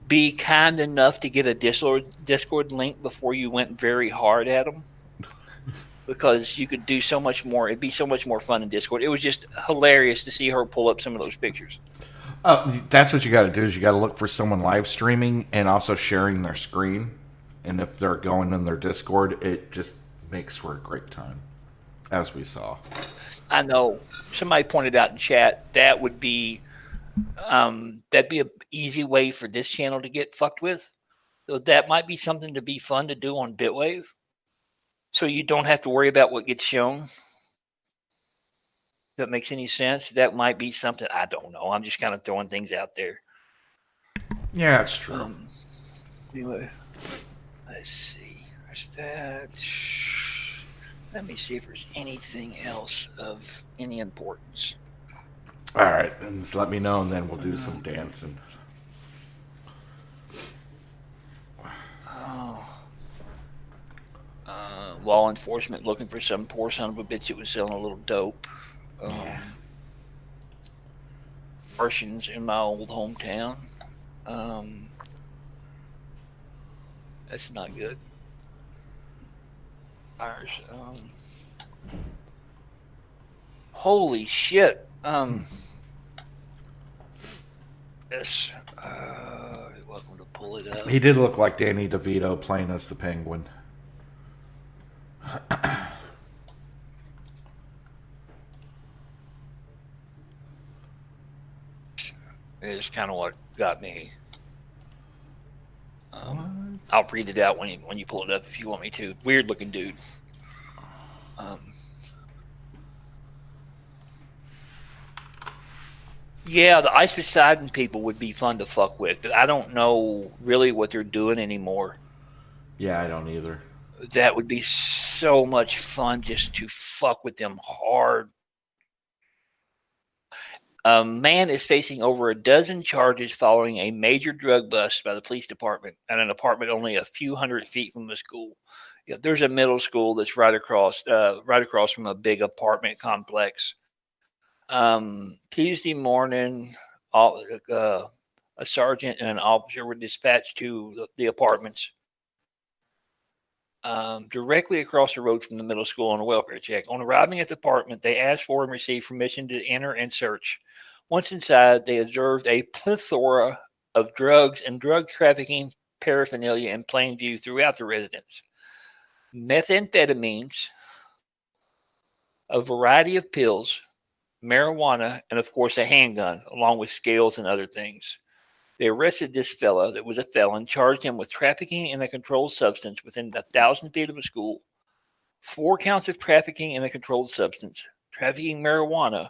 be kind enough to get a Discord link before you went very hard at them. Because you could do so much more. It'd be so much more fun in Discord. It was just hilarious to see her pull up some of those pictures. That's what you got to do is you got to look for someone live streaming and also sharing their screen. And if they're going in their Discord, it just makes for a great time, as we saw. I know somebody pointed out in chat that would be that'd be an easy way for this channel to get fucked with. So that might be something to be fun to do on Bitwave. So you don't have to worry about what gets shown. If that makes any sense, that might be something. I don't know. I'm just kind of throwing things out there. Yeah, it's true. Anyway, let's see. There's that. Let me see if there's anything else of any importance. All right, and just let me know, and then we'll do some dancing. Oh. law enforcement looking for some poor son of a bitch that was selling a little dope. Martians in my old hometown. That's not good. Fires. Holy shit. Yes. Welcome to pull it up. He did look like Danny DeVito playing as the Penguin. It's kind of what got me. I'll read it out when you pull it up if you want me to. Weird looking dude. Yeah, the Ice Poseidon people would be fun to fuck with, but I don't know really what they're doing anymore. Yeah, I don't either. That would be so much fun just to fuck with them hard. A man is facing over a dozen charges following a major drug bust by the police department at an apartment only a few hundred feet from the school. Yeah, there's a middle school that's right across from a big apartment complex. Tuesday morning, a sergeant and an officer were dispatched to the apartments directly across the road from the middle school on a welfare check. On arriving at the apartment, they asked for and received permission to enter and search. Once inside, they observed a plethora of drugs and drug trafficking paraphernalia in plain view throughout the residence. Methamphetamines, a variety of pills, marijuana, and of course a handgun, along with scales and other things. They arrested this fella that was a felon, charged him with trafficking in a controlled substance within 1,000 feet of a school, 4 counts of trafficking in a controlled substance, trafficking marijuana,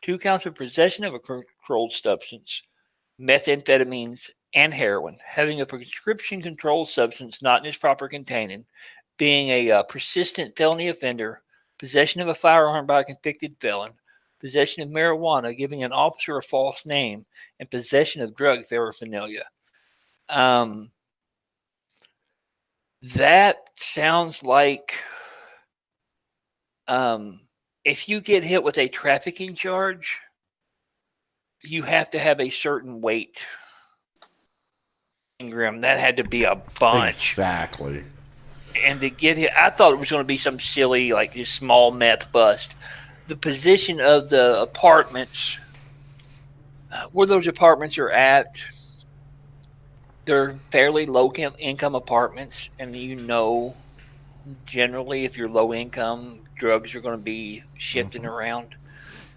2 counts of possession of a controlled substance, methamphetamines, and heroin, having a prescription controlled substance not in its proper containing, being a persistent felony offender, possession of a firearm by a convicted felon, possession of marijuana, giving an officer a false name, and possession of drug paraphernalia. That sounds like if you get hit with a trafficking charge, you have to have a certain weight. That had to be a bunch. Exactly. And to get hit, I thought it was going to be some silly, like just small meth bust. The position of the apartments, where those apartments are at, they're fairly low income apartments, and generally if you're low income, drugs are going to be shifting around,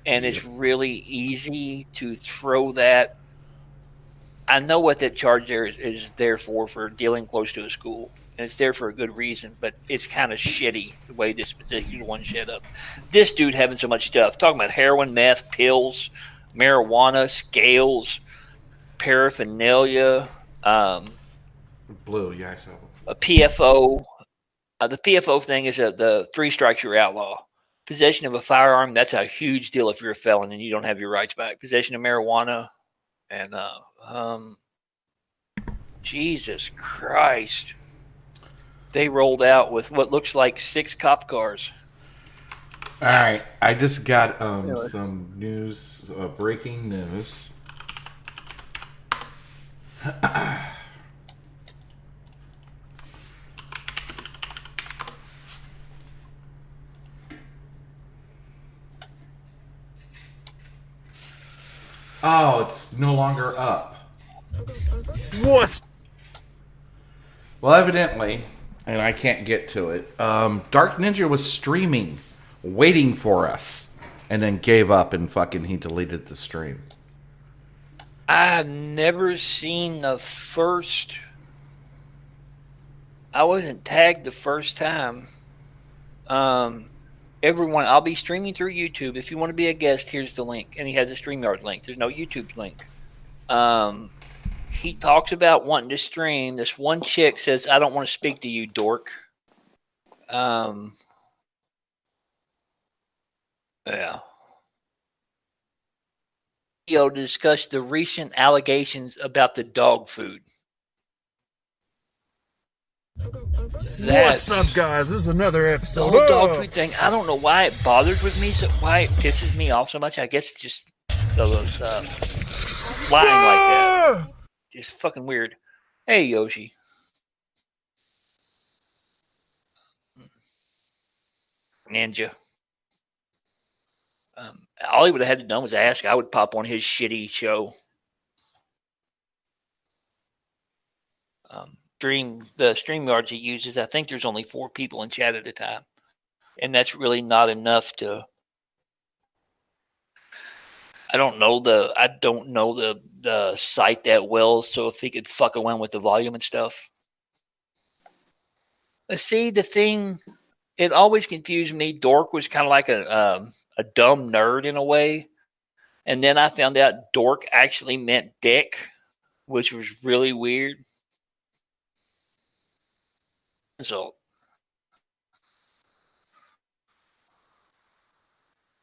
and it's really easy to throw that. I know what that charge there is there for dealing close to a school. And it's there for a good reason, but it's kind of shitty the way this particular one set up. This dude having so much stuff, talking about heroin, meth, pills, marijuana, scales, paraphernalia, blue, yeah, I saw a PFO. The PFO thing is the 3 strikes you're outlaw. Possession of a firearm, that's a huge deal if you're a felon and you don't have your rights back. Possession of marijuana, and Jesus Christ. They rolled out with what looks like 6 cop cars. All right, I just got some news, breaking news. Oh, it's no longer up. What? Well, evidently, and I can't get to it, Dark Ninja was streaming, waiting for us, and then gave up and he deleted the stream. I've never seen the first. I wasn't tagged the first time. Everyone, I'll be streaming through YouTube. If you want to be a guest, here's the link. And he has a StreamYard link. There's no YouTube link. He talks about wanting to stream. This one chick says, I don't want to speak to you, dork. Yeah. To discuss the recent allegations about the dog food. That's, What's up, guys? This is another the episode. whole dog food thing, I don't know why it bothers with me, why it pisses me off so much. I guess it's just those lying like that. Just fucking weird. Hey, Yoshi. Ninja. All he would have had to done was ask. I would pop on his shitty show. The StreamYards he uses, I think there's only 4 people in chat at a time. And that's really not enough to. I don't know the site that well, so if he could fuck around with the volume and stuff. See, the thing, it always confused me. Dork was kind of like a dumb nerd in a way. And then I found out dork actually meant dick, which was really weird. So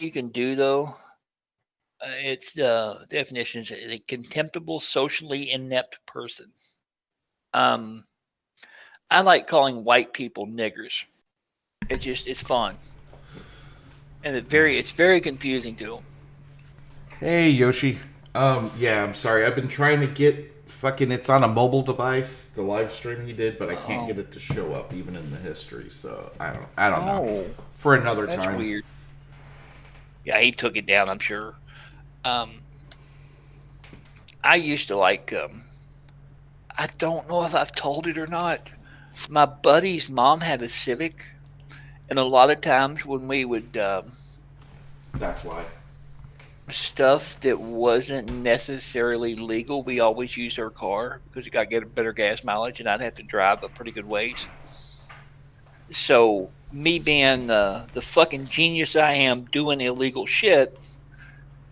you can do though. It's the definition is a contemptible, socially inept person. I like calling white people niggers. It's fun, and it's very confusing to them. Hey Yoshi. Yeah, I'm sorry. I've been trying to get it's on a mobile device, the live stream he did, but I can't get it to show up even in the history. So I don't know. For another time. That's weird. Yeah, he took it down, I'm sure. I used to like. I don't know if I've told it or not. My buddy's mom had a Civic, and a lot of times when we would. That's why. Stuff that wasn't necessarily legal, we always used her car because it got better gas mileage, and I'd have to drive a pretty good ways. So me being the fucking genius I am doing illegal shit,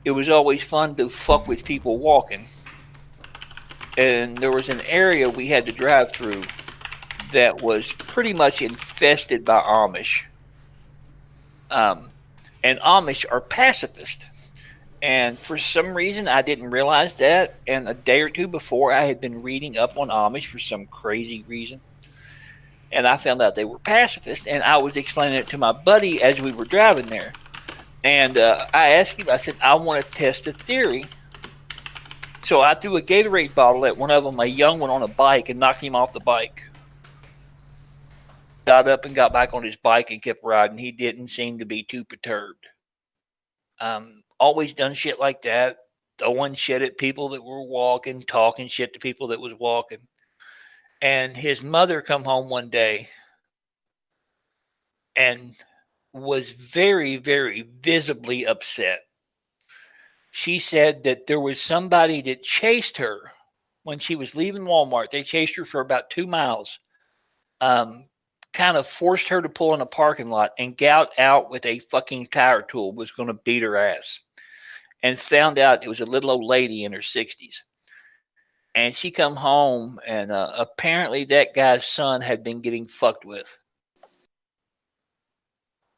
it was always fun to fuck with people walking. And there was an area we had to drive through that was pretty much infested by Amish. And Amish are pacifist. And for some reason, I didn't realize that. And a day or two before, I had been reading up on Amish for some crazy reason. And I found out they were pacifists. And I was explaining it to my buddy as we were driving there. And I asked him, I said, I want to test a theory. So I threw a Gatorade bottle at one of them, a young one on a bike, and knocked him off the bike. Got up and got back on his bike and kept riding. He didn't seem to be too perturbed. Always done shit like that, throwing shit at people that were walking, talking shit to people that was walking. And his mother come home one day and was very, very visibly upset. She said that there was somebody that chased her when she was leaving Walmart. They chased her for about 2 miles, kind of forced her to pull in a parking lot and got out with a fucking tire tool, was going to beat her ass. And found out it was a little old lady in her 60s. And she come home, and apparently that guy's son had been getting fucked with.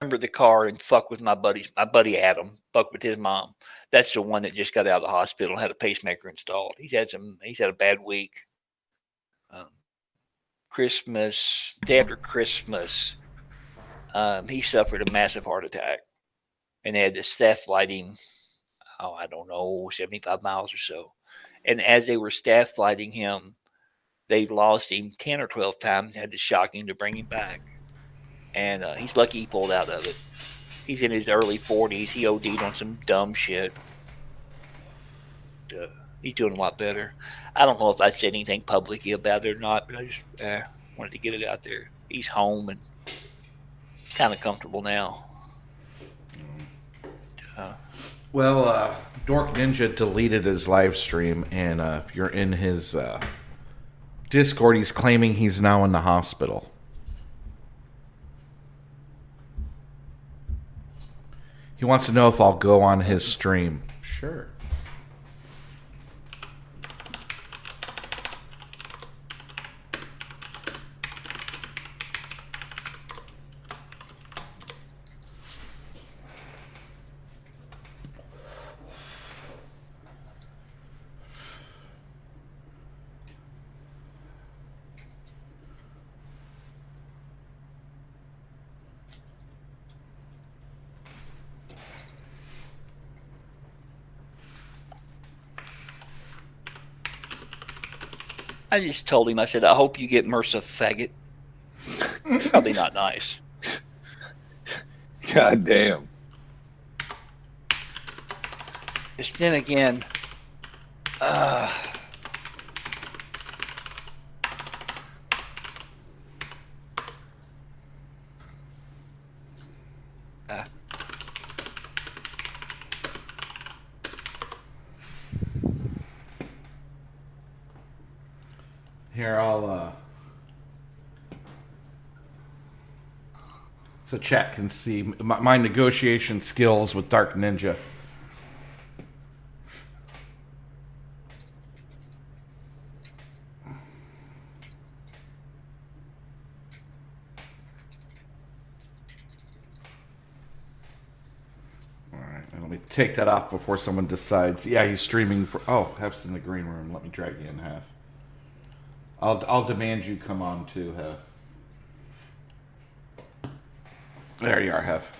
Remember the car and fuck with my buddy Adam, fuck with his mom. That's the one that just got out of the hospital and had a pacemaker installed. He's had a bad week. Day after Christmas, he suffered a massive heart attack. And they had to staff flight him, I don't know, 75 miles or so. And as they were staff flighting him, they lost him 10 or 12 times, had to shock him to bring him back. And he's lucky he pulled out of it. He's in his early 40s. He OD'd on some dumb shit. He's doing a lot better. I don't know if I said anything publicly about it or not, but I just wanted to get it out there. He's home and kind of comfortable now. Well, Dork Ninja deleted his live stream, and if you're in his Discord, he's claiming he's now in the hospital. He wants to know if I'll go on his stream. Sure. I just told him, I said, I hope you get MRSA, faggot. Probably not nice. God damn. Just then again, Here, I'll, so chat can see my negotiation skills with Dark Ninja. Alright, let me take that off before someone decides. Yeah, he's streaming for... Oh, Hef's in the green room. Let me drag you in, Hef. I'll demand you come on too, Hef. There you are, Hef.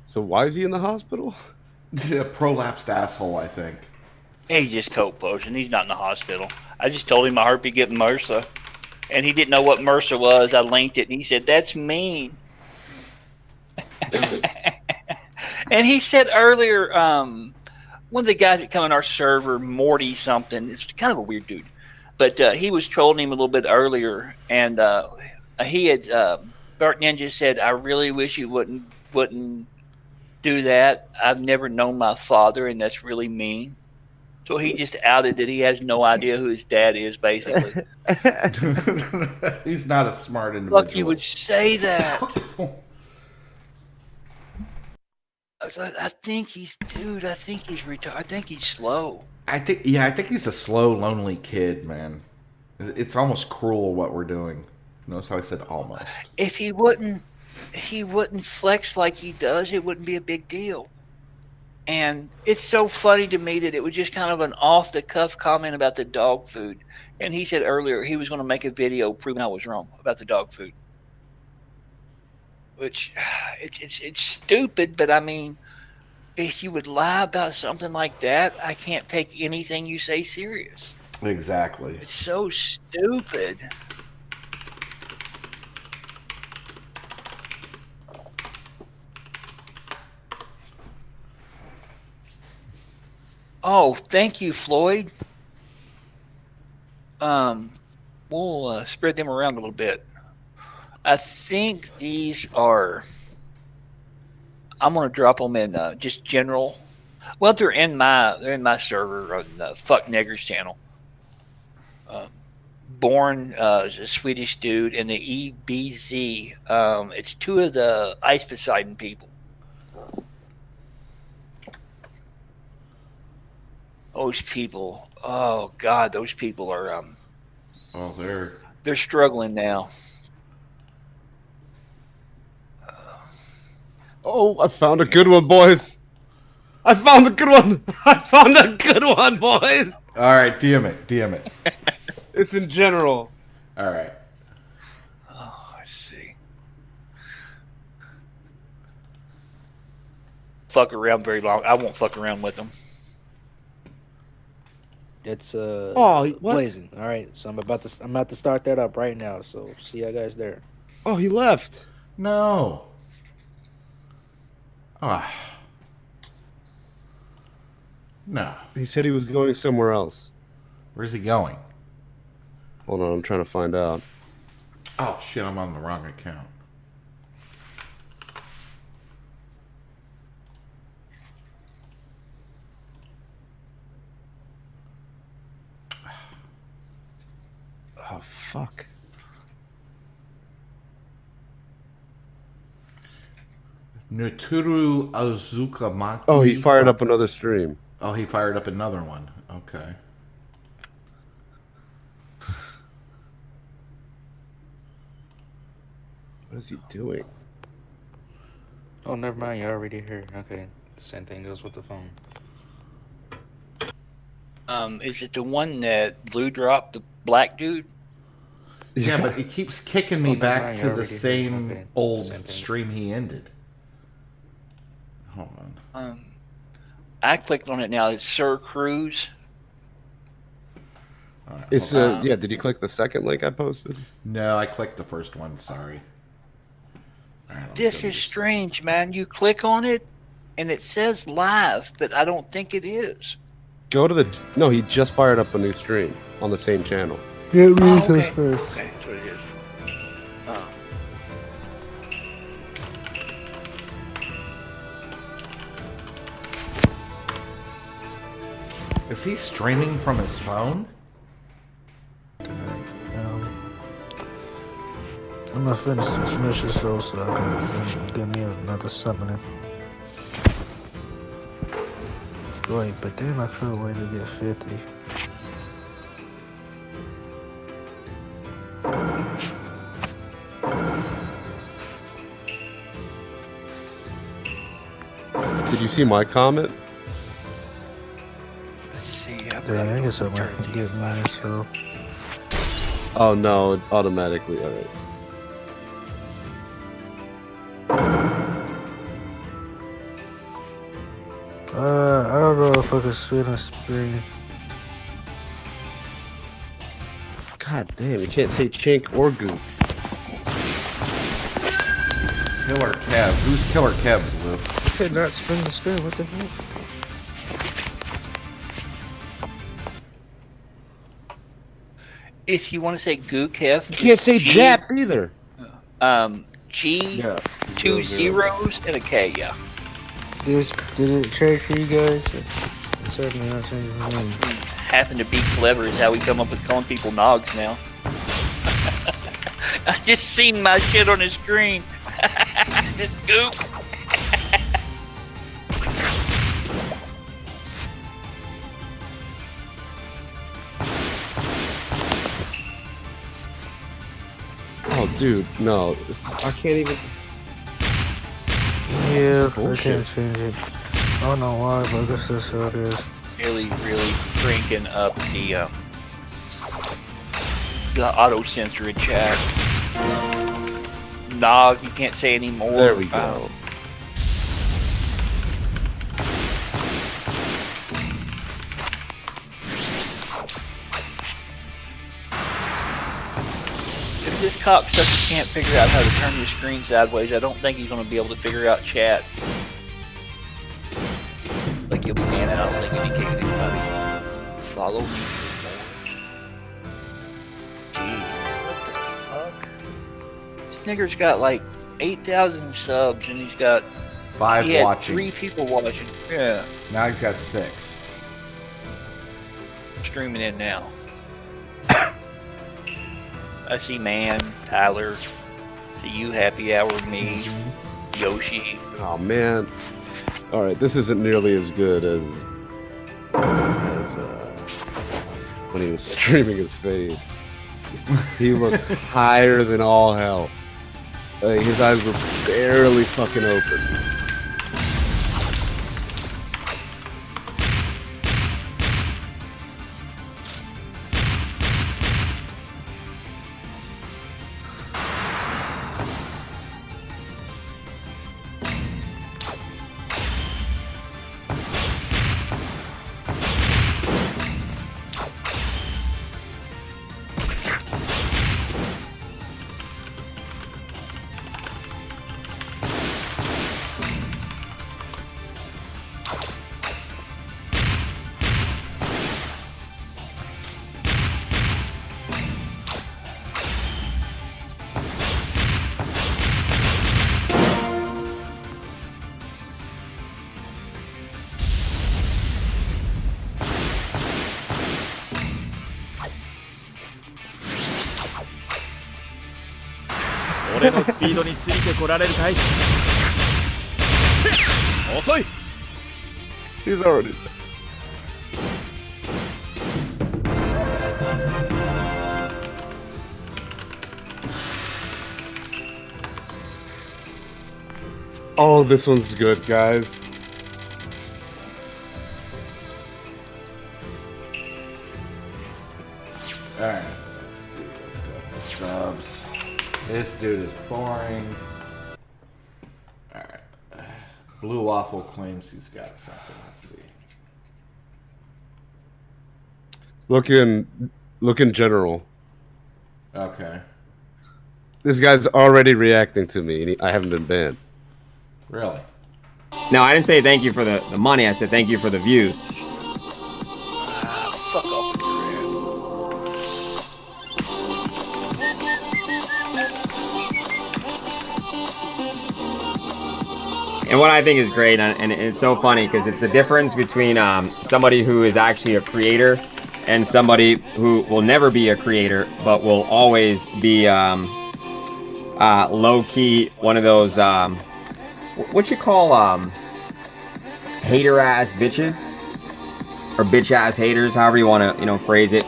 So why is he in the hospital? A prolapsed asshole, I think. He's just coke potion. He's not in the hospital. I just told him I hope he get MRSA. And he didn't know what MRSA was. I linked it, and he said, that's mean. And he said earlier, one of the guys that come in our server, Morty something, is kind of a weird dude. But he was trolling him a little bit earlier, and he had, Dark Ninja said, I really wish you wouldn't do that. I've never known my father, and that's really mean. So he just outed that he has no idea who his dad is, basically. He's not a smart individual. Look, you would say that. I think he's retarded. I think he's slow. I think he's a slow, lonely kid, man. It's almost cruel what we're doing. Notice how I said almost. If he wouldn't flex like he does, it wouldn't be a big deal. And it's so funny to me that it was just kind of an off-the-cuff comment about the dog food. And he said earlier he was going to make a video proving I was wrong about the dog food. Which, it's stupid, but I mean, if you would lie about something like that, I can't take anything you say serious. Exactly. It's so stupid. Oh, thank you, Floyd. We'll spread them around a little bit. I think these are... I'm going to drop them in just general. Well, they're in my server on the Fuck Niggers channel. Born a Swedish dude, and the EBZ. It's two of the Ice Poseidon people. Those people, oh God, those people are they're struggling now. Oh, I found a good one, boys. I found a good one. I found a good one, boys. All right, DM it. It's in general. All right. Oh, let's see. Fuck around very long. I won't fuck around with them. It's what? blazing. All right, so I'm about to start that up right now. So see you guys there. Oh, he left. No. Ah. No. He said he was going somewhere else. Where's he going? Hold on, I'm trying to find out. Oh shit, I'm on the wrong account. Oh fuck. Nuturu Azukamaki. Oh, he fired up another stream. Oh, he fired up another one. Okay. What is he doing? Oh, never mind. You're already here. Okay. The same thing goes with the phone. Is it the one that Blue dropped, the black dude? Yeah, but it keeps kicking me back mind, to the already same okay. old Same thing. stream he ended. Hold on. I clicked on it now. It's Sir Cruz. It's yeah. Did you click the second link I posted? No, I clicked the first one. Sorry. This is strange, man. You click on it, and it says live, but I don't think it is. Go to the. No, he just fired up a new stream on the same channel. Get me Okay. first. Okay, that's what it is. Oh. Is he streaming from his phone? I'm gonna finish this mission so I can get me another summoning. Wait, but then I could wait to get 50. Did you see my comment? Let's see. Yeah, I guess I might get mine, so. Oh no, it automatically. All right. I don't know if I can spin a screen. God damn, you can't say chink or goop. Killer Kev. Who's Killer Kev, Blue? I could not spin the screen. What the heck? If you want to say Goo Kev, You can't say Jap either. G, Yeah, 2 zero. zeros, and a K, yeah. Did it change for you guys? It's certainly not changing for me. Happen to be clever is how we come up with calling people Nogs now. I just seen my shit on the screen. This goop. Oh, dude, no. I can't even. Yeah, I bullshit. can't change it. I don't know why, but I guess that's how it is. Really cranking up the auto censor in chat. Nog, you can't say anymore. There we go. If this cocksucker can't figure out how to turn your screen sideways, I don't think he's going to be able to figure out chat. Like he'll be man, I don't think he'll be kicking anybody. Follow me for more. Gee, what the fuck? This nigger's got like 8,000 subs and he's got 5 he had watching. 3 people watching. Yeah. Now he's got 6. Streaming in now. I see Man, Tyler, see you, Happy Hour, me, Yoshi. Oh man. All right, this isn't nearly as good as when he was streaming his face. He looked higher than all hell. Like, his eyes were barely fucking open. He's already there. Oh, this one's good, guys. Alright, let's see. Let's go with subs. This dude is boring. Alright. Blue Waffle claims he's got something. Let's see. Look in general. Okay. This guy's already reacting to me, and I haven't been banned. Really? No, I didn't say thank you for the money. I said thank you for the views. Fuck off with your And what I think is great, and it's so funny because it's the difference between somebody who is actually a creator and somebody who will never be a creator but will always be low-key one of those what you call hater-ass bitches or bitch-ass haters, however you want to phrase it.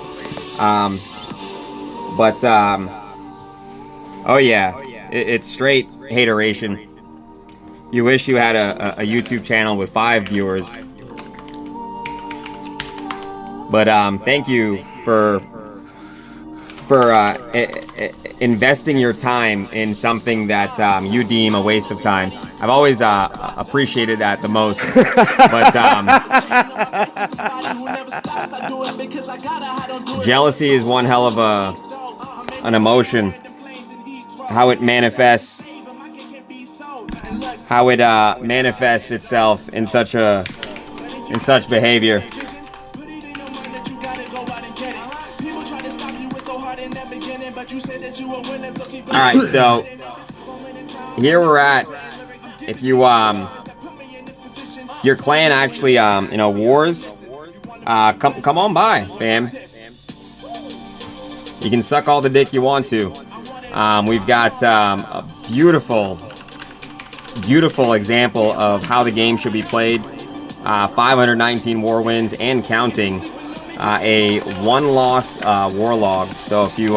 Oh yeah, it's straight hateration. You wish you had a YouTube channel with 5 viewers. But thank you for investing your time in something that you deem a waste of time. I've always appreciated that the most. But jealousy is one hell of an emotion. How it manifests. How it manifests itself in such behavior. All right, so here we're at. If you your clan actually wars, come on by, fam. You can suck all the dick you want to. We've got a beautiful example of how the game should be played. 519 war wins and counting. A 1-loss war log. So if you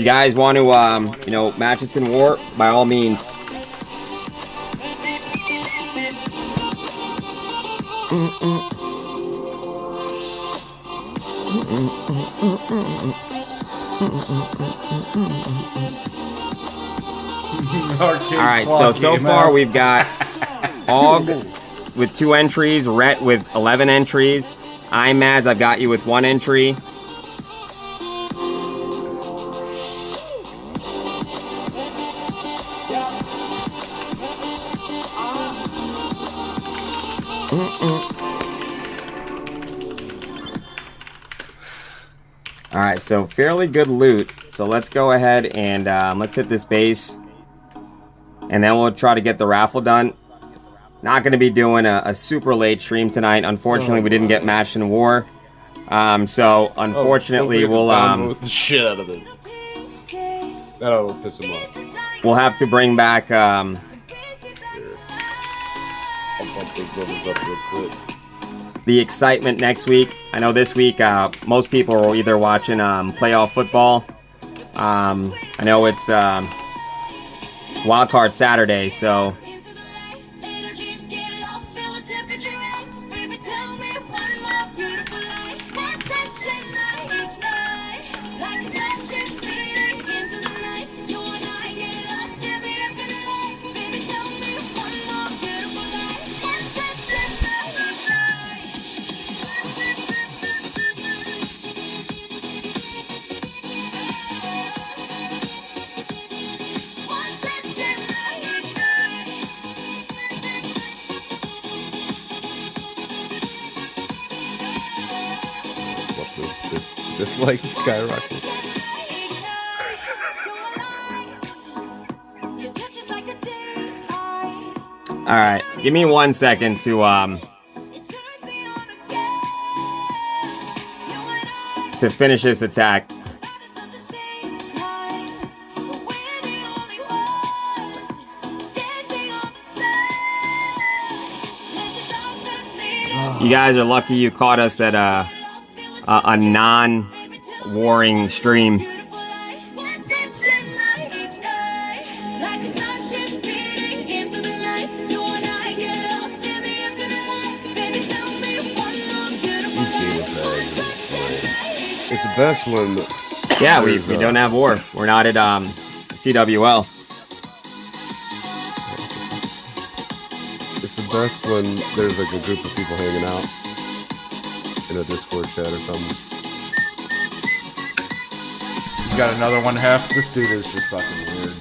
guys want to match us in war, by all means. Alright, so far we've got Og with 2 entries, Rhett with 11 entries, iMads, I've got you with 1 entry. Alright, so fairly good loot. So let's go ahead and let's hit this base. And then we'll try to get the raffle done. Not going to be doing a super late stream tonight. Unfortunately, we didn't get matched in war. So unfortunately, we'll the shit out of it. That'll piss him off. We'll have to bring back I'll bump those levels up real quick. The excitement next week. I know this week most people are either watching playoff football. I know it's Wildcard Saturday, so Just like skyrocket. all right, give me 1 second to finish this attack. You guys are lucky you caught us at a non-warring stream. It's the best when... Yeah, we don't have war. We're not at CWL. best when there's like a group of people hanging out in a Discord chat or something. You got another one, Hef? This dude is just fucking weird.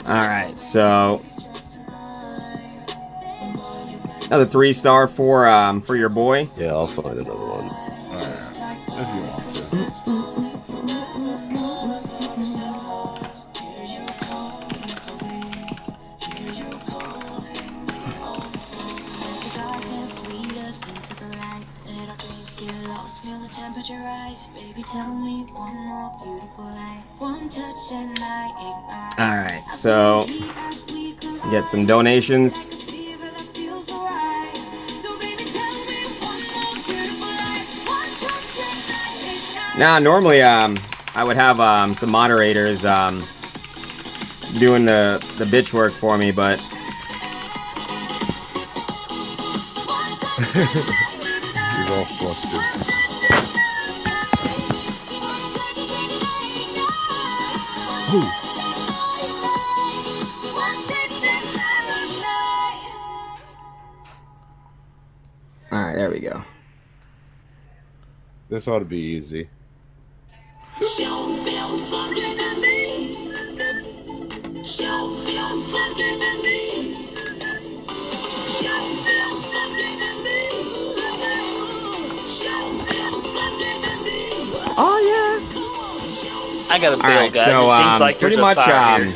Alright, so another 3-star for your boy. Yeah, I'll find another one. Alright. If you want to. Alright, so get some donations. Now, normally, I would have some moderators doing the bitch work for me, but he's all flustered. Alright, there we go. This ought to be easy. Oh yeah. I got a bill, Alright, guys. so it seems like pretty there's a much fire here.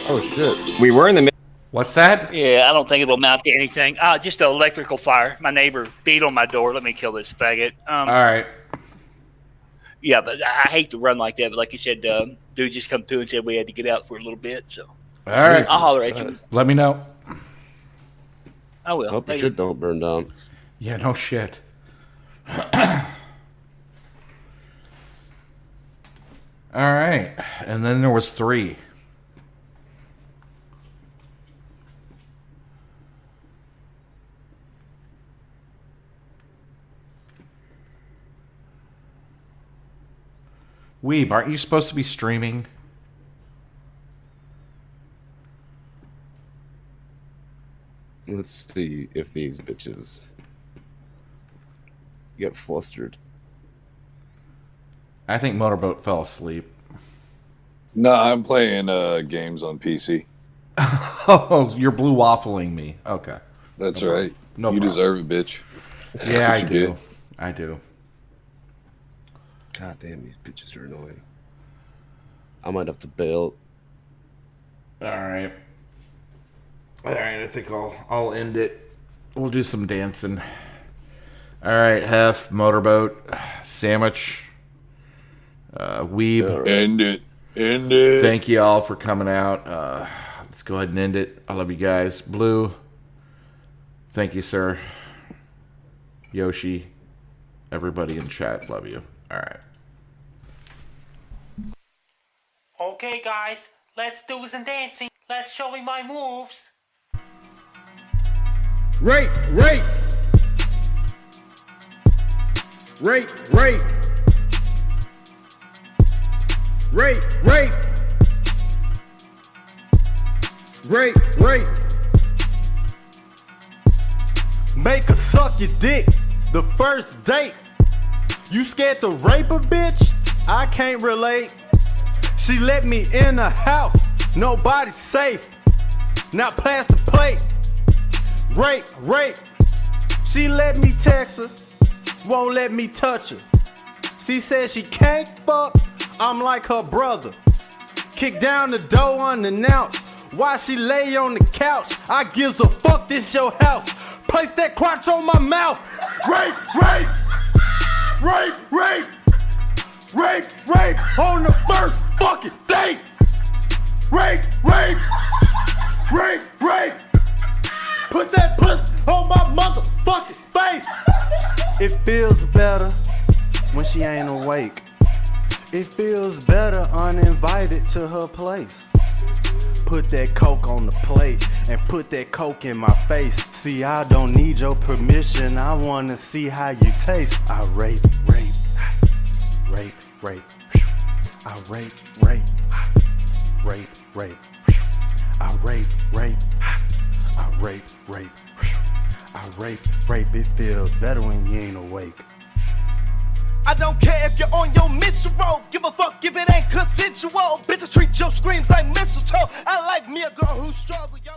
Oh shit. We were in the middle. What's that? Yeah, I don't think it'll amount to anything. Just an electrical fire. My neighbor beat on my door. Let me kill this faggot. All right. Yeah, but I hate to run like that. But like you said, dude just come through and said we had to get out for a little bit. So, all right, I'll holler at you. Let me know. I will. Hope your shit don't burn down. Yeah, no shit. All right, and then there was 3. Weeb, aren't you supposed to be streaming? Let's see if these bitches get flustered. I think Motorboat fell asleep. No, I'm playing games on PC. Oh, you're blue waffling me. Okay. That's No right. problem. No you problem. deserve it, bitch. Yeah, I What you do. did. I do. God damn, these bitches are annoying. I might have to bail. All right. All right, I think I'll end it. We'll do some dancing. All right, Hef, Motorboat, Sandwich, Weeb. Right. End it. End it. Thank you all for coming out. Let's go ahead and end it. I love you guys. Blue, thank you, sir. Yoshi, everybody in chat, love you. All right. Okay, guys, let's do some dancing. Let's show me my moves. Rape, rape. Rape, rape. Rape, rape. Rape, rape. Make her suck your dick the first date. You scared to rape a bitch? I can't relate. She let me in the house, nobody's safe. Now pass the plate. Rape, rape. She let me text her, won't let me touch her. She said she can't fuck, I'm like her brother. Kick down the door unannounced, while she lay on the couch. I gives a fuck, this your house. Place that crotch on my mouth. Rape, rape. Rape, rape. Rape, rape on the first fucking date. Rape, rape. Rape, rape. Put that pussy on my motherfucking face. It feels better when she ain't awake. It feels better uninvited to her place. Put that coke on the plate and put that coke in my face. See, I don't need your permission. I wanna see how you taste. I rape, rape, rape, rape. I rape, rape, rape, rape. I rape, rape. I rape, rape. I rape, rape. It feels better when you ain't awake. I don't care if you're on your misero. Give a fuck if it ain't consensual. Bitches treat your screams like mistletoe. I like me a girl who struggle, yo.